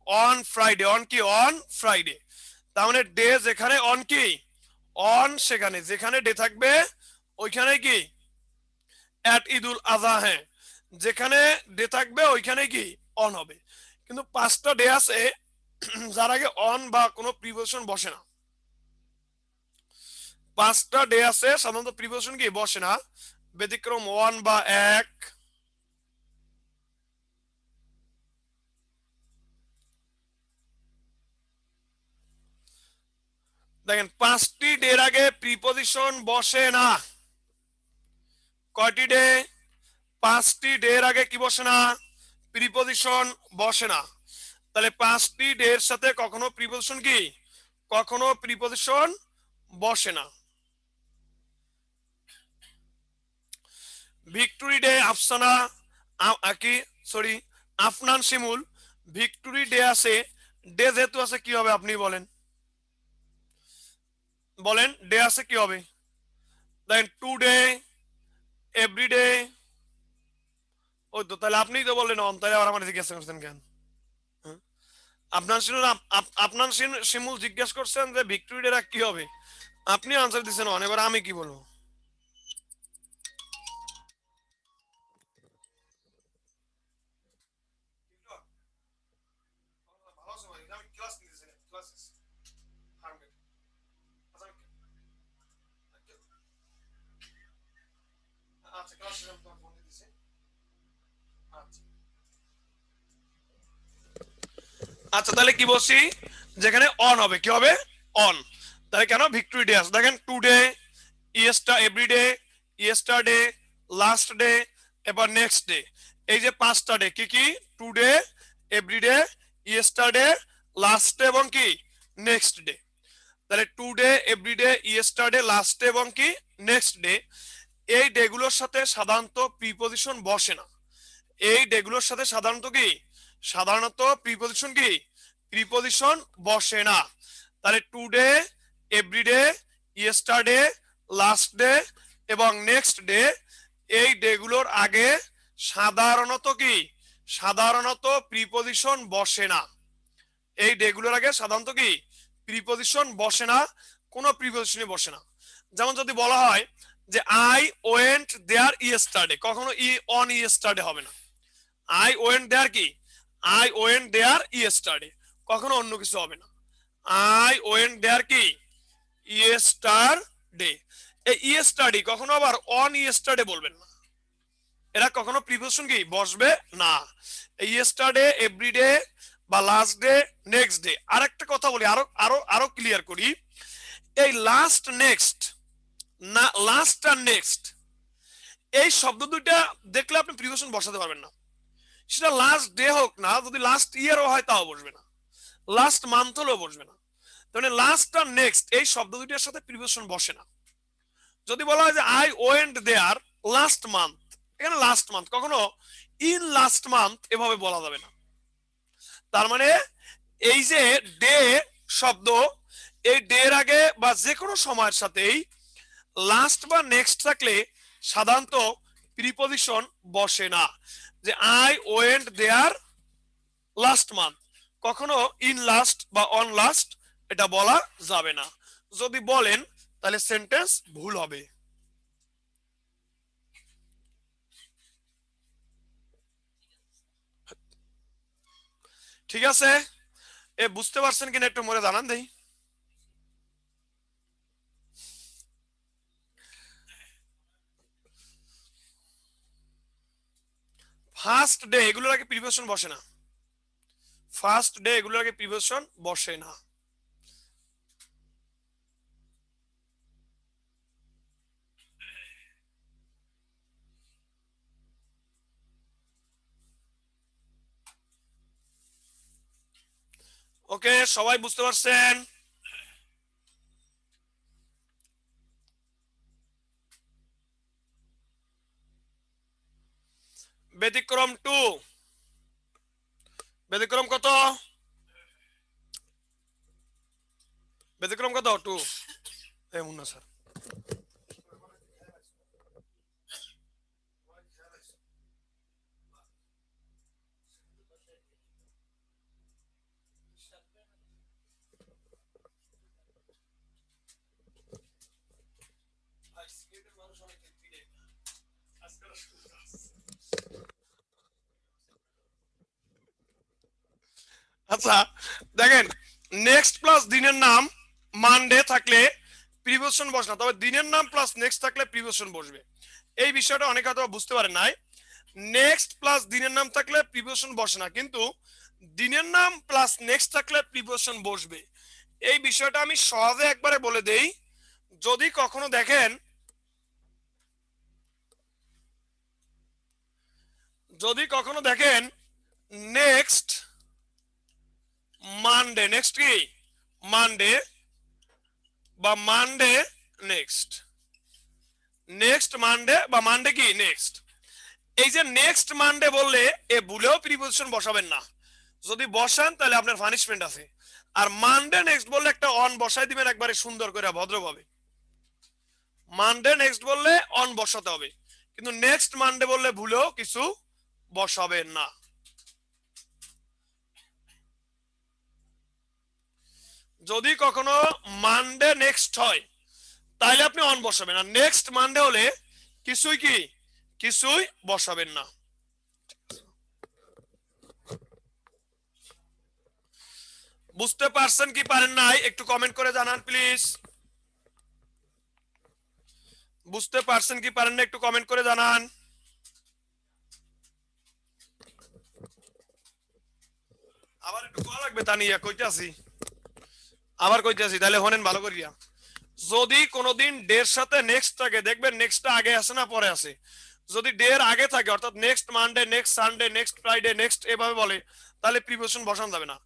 অন ফ্রাইডে, অন কি, অন ফ্রাইডে। তার মানে ডে যেখানে অন কি, অন সেখানে, যেখানে ডে থাকবে ওইখানে কি, at ঈদুল আজহা, হ্যাঁ যেখানে ডে থাকবে ওইখানে কি, অন হবে। কিন্তু 5টা ডে আছে যার আগে অন বা কোনো প্রিপোজিশন বসে না। 5টা ডে আছে সাধারণত প্রিপোজিশন কি বসে না, ব্যতিক্রম 1 বা 1। দেখেন 5টি ডের আগে প্রিপোজিশন বসে না। কয়টি ডে, 5টি ডের আগে কি বসে না, প্রিপোজিশন বসে না। তাহলে 5টি ডের সাথে কখনো প্রিপোজিশন কি, কখনো প্রিপোজিশন বসে না। ভিক্টোরি ডে আফসানা, কি সরি আফনান শিমুল, ভিক্টোরি ডে আছে, ডে যেহেতু আছে কি হবে আপনি বলেন, বলেন ডে আছে কি হবে, দেন টুডে, এভরিডে। ওই তো, তাহলে আপনিই তো বললেন অন, তাহলে আবার আমার জিজ্ঞাসা করছেন কেন? হ্যাঁ? আপনার শিমুল, আপনার শিমুল জিজ্ঞাসা করছেন যে ভিক্টোরি ডে কি হবে, আপনি আনসার দিচ্ছেন অন, এবার আমি কি বলবো? আচ্ছা তাহলে কি বলছি, যেখানে অন হবে কি হবে, অন, তাহলে কেন ভিক্টরি ডে আছে দেখেন, today, everyday, yesterday, last day, এবার নেক্সট ডে। এই যে পাঁচটা ডে কি কি, today, everyday, yesterday, last day এবং কি নেক্সট ডে। তাহলে today, everyday, yesterday, last day এবং কি নেক্সট ডে, এই ডেগুলোর সাথে সাধারণত প্রিপজিশন বসে না। এই ডেগুলোর সাথে সাধারণত প্রিপজিশন বসে না। তাহলে today, everyday, yesterday, last day এবং নেক্সট ডে, এই ডেগুলোর আগে সাধারণত প্রিপজিশন বসে না। এই ডেগুলোর আগে সাধারণত প্রিপজিশন বসে না, কোনো প্রিপজিশনই বসে না। যেমন যদি বলা হয় যে আই ওয়েন্ট দেয়ার ইয়েস্টারডে, কখনো অন ইয়েস্টারডে হবে না। আই ওয়েন্ট দেয়ার ইয়েস্টারডে, কখনো অন্য কিছু হবে না। আই ওয়েন্ট দেয়ার ইয়েস্টারডে, এই ইয়েস্টারডে কখনো আবার অন ইয়েস্টারডে বলবেন না, এরা কখনো প্রিপজিশন বসবে না। ইয়েস্টারডে, এভরিডে বা লাস্ট ডে, নেক্সট ডে। আরেকটা কথা বলি, আরো ক্লিয়ার করি, এই লাস্ট নেক্সট না, লাস্ট আর নেক্সট, এই শব্দ দুইটা দেখলে আপনি প্রিপজিশন বসাতে পারবেন না। সেটা লাস্ট ডে হোক না, যদি লাস্ট ইয়ারও হয় তাও বসবে না, লাস্ট মান্থ হলেও বসবে না। মানে লাস্ট আর নেক্সট এই শব্দ দুইটার সাথে প্রিপজিশন বসে না। যদি বলা হয় যে I went there last month, এখানে লাস্ট মান্থ, কখনো ইন লাস্ট মান্থ এভাবে বলা যাবে না। তার মানে এই যে ডে শব্দ, এই ডের আগে বা যে কোনো সময়ের সাথেই লাস্ট বা নেক্সট থাকলে সাধারণত প্রিপজিশন বসে না। যে I went there last month, কখনো ইন লাস্ট বা অন লাস্ট এটা বলা যাবে না। যদি বলেন তাহলে সেন্টেন্স ভুল হবে। ঠিক আছে, এ বুঝতে পারছেন কিনা একটু মনে জানান দেই। ফার্স্ট ডে এগুলোর আগে প্রিপজিশন বসে না, ফার্স্ট ডে এগুলোর আগে প্রিপজিশন বসে না। ওকে, সবাই বুঝতে পারছেন? ব্যতিক্রম 2, ব্যতিক্রম কত? ব্যতিক্রম কত? 2। এই মুন্না স্যার, আচ্ছা দেখেন, নেক্সট প্লাস দিনের নাম মানডে থাকলে প্রিপজিশন বসে না, তবে দিনের নাম প্লাস নেক্সট থাকলে প্রিপজিশন বসবে। এই বিষয়টা অনেকে হয়তো বুঝতে পারেন নাই। নেক্সট প্লাস দিনের নাম থাকলে প্রিপজিশন বসে না, কিন্তু দিনের নাম প্লাস নেক্সট থাকলে প্রিপজিশন বসবে। এই বিষয়টা আমি সহজে একবারে বলে দেই। যদি কখনো দেখেন, নেক্সট মানডে, নেক্সট কি মানডে বা মানডে নেক্সট, নেক্সট মানডে বা মানডে কি নেক্সট, এই যে নেক্সট মানডে বললে এ ভুলেও প্রিপজিশন বসাবেন না। যদি বসান তাহলে আপনার পানিশমেন্ট আছে। আর মানডে নেক্সট বললে একটা অন বসাই দিবেন একবারে সুন্দর করে ভদ্রভাবে। মানডে নেক্সট বললে অন বসাতে হবে, কিন্তু নেক্সট মানডে বললে ভুলেও কিছু বসাবেন না। যদি কখনো মানডে নেক্সট হয় তাহলে আপনি অন বসাবেন, আর নেক্সট মানডে হলে কিছুই বসাবেন না। বুঝতে পারছেন কি পারেন নাই একটু কমেন্ট করে জানান প্লিজ। বুঝতে পারছেন কি পারেন না একটু কমেন্ট করে জানান। আবার একটু কল লাগবে, তানিয়া কইতে আছি, আবার কইতেছি, তাহলে হনেন ভালো করিয়া। যদি কোনোদিন ডের সাথে নেক্সট থাকে, দেখবেন নেক্সটটা আগে আছে না পরে আছে। যদি ডের আগে থাকে, অর্থাৎ next Monday, next Sunday, next Friday, next এভাবে বলে, তাহলে প্রিপোজিশন বসানো যাবে না।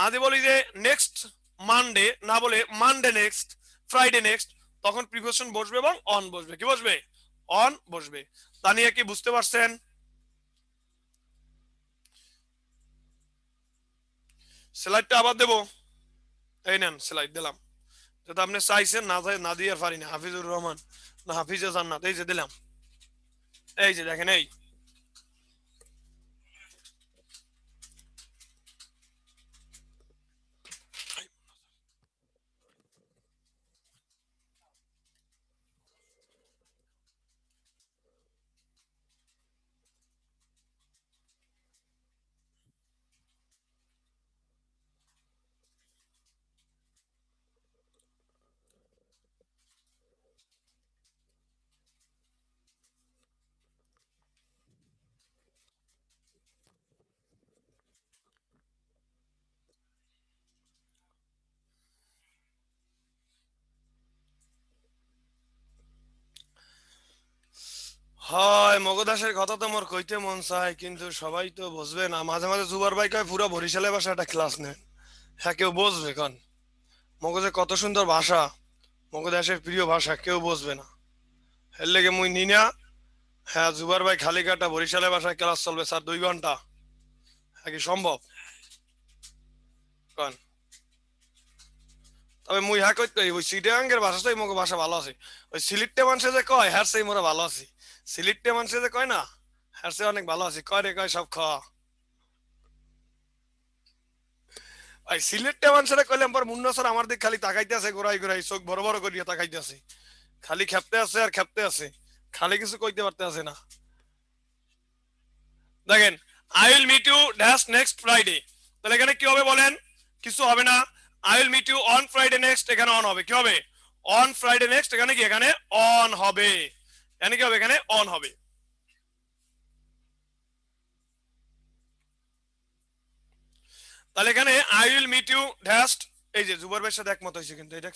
আদি বলি যে নেক্সট মানডে, না বলে মানডে নেক্সট, ফ্রাইডে নেক্সট, তখন প্রিপোজিশন বসবে এবং অন বসবে। কি বসবে? অন বসবে। তা নিয়ে কি বুঝতে পারছেন? স্লাইডটা আবার দেবো? এই নেন স্লাইড দিলাম, যেটা আপনি চাইছেন, না দিয়ে পারি না। হাফিজুর রহমান না হাফিজে জান্নাত, এই যে দিলাম, এই যে দেখেন। এই হয় মগদাসের কথা তো মোর কইতে মন চায়, কিন্তু সবাই তো বুঝবে না। মাঝে মাঝে জুবার ভাই কয় পুরো বরিশালের ভাষা একটা ক্লাস নেন, হ্যাঁ কেউ বুঝবে কান? মগজে কত সুন্দর ভাষা, মগদাসের প্রিয় ভাষা, কেউ বুঝবে না। এর লেগে মুই নিনা। হ্যাঁ জুবার ভাই খালি কাটা বরিশালের ভাষায় ক্লাস চলবে স্যার 2 ঘন্টা, হ্যাঁ কি সম্ভব কান? তবে মুই হ্যাঁ কইতে ওই সিটাঙ্গের ভাষা তো মগ ভাষা ভালো আছে। ওই সিলেটে মানুষে যে কয় হ্যাঁ সেই মোরা ভালো আছি, সিলেটে মানুষে যে কয় না হ্যাঁ সে অনেক ভালো আছি, কয় রে কয় সব খাওয়া। ভাই সিলেটে মানুষেরা কইলাম পর মুন্না স্যার আমার দিক খালি তাকাইতে আছে, গোড়াই গোড়াই চোখ বড় বড় করিয়া তাকাইতে আছে, খালি খেপতে আছে আর খেপতে আছে, খালি কিছু কইতে পারতে আছে না। দেখেন, I will meet you dash next Friday, তাহলে এখানে কি হবে বলেন? কিছু হবে না। I will meet you on Friday next, এখানে অন হবে। কি হবে? অন ফ্রাইডে নেক্সট, এখানে কি? এখানে অন হবে। এখানে কি হবে? এখানে অন হবে। তাহলে এখানে I will meet you dash, এই যে জুবার ভাইয়ের সাথে একমত হয়েছে, কিন্তু এটা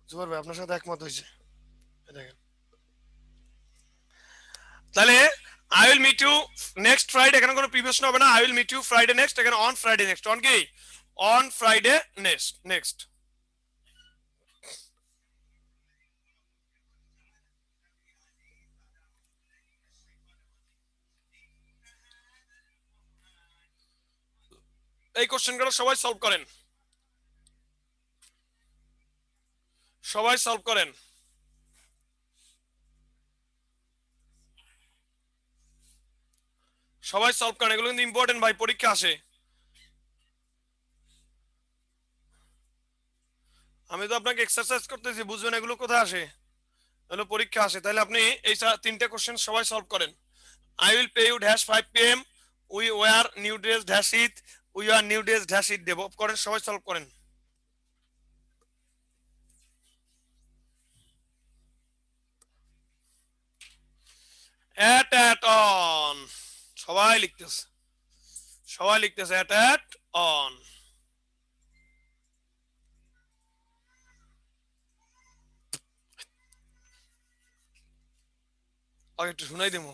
জুবার ভাই আপনার সাথে একমত হয়েছে, দেখেন। তাহলে I will meet you next Friday, এখানে কোনো প্রিভিয়াস হবে না। I will meet you Friday next, এখানে অন ফ্রাইডে নেক্সট। অন কি? On Friday next next. এই কোশ্চেনগুলো সবাই সলভ করেন, সবাই সলভ করেন। সবাই সলভ করেন, এগুলো কিন্তু ইম্পর্টেন্ট ভাই, পরীক্ষা আসে। আমি তো আপনাকে এক্সারসাইজ করতেছি, বুঝবেন এগুলো কোথায় আসে, এগুলো পরীক্ষা আসে। তাহলে আপনি এই তিনটে কোশ্চেন সবাই সলভ করেন। I will pay you dash 5 PM, we wore new dress dash Eid, we are new dress dash Eid দেব করেন, সবাই সলভ করেন। অ্যাট অন, সবাই লিখতেছে, সবাই লিখতেছে অ্যাট অন। আগে একটু শুনাই দেবো।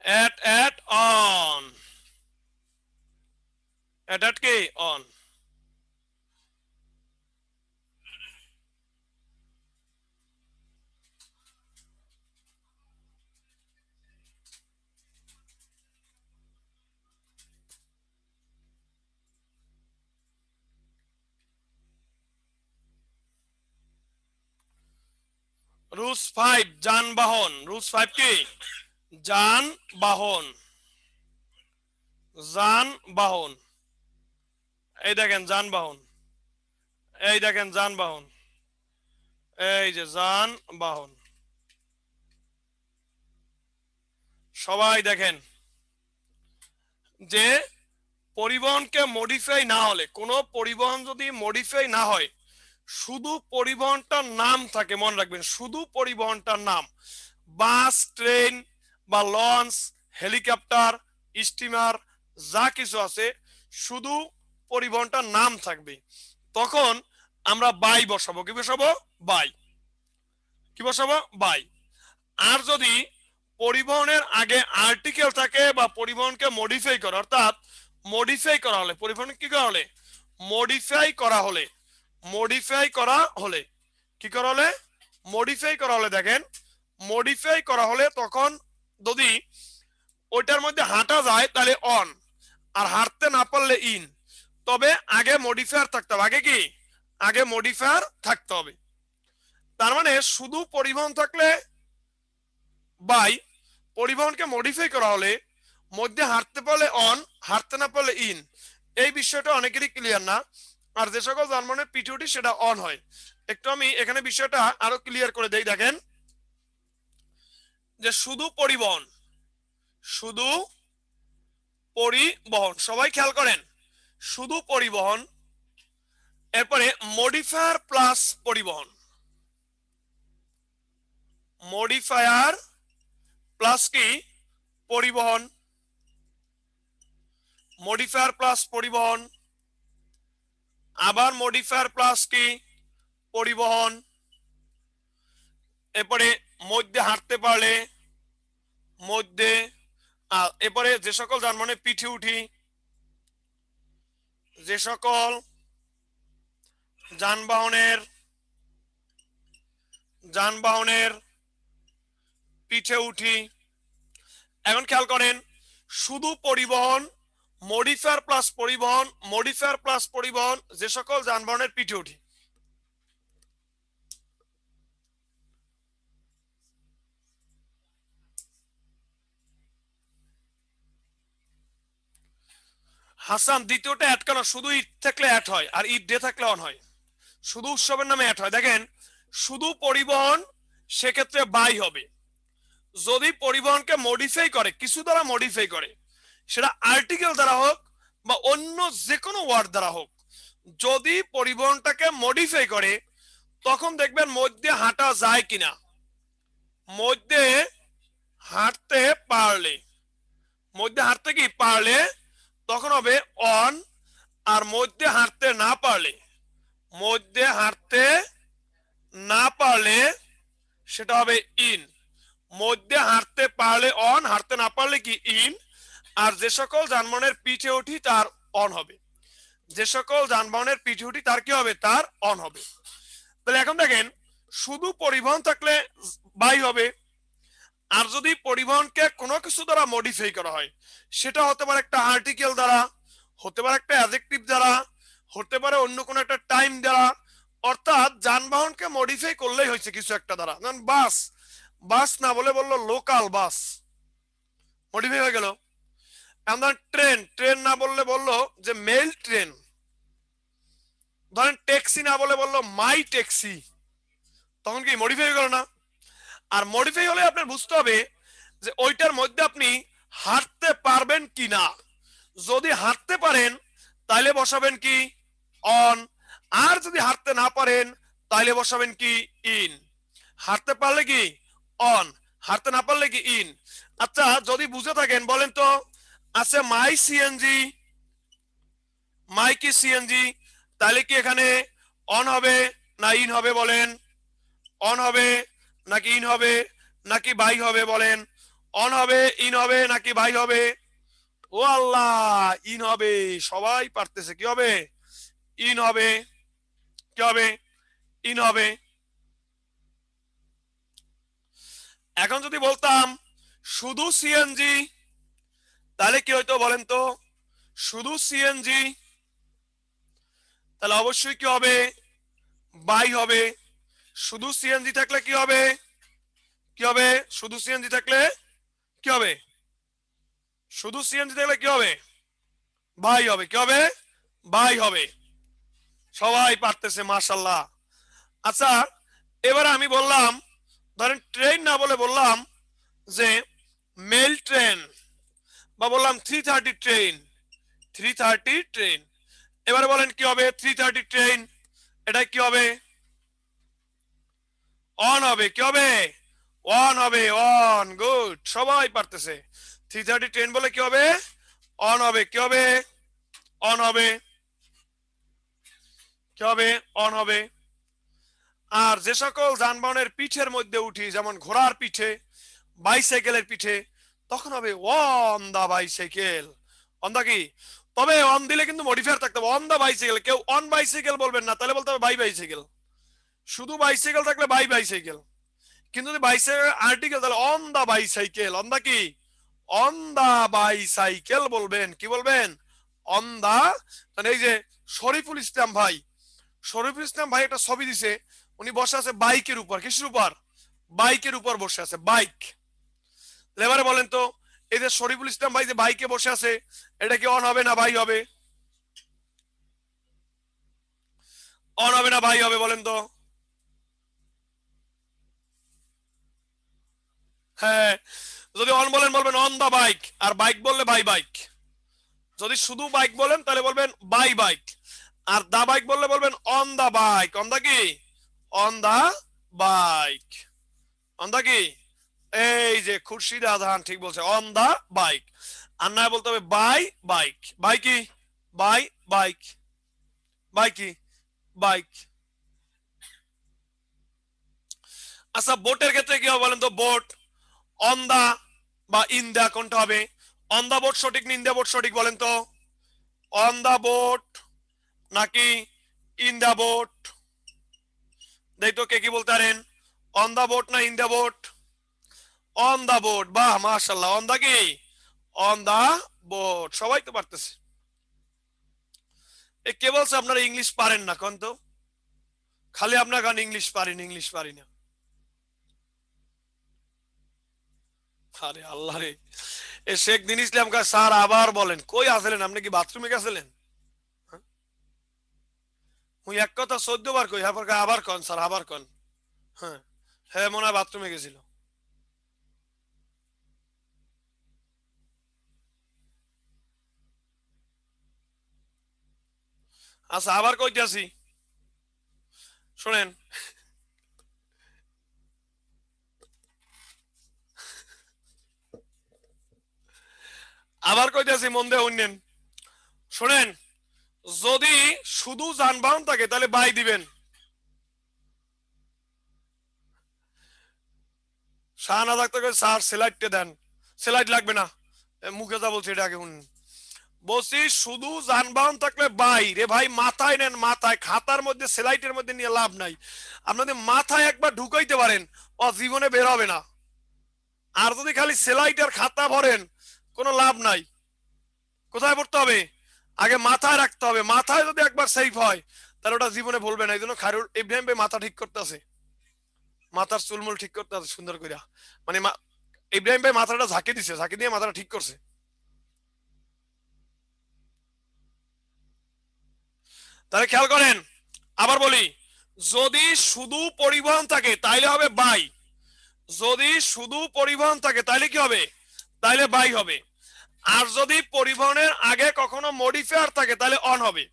অ্যাট অন, অ্যাট কি? অন। রুলস 5 যানবাহন, রুলস 5 কি? যানবাহন, যানবাহন। এই দেখেন যানবাহন, এই দেখেন যানবাহন, এই যে যানবাহন। সবাই দেখেন যে পরিবহনকে মডিফাই না হলে, কোনো পরিবহন যদি মডিফাই না হয়, শুধু পরিবহনটার নাম থাকে, মনে রাখবেন শুধু পরিবহনটার নাম, বাস, ট্রেন বা লঞ্চ, হেলিকপ্টার, স্টিমার, যা কিছু আছে শুধু পরিবহনটার নাম থাকবে, তখন আমরা বাই বসাবো। কি বসাবো? বাই। কি বসাবো? বাই। আর যদি পরিবহনের আগে আর্টিকেল থাকে বা পরিবহনকে মডিফাই করা, অর্থাৎ মডিফাই করা হলে, পরিবহন কি করা হলে? মডিফাই করা হলে, মডিফাই করা হলে, কি করা হলে? মডিফাই করা হলে, দেখেন মডিফাই করা হলে তখন যদি ওইটার মধ্যে হাঁটা যায় তাহলে অন, আর হাঁটতে না পারলে ইন। তবে আগে মডিফায়ার থাকতে হবে। আগে কি? আগে মডিফায়ার থাকতে হবে। তার মানে শুধু পরিবহন থাকলে বাই, পরিবহনকে মডিফাই করা হলে মধ্যে হাঁটতে পারলে অন, হাঁটতে না পারলে ইন। এই বিষয়টা অনেকেরই ক্লিয়ার না। আর যে সকল যানবাহনের পিটিওটি সেটা অন হয়। একটু আমি এখানে বিষয়টা আরো ক্লিয়ার করে দেই। দেখেন যে শুধু পরিবহন, শুধু পরিবহন, সবাই খেয়াল করেন, শুধু পরিবহন, এরপরে মডিফায়ার প্লাস পরিবহন, মডিফায়ার প্লাস কি? পরিবহন, মডিফায়ার প্লাস পরিবহন, আবার মডিফায়ার প্লাস কি? পরিবহন। এরপরে মধ্যে হাঁটতে পারলে মধ্যে, এরপরে যে সকল যানবাহনের পিঠে উঠি, যে সকল যানবাহনের যানবাহনের পিঠে উঠি। এখন খেয়াল করেন, শুধু পরিবহন, মডিফায়ার প্লাস পরিবহন, মডিফায়ার প্লাস পরিবহন, যে সকল যানবাহনের পিঠে উঠি। হাসান, দ্বিতীয়টা অ্যাড কেন? শুধু ইট থাকলে অ্যাড হয়, আর ইট ডে থাকলে অন হয়। শুধু উৎসবের নামে অ্যাড হয়। দেখেন শুধু পরিবহন, সেক্ষেত্রে বাই হবে। যদি পরিবহনকে মডিফাই করে, কিছু দ্বারা মডিফাই করে, সেটা আর্টিকেল দ্বারা হোক বা অন্য যে কোনো ওয়ার্ড দ্বারা হোক, যদি পরিবহনটাকে মডিফাই করে তখন দেখবেন মধ্যে হাঁটা যায় কিনা। মধ্যে হাঁটতে পারলে, মধ্যে হাঁটতে কি পারলে তখন হবে অন, আর মধ্যে হাঁটতে না পারলে, মধ্যে হাঁটতে না পারলে সেটা হবে ইন। মধ্যে হাঁটতে পারলে অন, হাঁটতে না পারলে কি? ইন। আর যে সকল যানবাহনের পিঠে উঠি তার অন হবে। যে সকল যানবাহনের পিঠে উঠি তার কি হবে? তার অন হবে। তাহলে এখন দেখেন, শুধু পরিবহন থাকলে বাই হবে। আর যদি পরিবহনকে কোনো কিছু দ্বারা মডিফাই করা হয়, সেটা হতে পারে একটা আর্টিকেল দ্বারা, হতে পারে একটা অ্যাডজেক্টিভ দ্বারা, হতে পারে অন্য কোনো একটা টাইম দ্বারা, অর্থাৎ যানবাহনকে মডিফাই করলেই হয়েছে কিছু একটা দ্বারা। যেমন বাস, বাস না বলে বললো লোকাল বাস, মডিফাই হয়ে গেল। এখন ট্রেন, ট্রেন না বললে বললো যে মেল ট্রেন। ধরেন ট্যাক্সি না বলে বললো মাই ট্যাক্সি, তখন কি মডিফাই হয়ে গেল না? আর মডিফাই হলে আপনার বুঝতে হবে যে ওইটার মধ্যে আপনি হাঁটতে পারবেন কি না। যদি হাঁটতে পারেন তাহলে বসাবেন কি? অন। আর যদি হাঁটতে না পারেন তাহলে বসাবেন কি? ইন। হাঁটতে পারলে কি? অন, হাঁটতে না পারলে কি? ইন। আচ্ছা, যদি বুঝে থাকেন বলেন তো, আছে মাই সিএনজি, মাই কি সিএনজি, তাহলে কি এখানে অন হবে না ইন হবে? বলেন, অন হবে নাকি ইন হবে নাকি বাই হবে? বলেন, অন হবে, ইন হবে নাকি বাই হবে? ও আল্লাহ, ইন হবে। সবাই পারতেছে। কি হবে? ইন হবে। কি হবে? ইন হবে। এখন যদি বলতাম শুধু সিএনজি, তাহলে কি হইতো বলেন তো? শুধু সিএনজি, তাহলে অবশ্যই কি হবে? বাই হবে। শুধু সিএনজি থাকলে কি হবে? কি হবে? শুধু সিএনজি থাকলে কি হবে? শুধু সিএনজি থাকলে কি হবে? বাই হবে। কি হবে? বাই হবে। সবাই পারতেছে, মাশাআল্লাহ। আচ্ছা, এবারে আমি বললাম, ধরেন ট্রেন না বলে বললাম যে মেল ট্রেন, বা বললাম 3:30 ট্রেন, 3:30 ট্রেন। এবারে বলেন কি হবে? 3:30 ট্রেন, এটা কি হবে? অন হবে। কি হবে? অন হবে। অন। গুড, সবাই পারতেছে। 3:30 ট্রেন বলে কি হবে? অন হবে। কি হবে? অন হবে। কি হবে? অন হবে। আর যে সকল যানবাহনের পিঠের মধ্যে উঠি, যেমন ঘোড়ার পিঠে, বাইসাইকেলের পিঠে, তখন হবে on the bicycle. On the কি? তবে অন দিলে কিন্তু মডিফায়ার থাকতে হবে। অন দা বাইসাইকেল, কেউ অন বাইসাইকেল বলবেন না, তাহলে বলতে হবে বাই বাইসাইকেল। শুধু বাইসাইকেল থাকলে বাই বাইসাইকেল, কিন্তু যদি বাইসাইকেল আর্টিকেল তাহলে on the bicycle. On the কি? অন দা বাইসাইকেল বলবেন। কি বলবেন? On the. মানে এই যে শরীফুল ইসলাম ভাই, শরীফুল ইসলাম ভাই একটা ছবি দিছে, উনি বসে আছে বাইকের উপর। কিসের উপর? বাইকের উপর বসে আছে, বাইক। এবারে বলেন তো, এই যে শরীফুল ইসলাম ভাই যে বাইকে বসে আছে, এটা কি অন হবে না বাই হবে? অন হবে না বাই হবে বলেন তো? হ্যাঁ, যদি অন বলেন বলবেন অন দা বাইক, আর বাইক বললে বাই বাইক। যদি শুধু বাইক বলেন তাহলে বলবেন বাই বাইক, আর দা বাইক বললে বলবেন on the bike. On the কি? On the bike. On the কি? এই যে খুরশিদ আজহান ঠিক বলছে, অন দা বাইক। আর না বলতে হবে বাই বাইক। বাই কি? By bike. বাই কি? বাইক। আচ্ছা, বোটের ক্ষেত্রে কি হবে বলেন তো? বোট অন দা বা ইন দা কোনটা হবে? অন দা বোট সঠিক না ইন দা বোট সঠিক বলেন তো? অন দা বোট নাকি ইন দা বোট? দেখ তো কে কি বলতে পারেন, অন দা বোট না in the boat? On the boat. বাহ, মাশাআল্লাহ। অন দা কি? On the boat. সবাই তো পারতেছে। এ কে বলছে আপনারা ইংলিশ পারেন না কোন তো? খালি আপনার গান ইংলিশ পারেন, ইংলিশ পারি না। আরে আল্লাহ রে, এ শেখ দিন ইসলাম কা স্যার আবার বলেন, কই আসলেন আপনি? কি বাথরুমে গেছিলেন? মুই এক কথা 14 বার কই, হ্যাঁ আবার কন স্যার, আবার কন। হ্যাঁ, হ্যাঁ মনে হয় বাথরুমে গেছিল। আচ্ছা, আবার কইতে আসি, শোনেন। আবার কইতে আসি, মন দিয়ে শুনেন। শোনেন, যদি শুধু যানবাহন থাকে তাহলে বাই দিবেন। শাহানা ডাক্তার স্যার স্যালাইডটা দেন। স্যালাইড লাগবে না, মুখে যা বলছে এটা আগে শুনুন। বলছি শুধু যানবাহন থাকলে বাই রে ভাই, মাথায় নেন, মাথায়। খাতার মধ্যে স্যালাইডের মধ্যে নিয়ে লাভ নাই। আপনাদের মাথায় একবার ঢুকাইতে পারেন, ও জীবনে বের হবে না। আর যদি খালি স্যালাইড আর খাতা ভরেন, কোনো লাভ নাই। কোথায় পড়তে হবে? আগে মাথায় রাখতে হবে। মাথায় যদি একবার সেফ হয়, তাহলে ওটা জীবনে ভুলবে না। এই জন্য খায়রুল ইব্রাহিম ভাই মাথা ঠিক করতে আছে, মাথার চুলমুল ঠিক করতে আছে সুন্দর করে। মানে ইব্রাহিম ভাই মাথাটা ঝাঁকে দিছে, ঝাঁকে দিয়ে মাথাটা ঠিক করছে। তাহলে খেয়াল করেন, আবার বলি, যদি শুধু পরিবহন থাকে তাইলে হবে বাই। যদি শুধু পরিবহন থাকে তাইলে কি হবে? তাইলে বাই হবে। আর যদি পরিবহনের আগে কখনো মডিফায়ার থাকে তাহলে অন হবে।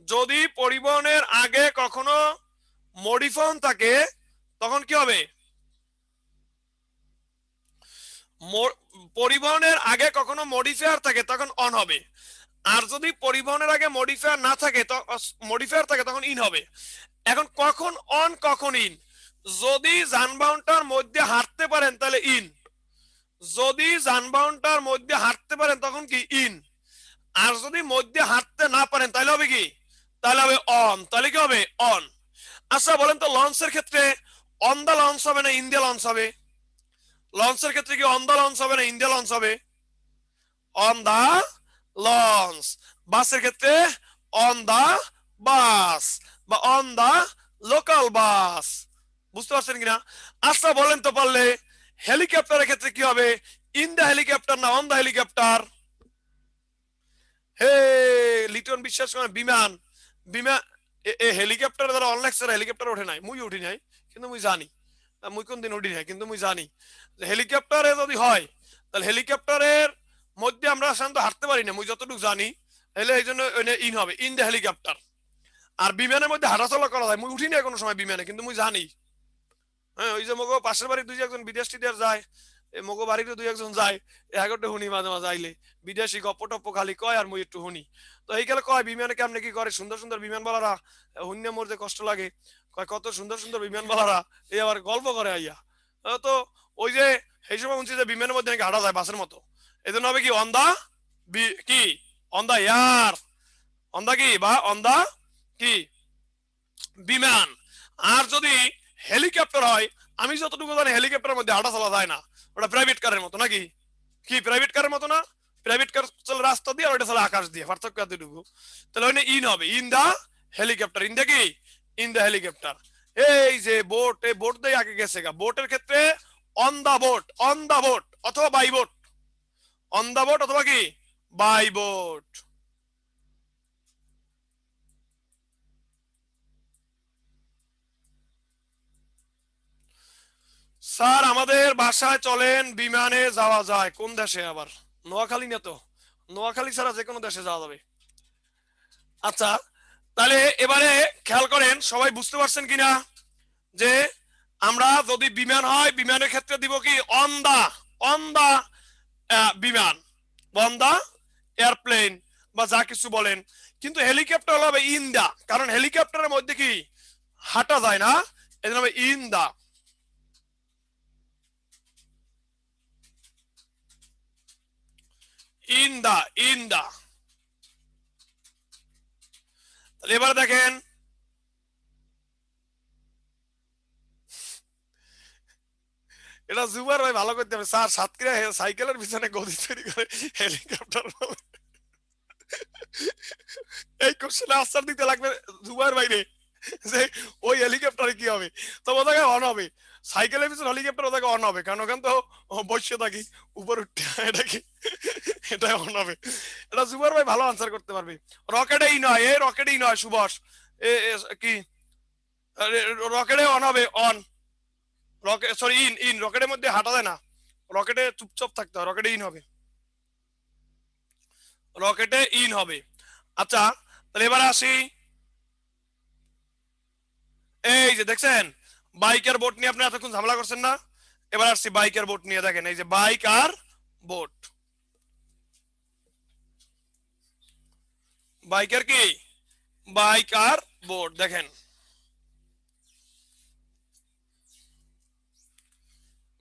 যদি পরিবহনের আগে কখনো মডিফায়ার থাকে তখন কি হবে? পরিবহনের আগে কখনো মডিফায়ার থাকে তখন অন হবে। আর যদি পরিবহনের আগে মডিফায়ার না থাকে, মডিফায়ার থাকে, তখন ইন হবে। এখন কখন অন কখন ইন? যদি যানবাহনটার মধ্যে হাঁটতে পারেন তাহলে ইন। যদি যানবাহনটার মধ্যে হাঁটতে পারেন তখন কি? ইন। আর যদি মধ্যে হাঁটতে না পারেন তাহলে হবে কি? তাহলে হবে অন। তাহলে কি হবে? অন। আচ্ছা বলেন তো, লঞ্চের ক্ষেত্রে অন দা লঞ্চ হবে না ইন দা লঞ্চ হবে? লঞ্চের ক্ষেত্রে কি অন দা লঞ্চ হবে না ইন দা লঞ্চ হবে? On the launch. বাসের ক্ষেত্রে অন দা বাস বা অন দা লোকাল বাস। বুঝতে পারছেন কিনা? আচ্ছা বলেন তো পারলে, হেলিকপ্টারের ক্ষেত্রে কি হবে? ইন দা হেলিকপ্টার না অন দা হেলিকপ্টার? হে লিটন বিশ্বাস করেন, বিমান, বিমান, হেলিকপ্টার দ্বারা অনলাইন হেলিকপ্টার ওঠে নাই, মুই উঠি নাই, কিন্তু মুই জানি। মুই কোন দিন উঠি নাই, কিন্তু মুই জানি যে হেলিকপ্টারে যদি হয় তাহলে হেলিকপ্টারের মধ্যে আমরা সাধারণত হাঁটতে পারি না, মুই যতটুকু জানি। তাহলে এই জন্য ইন হবে, ইন দ্য হেলিকপ্টার। আর বিমানের মধ্যে হাঁটাচলা করা যায়, মুই উঠি না কোনো সময় বিমানে, কিন্তু মুই জানি। হ্যাঁ, ওই যে মগো পাশের বাড়ি দুই একজন বিদেশ টিদেশ যায়, এই মগো বাড়িতে দুই একজন যায়, এগারোটা শুনি মাঝে মাঝে আইলে বিদেশি গপ্প টপ্প খালি কয় আর মুই একটু শুনি। তো এই গেলে কয় বিমানে কেমনে কি করে, সুন্দর সুন্দর বিমান বালারা শুনে মরতে কষ্ট লাগে, কয় কত সুন্দর সুন্দর বিমান বালারা এই আবার গল্প করে আইয়া। তো ওই যে সেই সময় শুনছি যে বিমানের মধ্যে নাকি হাঁটা যায় বাসের মতো, এই জন্য হবে কি অন দা কি on the air, on the কি বা অন দা কি বিমান। আর যদি হেলিকপ্টার হয়, আমি যতটুকু জানি হেলিকপ্টারের মধ্যে হাঁটা চলা যায় না, ওটা প্রাইভেট কারের মতো নাকি, কি প্রাইভেট কারের মতো না? প্রাইভেট কার চলে রাস্তা দিয়ে, আর ওটা চলে আকাশ দিয়ে, পার্থক্য এতটুকু। তাহলে ওই ইন হবে, in the helicopter, in the কি ইন দা হেলিকপ্টার। এই যে বোট, এই বোট দিয়ে আগে গেছে গা, বোটের ক্ষেত্রে on the boat, on the boat অথবা by boat, on the boat অথবা কি বাই বোট। স্যার আমাদের বাসায় চলেন, বিমানে যাওয়া যায়। কোন দেশে আবার? নোয়াখালী না তো, নোয়াখালী ছাড়া যে কোনো দেশে যাওয়া যাবে। আচ্ছা, তাহলে এবারে খেয়াল করেন, সবাই বুঝতে পারছেন কিনা যে আমরা যদি বিমান হয়, বিমানের ক্ষেত্রে দিব কি অন দা, অন দা বিমান, অন দা এয়ারপ্লেন বা যা কিছু বলেন। কিন্তু হেলিকপ্টার হবে ইন দা, কারণ হেলিকপ্টারের মধ্যে কি হাঁটা যায় না, এই হবে in the. In the, in the. এবার দেখেন, এটা জুবার ভাই ভালো করতে হবে স্যার, সাতক্ষীরা সাইকেলের পিছনে গদি তৈরি করে হেলিকপ্টার। এই কোশ্চেনে আনসার দিতে লাগবে জুবার বাইরে, যে ওই হেলিকপ্টারে কি হবে, তো ওটাকে অন হবে। সাইকেলের পিছনে হেলিকপ্টার ওটাকে অন হবে, কারণ ওখান তো বসে থাকি উপর উঠতে, এটা কি এটা অন হবে। এটা জুবার ভাই ভালো আনসার করতে পারবে। রকেটেই নয়, এ রকেটেই নয় সুভাষ, কি রকেটে অন হবে, on, rocket sorry in, in রকেটের মধ্যে হাঁটা যায় না, রকেটে চুপচাপ থাকতে হয়, রকেটে ইন হবে, রকেটে ইন হবে। আচ্ছা, তাহলে এবার আসি, এই যে দেখছেন বাইক আর বোট নিয়ে আপনি এতক্ষণ ঝামেলা করছেন না, এবার আসছি বাইক আর বোট নিয়ে। দেখেন এই যে বাইক আর বোট, বাইক আর কি বাইক আর বোট, দেখেন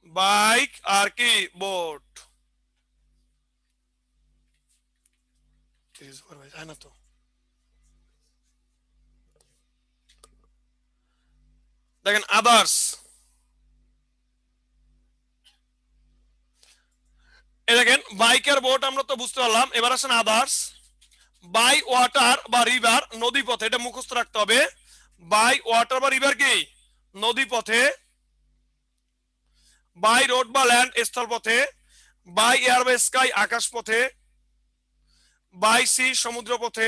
বাইক আর কি বোট, যায় না তো। দেখেন আদার্স, এই দেখেন বাইক আর বোট আমরা তো বুঝতে পারলাম। এবার আসেন আদার্স, বাই ওয়াটার বা রিভার, নদী পথে, এটা মুখস্থ রাখতে হবে। বাই ওয়াটার বা রিভার কি নদী পথে, বাই রোড বা ল্যান্ড স্থল পথে, বাই এয়ার বা স্কাই আকাশ পথে, বাই সি সমুদ্র পথে,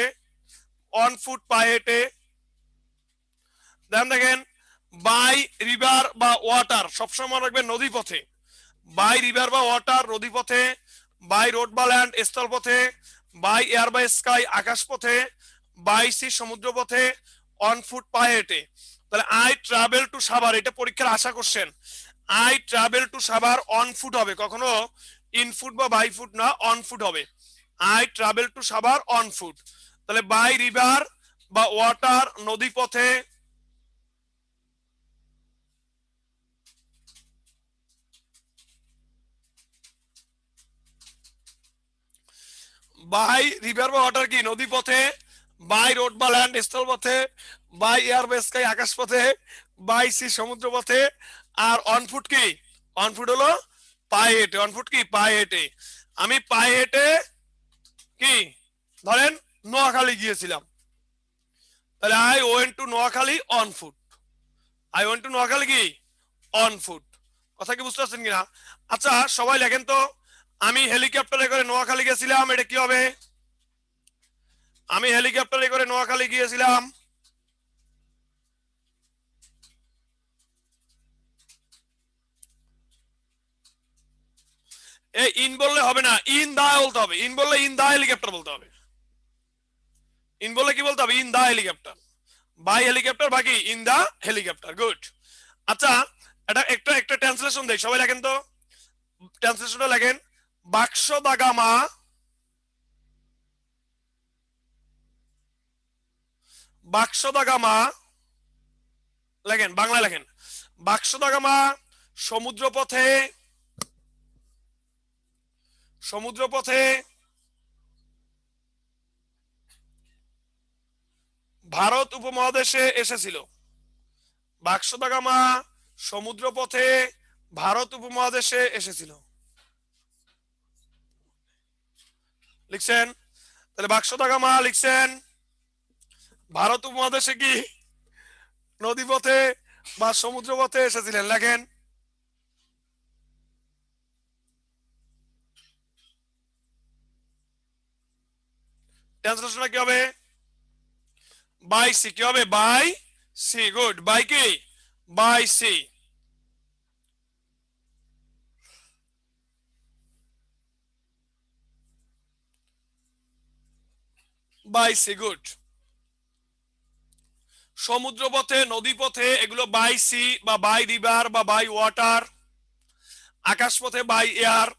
অন ফুট পায়ে হেঁটে। দেখেন বাই রিভার বা ওয়াটার সবসময় রাখবেন নদী পথে, বাই রিভার বা ওয়াটার নদী পথে, বাই রোড বা ল্যান্ড স্থল পথে, বাই এয়ার বা স্কাই আকাশ পথে, বাই সি সমুদ্র পথে, অন ফুট পায়ে হেঁটে। তাহলে আই ট্রাভেল টু সাভার, এটা পরীক্ষার আশা করছেন, I travel to Savar on foot হবে, কখনো ইন ফুট বা বাই ফুট না, অন ফুট হবে। I travel to Savar on foot. তাহলে বাই রিভার বা ওয়াটার নদী পথে, বাই রিভার বা ওয়াটার কি নদী পথে, বাই রোড বা ল্যান্ড স্থল পথে, বাই এয়ার বা স্কাই আকাশ পথে, বাই সি সমুদ্র পথে, আর অন ফুট কি অন ফুট হলো পায়ে হেঁটে, অন ফুট কি পায়ে হেঁটে। আমি পায়ে হেঁটে কি ধরেন নোয়াখালী গিয়েছিলাম, তাহলে I went two Noakhali on foot, I went two Noakhali কি অন ফুট। কথা কি বুঝতে পারছেন কিনা? আচ্ছা সবাই লেখেন তো, আমি হেলিকপ্টারে করে নোয়াখালী গেছিলাম, এটা কি হবে? আমি হেলিকপ্টারে করে নোয়াখালী গিয়েছিলাম, এই ইন বললে হবে না, ইন দা বলতে হবে, ইন বললে ইন দা হেলিকপ্টার বলতে হবে, ইন বললে কি বলতে হবে in the helicopter, by helicopter বাকি ইন দা হেলিকপ্টার, গুড। আচ্ছা এটা একটা একটা ট্রান্সলেশন দেই, সবাই লেখেন তো, ট্রান্সলেশনটা লেখেন বাক্স দাগামা, বাক্স দাগামা লেখেন, বাংলায় লেখেন বাক্স দাগামা সমুদ্রপথে, সমুদ্রপথে ভারত উপমহাদেশে এসেছিল। বাক্স দাগামা সমুদ্রপথে ভারত উপমহাদেশে এসেছিল। লিখছেন? তাহলে বাক্স দাগামা লিখছেন, ভারত উপমহাদেশে কি নদীপথে বা সমুদ্রপথে এসেছিলেন? লেখেন। ট্রান্সলেশন কি হবে? By sea. কি হবে? By sea. গুড। বাই কি? By sea. By sea. Good. সমুদ্রপথে, নদীপথে এগুলো বাই সি বা বাই রিভার বা বাই ওয়াটার। আকাশপথে বাই এয়ার,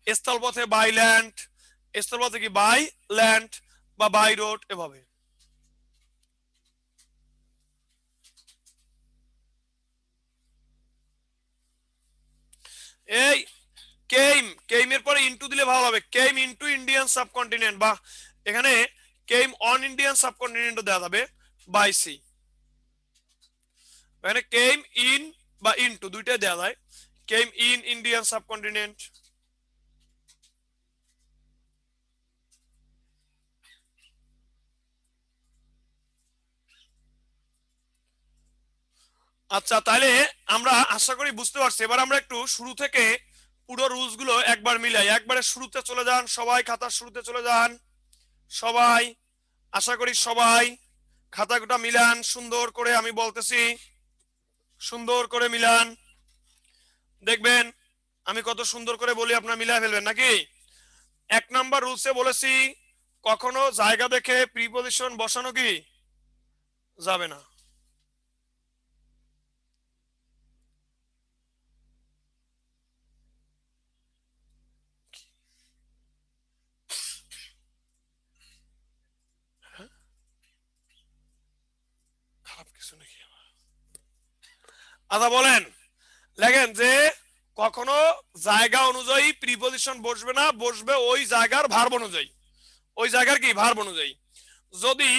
স্থলপথে বাই ল্যান্ড, স্থলপথে কি বাই ল্যান্ড বা বাই রোড, এভাবে। এই কেম, কেমের পরে ইনটু দিলে ভালো হবে। কেম ইনটু ইন্ডিয়ান সাবকন্টিনেন্ট, বা এখানে কেম অন ইন্ডিয়ান সাবকন্টিনেন্টও দেওয়া যাবে বাই সি। এখানে কেম ইন বা ইনটু দুইটাই দেওয়া যায়। Came in Indian subcontinent. আচ্ছা, তাহলে আমরা আশা করি বুঝতে পারছি। এবার আমরা একটু শুরু থেকে পুরো রুলস গুলো একবার মিলাই। একবারে শুরুতে চলে যান সবাই, খাতার শুরুতে চলে যান সবাই। আশা করি সবাই খাতাটা মিলান সুন্দর করে, আমি বলতেছি সুন্দর করে মিলান। দেখবেন আমি কত সুন্দর করে বলি, আপনারা মিলাই ফেলবেন নাকি? 1 নাম্বার রুলসে বলেছি কখনো জায়গা দেখে প্রিপজিশন বসানো কি যাবে না। খারাপ কিছু নাকি? আচ্ছা বলেন, লেখেন যে কখনো জায়গা অনুযায়ী প্রিপজিশন বসবে না, বসবে ওই জায়গার ভার্ব অনুযায়ী। ওই জায়গার কি ভার্ব অনুযায়ী। যদি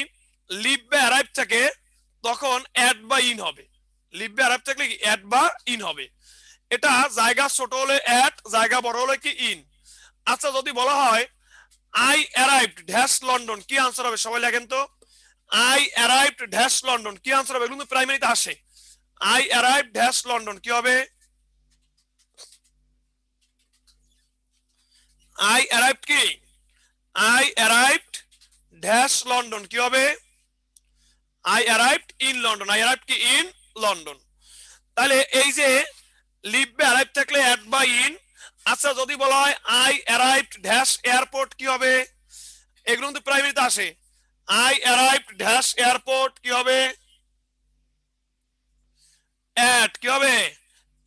লিভ বা অ্যারাইভ থাকে তখন অ্যাড বা ইন হবে। লিভ বা অ্যারাইভ থাকলে কি অ্যাড বা ইন হবে। এটা জায়গা ছোট হলে অ্যাড, জায়গা বড় হলে কি ইন। আচ্ছা, যদি বলা হয় আই অ্যারাইভড ড্যাশ লন্ডন, কি আনসার হবে? সবাই লেখেন তো। আই অ্যারাইভড ড্যাশ লন্ডন, কি আনসার হবে? এগুলো প্রাইমারিতে আসে। আই অ্যারাইভড ড্যাশ লন্ডন কি হবে? আই অ্যারাইভড কি? আই অ্যারাইভড ড্যাশ লন্ডন কি হবে? I arrived in London. I arrived কি? In London. তাহলে এই যে লিভ বা অ্যারাইভ থাকলে অ্যাট বা ইন। আচ্ছা, যদি বলা হয় আই অ্যারাইভড ড্যাশ এয়ারপোর্ট কি হবে? এগুলো কিন্তু প্রাইমারিতে আসে। আই অ্যারাইভড ড্যাশ এয়ারপোর্ট কি হবে? অ্যাট কি হবে?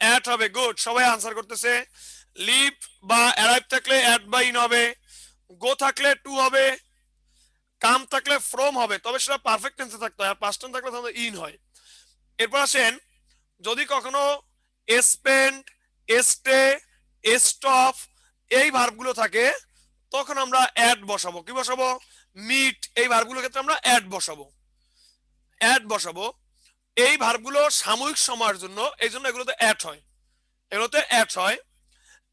অ্যাট হবে। গুড, সবাই আনসার করতেছে। লিভ বা অ্যারাইভ থাকলে অ্যাট বা ইন হবে। গো থাকলে টু হবে। কাম থাকলে ফ্রম হবে, তবে সেটা পারফেক্ট টেন্সে থাকতে হয়। আর পাস্ট টেন্স থাকলে তাহলে ইন হয়। এরপর আসেন, যদি কখনো স্পেন্ড, স্টে, স্টপ এই ভার্বগুলো থাকে তখন আমরা অ্যাড বসাবো। কি বসাবো? মিট এই ভার্বগুলোর ক্ষেত্রে আমরা অ্যাড বসাবো। অ্যাড বসাবো। এই ভার্বগুলো সাময়িক সময়ের জন্য, এই জন্য এগুলোতে অ্যাড হয়, এগুলোতে অ্যাড হয়।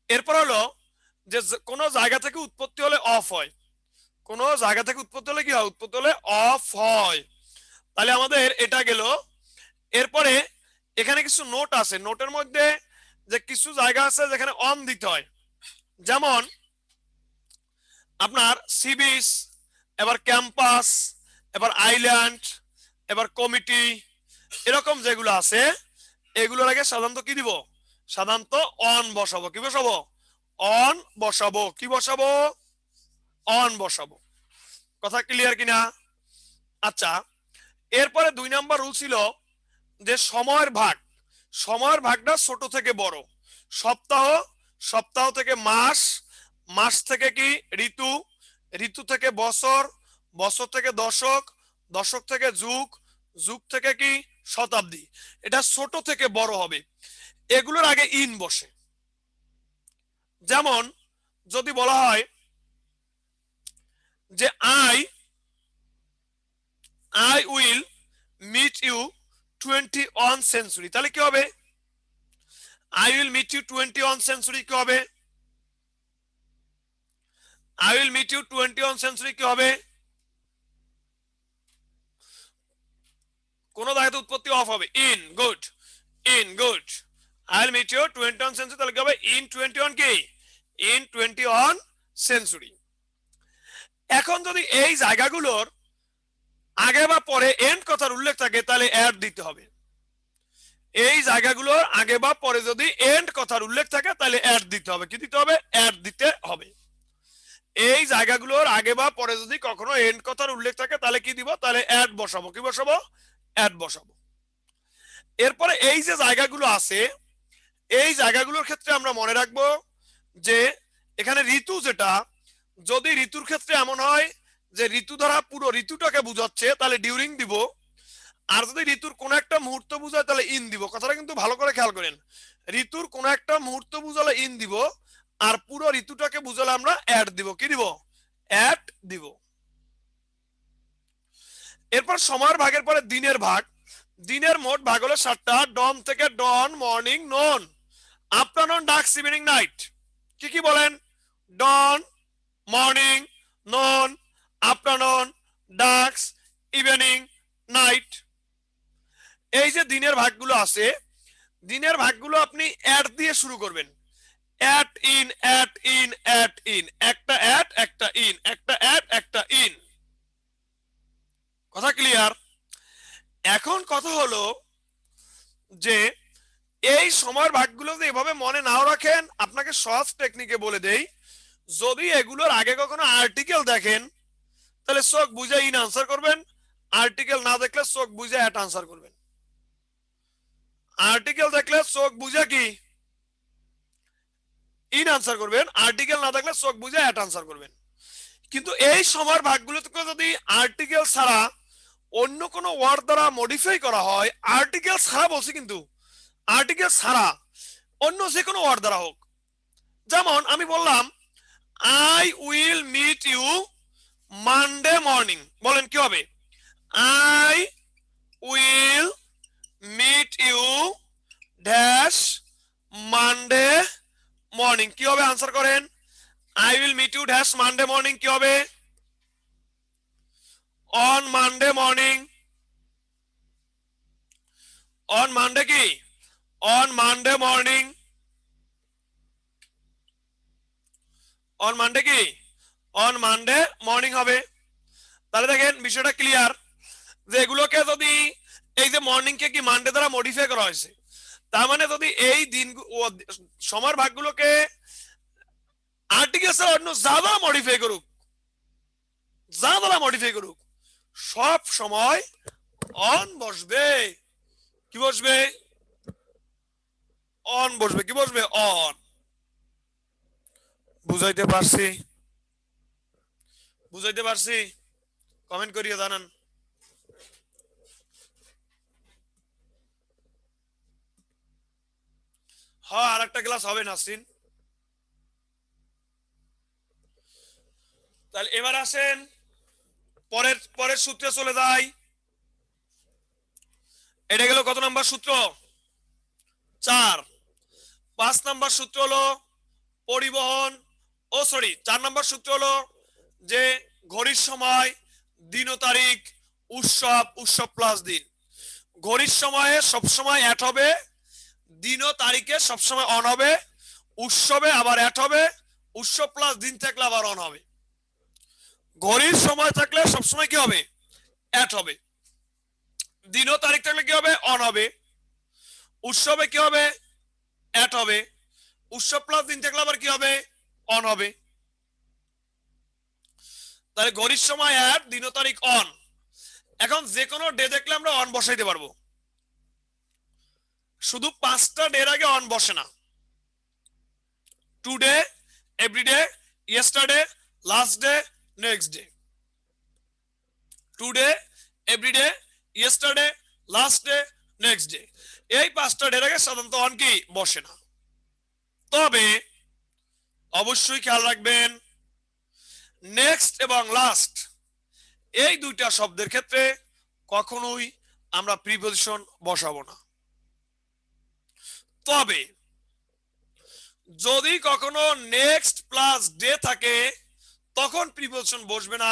এরপর হলো যে কোনো জায়গা থেকে উৎপত্তি হলে অফ হয়। কোনো জায়গা থেকে উৎপত্তি হলে কি হয়? উৎপত্তি হলে অফ হয়। তাহলে আমাদের এটা গেল। এরপরে এখানে কিছু নোট আছে। নোটের মধ্যে যে কিছু জায়গা আছে যেখানে অন দিতে হয়, যেমন আপনার সি বিচ, এবার ক্যাম্পাস, এবার আইল্যান্ড, এবার কমিটি, এরকম যেগুলো আছে এগুলোর আগে সাধারণত কি দিব? সাধারণত অন বসাবো। কি বসাবো? অন বসাবো। কি বসাবো? অন বসাবো। কথা ক্লিয়ার কিনা? আচ্ছা, এরপরে 2 নাম্বার রুল ছিল যে সময়ের ভাগ। সময়ের ভাগটা ছোট থেকে বড়। সপ্তাহ, সপ্তাহ থেকে মাস, মাস থেকে কি ঋতু, ঋতু থেকে বছর, বছর থেকে দশক, দশক থেকে যুগ, যুগ থেকে কি শতাব্দী। এটা ছোট থেকে বড় হবে, এগুলোর আগে ইন বসে। যেমন যদি বলা হয় যে I will meet you 21 century, তাহলে কি হবে? I will meet you 21 century কি হবে? I will meet you 21 century কি হবে? কোন জায়গাতে উৎপত্তি অফ হবে, in, good, in, good. I will meet you 21 century, তাহলে কি হবে? ইন 21 কি? In 21 century. এখন যদি এই জায়গাগুলোর আগে বা পরে এন্ড কথার উল্লেখ থাকে তাহলে অ্যাড দিতে হবে। এই জায়গাগুলোর আগে বা পরে যদি এন্ড কথার উল্লেখ থাকে তাহলে অ্যাড দিতে হবে। কি দিতে হবে? অ্যাড দিতে হবে। এই জায়গাগুলোর আগে বা পরে যদি কখনো এন্ড কথার উল্লেখ থাকে তাহলে কি দিব? তাহলে অ্যাড বসাবো। কি বসাবো? অ্যাড বসাবো। এরপরে এই যে জায়গাগুলো আছে, এই জায়গাগুলোর ক্ষেত্রে আমরা মনে রাখবো যে এখানে ঋতু, যেটা যদি ঋতুর ক্ষেত্রে এমন হয় যে ঋতু দ্বারা পুরো ঋতুটাকে বুঝাচ্ছে তাহলে ডিউরিং দিব, আর যদি ঋতুর কোন একটা মুহূর্ত বুঝায় তাহলে ইন দিব। কথাটা কিন্তু ভালো করে খেয়াল করেন, ঋতুর কোন একটা মুহূর্ত বুঝালে ইন দিব, আর পুরো ঋতুটাকে বুঝালে আমরা অ্যাড দিব। কি দিব? অ্যাড দিব। এরপর সময়ের ভাগের পরে দিনের ভাগ। দিনের মোট ভাগ হলো 7টা। ডন থেকে dawn, morning, noon, afternoon, dusk, evening, night. কি কি বলেন? Dawn, morning, noon, afternoon, dusk, evening, night. এই যে দিনের ভাগগুলো আছে, দিনের ভাগগুলো আপনি অ্যাড দিয়ে শুরু করবেন। Add in, add in, add in, একটা অ্যাড একটা ইন, একটা অ্যাড একটা ইন। কথা ক্লিয়ার? এখন কথা হলো যে এই সময়ের ভাগগুলো যদি এভাবে মনে নাও রাখেন, আপনাকে সহজ টেকনিকে বলে দেই, যদি এগুলোর আগে কখনো আর্টিকেল দেখেন তাহলে চোখ বুঝে ইন আনসার করবেন, আর্টিকেল না দেখলে চোখ বুঝে অ্যাট আনসার করবেন। আর্টিকেল দেখলে চোখ বুঝে কি ইন আনসার করবেন, আর্টিকেল না দেখলে চোখ বুঝে অ্যাট আনসার করবেন। কিন্তু এই সময়ের ভাগগুলোতে যদি আর্টিকেল ছাড়া অন্য কোনো ওয়ার্ড দ্বারা মডিফাই করা হয়, আর্টিকেল ছাড়া বলছি, কিন্তু আর্টিকেল ছাড়া অন্য যে কোনো ওয়ার্ড দ্বারা হোক, যেমন আমি বললাম I will meet you Monday morning, বলেন কি হবে? I will meet you dash Monday morning, কি হবে? আনসার করেন। I will meet you dash Monday morning কি হবে? On Monday morning. On Monday কি? On Monday morning. On Monday কি? অন মানডে মর্নিং হবে। তাহলে দেখেন বিষয়টা ক্লিয়ার, যে এগুলোকে যদি এই যে মর্নিং কে কি মানডে দ্বারা মডিফাই করা হয়েছে, তার মানে যদি এই দিন সময়ের ভাগগুলোকে আর্টিকেল ছাড়া অন্য যা দ্বারা মডিফাই করুক, যা দ্বারা মডিফাই করুক, সব সময় অন বসবে। কি বসবে? অন বসবে। কি বসবে? অন। বুঝাইতে পারছি? বুঝাইতে পারছি? কমেন্ট করিয়ে জানান। হ্যাঁ, আর একটা ক্লাস হবে নাসরিন। তাহলে এবার আসেন পরের পরের সূত্রে চলে যাই। এটা গেল কত নাম্বার সূত্র? 4। 5 নাম্বার সূত্র হলো পরিবহন, 4 নাম্বার সূত্র হলো যে ঘড়ির সময়, দিন ও তারিখ, উৎসব, উৎসব প্লাস দিন। ঘড়ির সময়ে সবসময় অ্যাট হবে, দিন ও তারিখে সবসময় অন হবে, উৎসবে আবার অ্যাট হবে, উৎসব প্লাস দিন থাকলে আবার অন হবে। ঘড়ির সময় থাকলে সবসময় কি হবে? অ্যাট হবে। দিন ও তারিখ থাকলে কি হবে? অন হবে। উৎসবে কি হবে? অ্যাট হবে। উৎসব প্লাস দিন থাকলে আবার কি হবে? অন হবে। তাহলে ঘড়ির সময় অ্যাট, দিন ও তারিখ অন। এখন যে কোনো ডে দেখলে আমরা অন বসাইতে পারবো, শুধু 5টা ডের আগে অন বসে না। Today, everyday, yesterday, last day, next day. Today, everyday, yesterday, last day, next day. এই 5টা ডের আগে সাধারণত অন কি বসে না। তবে অবশ্যই খেয়াল রাখবেন, নেক্সট এবং লাস্ট এই 2টা শব্দের ক্ষেত্রে কখনোই আমরা প্রিপজিশন বসাবো না। তবে যদি কখনো নেক্সট প্লাস ডে থাকে তখন প্রিপজিশন বসবে না,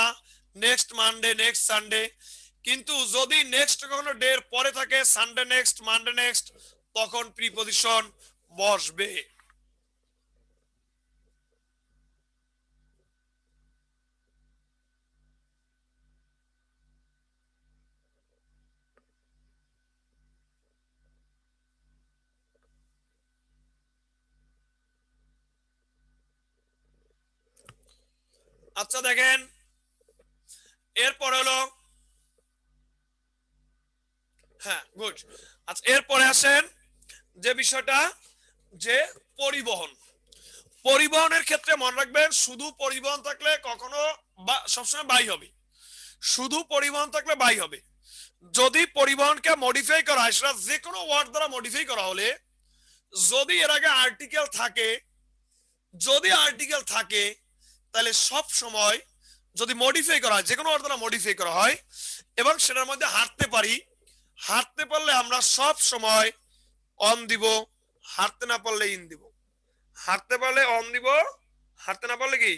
নেক্সট মানডে, নেক্সট সানডে। কিন্তু যদি নেক্সট কখনো ডে এর পরে থাকে, সানডে নেক্সট, মানডে নেক্সট, তখন প্রিপজিশন বসবে। আচ্ছা দেখেন, এরপর হলো, হ্যাঁ গুড। আচ্ছা এরপরে আসেন যে বিষয়টা, যে পরিবহন। পরিবহনের ক্ষেত্রে মনে রাখবেন, শুধু পরিবহন থাকলে কখনো সবসময় বাই হবে, শুধু পরিবহন থাকলে বাই হবে। যদি পরিবহনকে মডিফাই করা হয়, সেটা যে কোনো ওয়ার্ড দ্বারা মডিফাই করা হলে, যদি এর আগে আর্টিকেল থাকে, যদি আর্টিকেল থাকে, তাহলে সব সময় যদি মডিফাই করা হয়, যে কোনো ওয়ার্ড দ্বারা মডিফাই করা হয় এবং সেটার মধ্যে হাঁটতে পারি, হাঁটতে পারলে আমরা সব সময় অন দিব, হাঁটতে না পারলে ইন দিব। হাঁটতে পারলে অন দিব, হাঁটতে না পারলে কি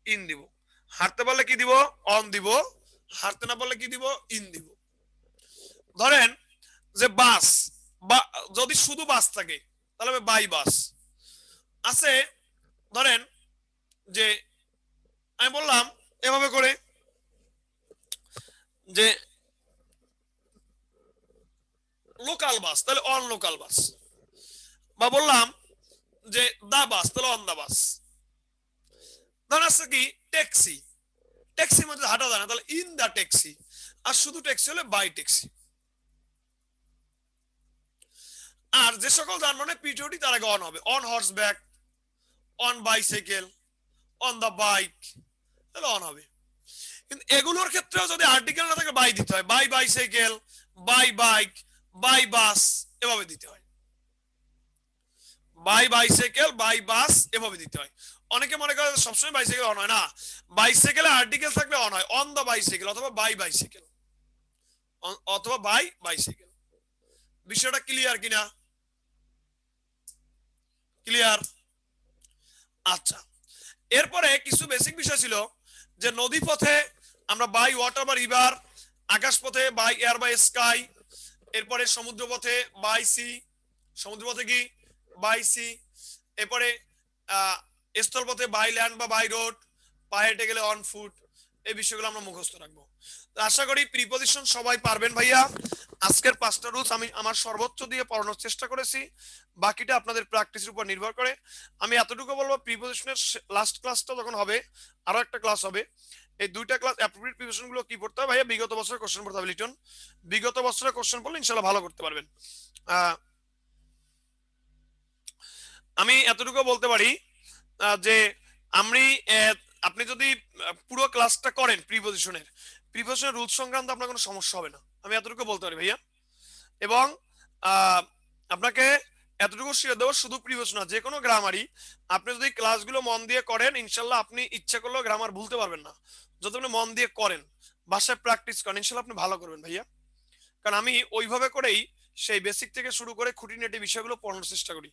ইন দিব। হাঁটতে পারলে কি দিব, অন দিব। হাঁটতে না পারলে কি দিব, ইন দিব। ধরেন যে বাস, বা যদি শুধু বাস থাকে তাহলে হবে বাই বাস। আছে ধরেন যে আমি বললাম এভাবে করে যে লোকাল বাস, তাহলে অন লোকাল বাস। বা বললাম যে দা বাস, তাহলে অন দা বাস। ধরেন আছে কি ট্যাক্সি, ট্যাক্সির মধ্যে হাঁটা যায় না, তাহলে ইন দা ট্যাক্সি। আর শুধু ট্যাক্সি হলে বাই ট্যাক্সি। আর যে সকল যানবাহনে পিটিওটি তার আগে অন হবে, on horseback, on bicycle, on the bike, তাহলে অন হবে। কিন্তু এগুলোর ক্ষেত্রেও যদি আর্টিকেল না থাকে বাই দিতে হয়, by bicycle, by bike, by bus, এভাবে দিতে হয়। বাই বাইসাইকেল, বাই বাস, এভাবে দিতে হয়। অনেকে মনে করে সবসময় বাইসাইকেল অন হয় না, বাইসাইকেলে আর্টিকেল থাকলে অন হয়, অন দা বাইসাইকেল অথবা বাই বাইসাইকেল অথবা বাই বাইসাইকেল। বিষয়টা ক্লিয়ার কিনা? ক্লিয়ার? আচ্ছা, এরপরে কিছু বেসিক বিষয় ছিল যে নদী পথে আমরা বাই ওয়াটার বা রিভার, আকাশ পথে বাই এয়ার বা স্কাই, এরপরে সমুদ্র পথে বাই সি, সমুদ্র পথে কি বাই সি, এরপরে স্থল পথে বাই ল্যান্ড বা বাই রোড, পায়ে হেঁটে গেলে অন ফুট। এই বিষয়গুলো আমরা মুখস্থ রাখবো। আশা করি প্রিপজিশন সবাই পারবেন ভাইয়া। আজকের 5টা রুলস আমি আমার সর্বোচ্চ দিয়ে পড়ানোর চেষ্টা করেছি, বাকিটা আপনাদের প্র্যাকটিসের উপর নির্ভর করে। আমি এতটুকু বলবো, প্রিপজিশনের লাস্ট ক্লাসটা যখন হবে, আরো একটা ক্লাস হবে, এই 2টা ক্লাস অ্যাপ্রোপ্রিয়েট প্রিপজিশন গুলো কি পড়তে হবে ভাইয়া, বিগত বছরের কোশ্চেন পড়তে হবে লিটন। বিগত বছরের কোশ্চেন পড়লে ইনশাআল্লাহ ভালো করতে পারবেন। আমি এতটুকু বলতে পারি যে আমি, আপনি যদি পুরো ক্লাসটা করেন প্রিপজিশনের রুলস সংক্রান্ত আপনার কোনো সমস্যা হবে না, আমি এতটুকু বলতে পারি ভাইয়া। এবং আপনাকে এতটুকু শিখে দেবো, শুধু প্রিপজিশন না, যে কোনো গ্রামারই আপনি যদি ক্লাসগুলো মন দিয়ে করেন, ইনশাল্লাহ আপনি ইচ্ছা করলেও গ্রামার ভুলতে পারবেন না। যদি আপনি মন দিয়ে করেন, বাসায় প্র্যাকটিস করেন, ইনশাল্লাহ আপনি ভালো করবেন ভাইয়া। কারণ আমি ওইভাবে করেই সেই বেসিক থেকে শুরু করে খুঁটিনাটি বিষয়গুলো পড়ানোর চেষ্টা করি।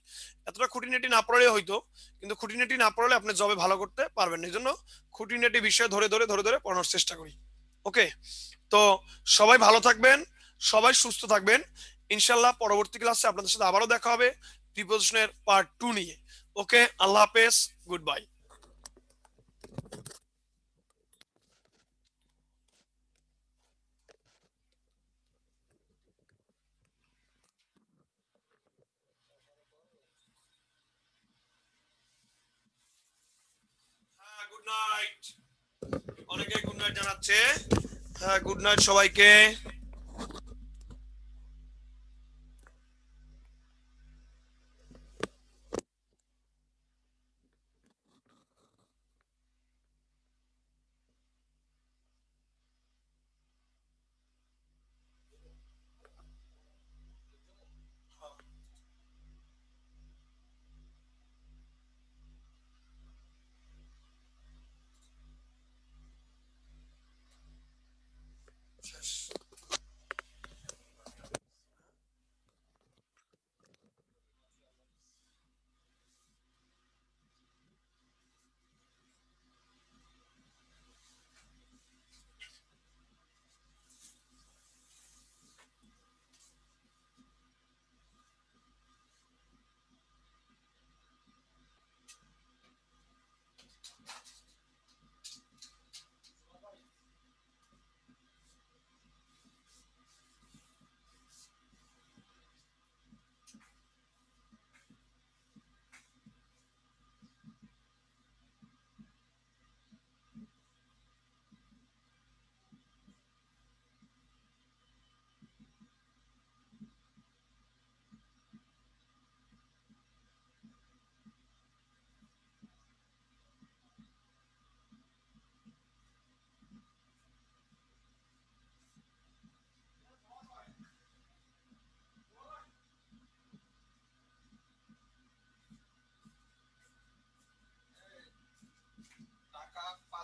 এতটা খুঁটিনাটি না পড়লে হয়তো, কিন্তু খুঁটিনাটি না পড়লে আপনি জবে ভালো করতে পারবেন না, এই জন্য খুঁটিনাটি বিষয় ধরে ধরে ধরে ধরে পড়ানোর চেষ্টা করি। ওকে, তো সবাই ভালো থাকবেন, সবাই সুস্থ থাকবেন। ইনশাল্লাহ পরবর্তী ক্লাসে আপনাদের সাথে আবারও দেখা হবে প্রিপজিশনের পার্ট 2 নিয়ে। ওকে, আল্লাহ হাফেজ, গুড বাই। গুড নাইট, অনেকে গুড নাইট জানাচ্ছে। হ্যাঁ, গুড নাইট সবাইকে।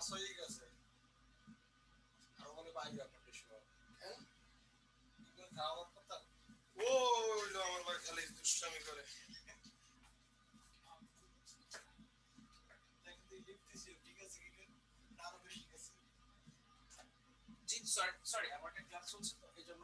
পাস হয়ে গেছে আর বলে বাইরে আপনাদের সব হ্যাঁ কি খাওয়ার কথা ও হইলো আমার ভাই খালি দুষ্টামি করে দেখতে লিখতেছি ঠিক আছে কি আরো বেশি গেছে জি সরি আমার একটা ক্লাস চলছে তো এইজন্য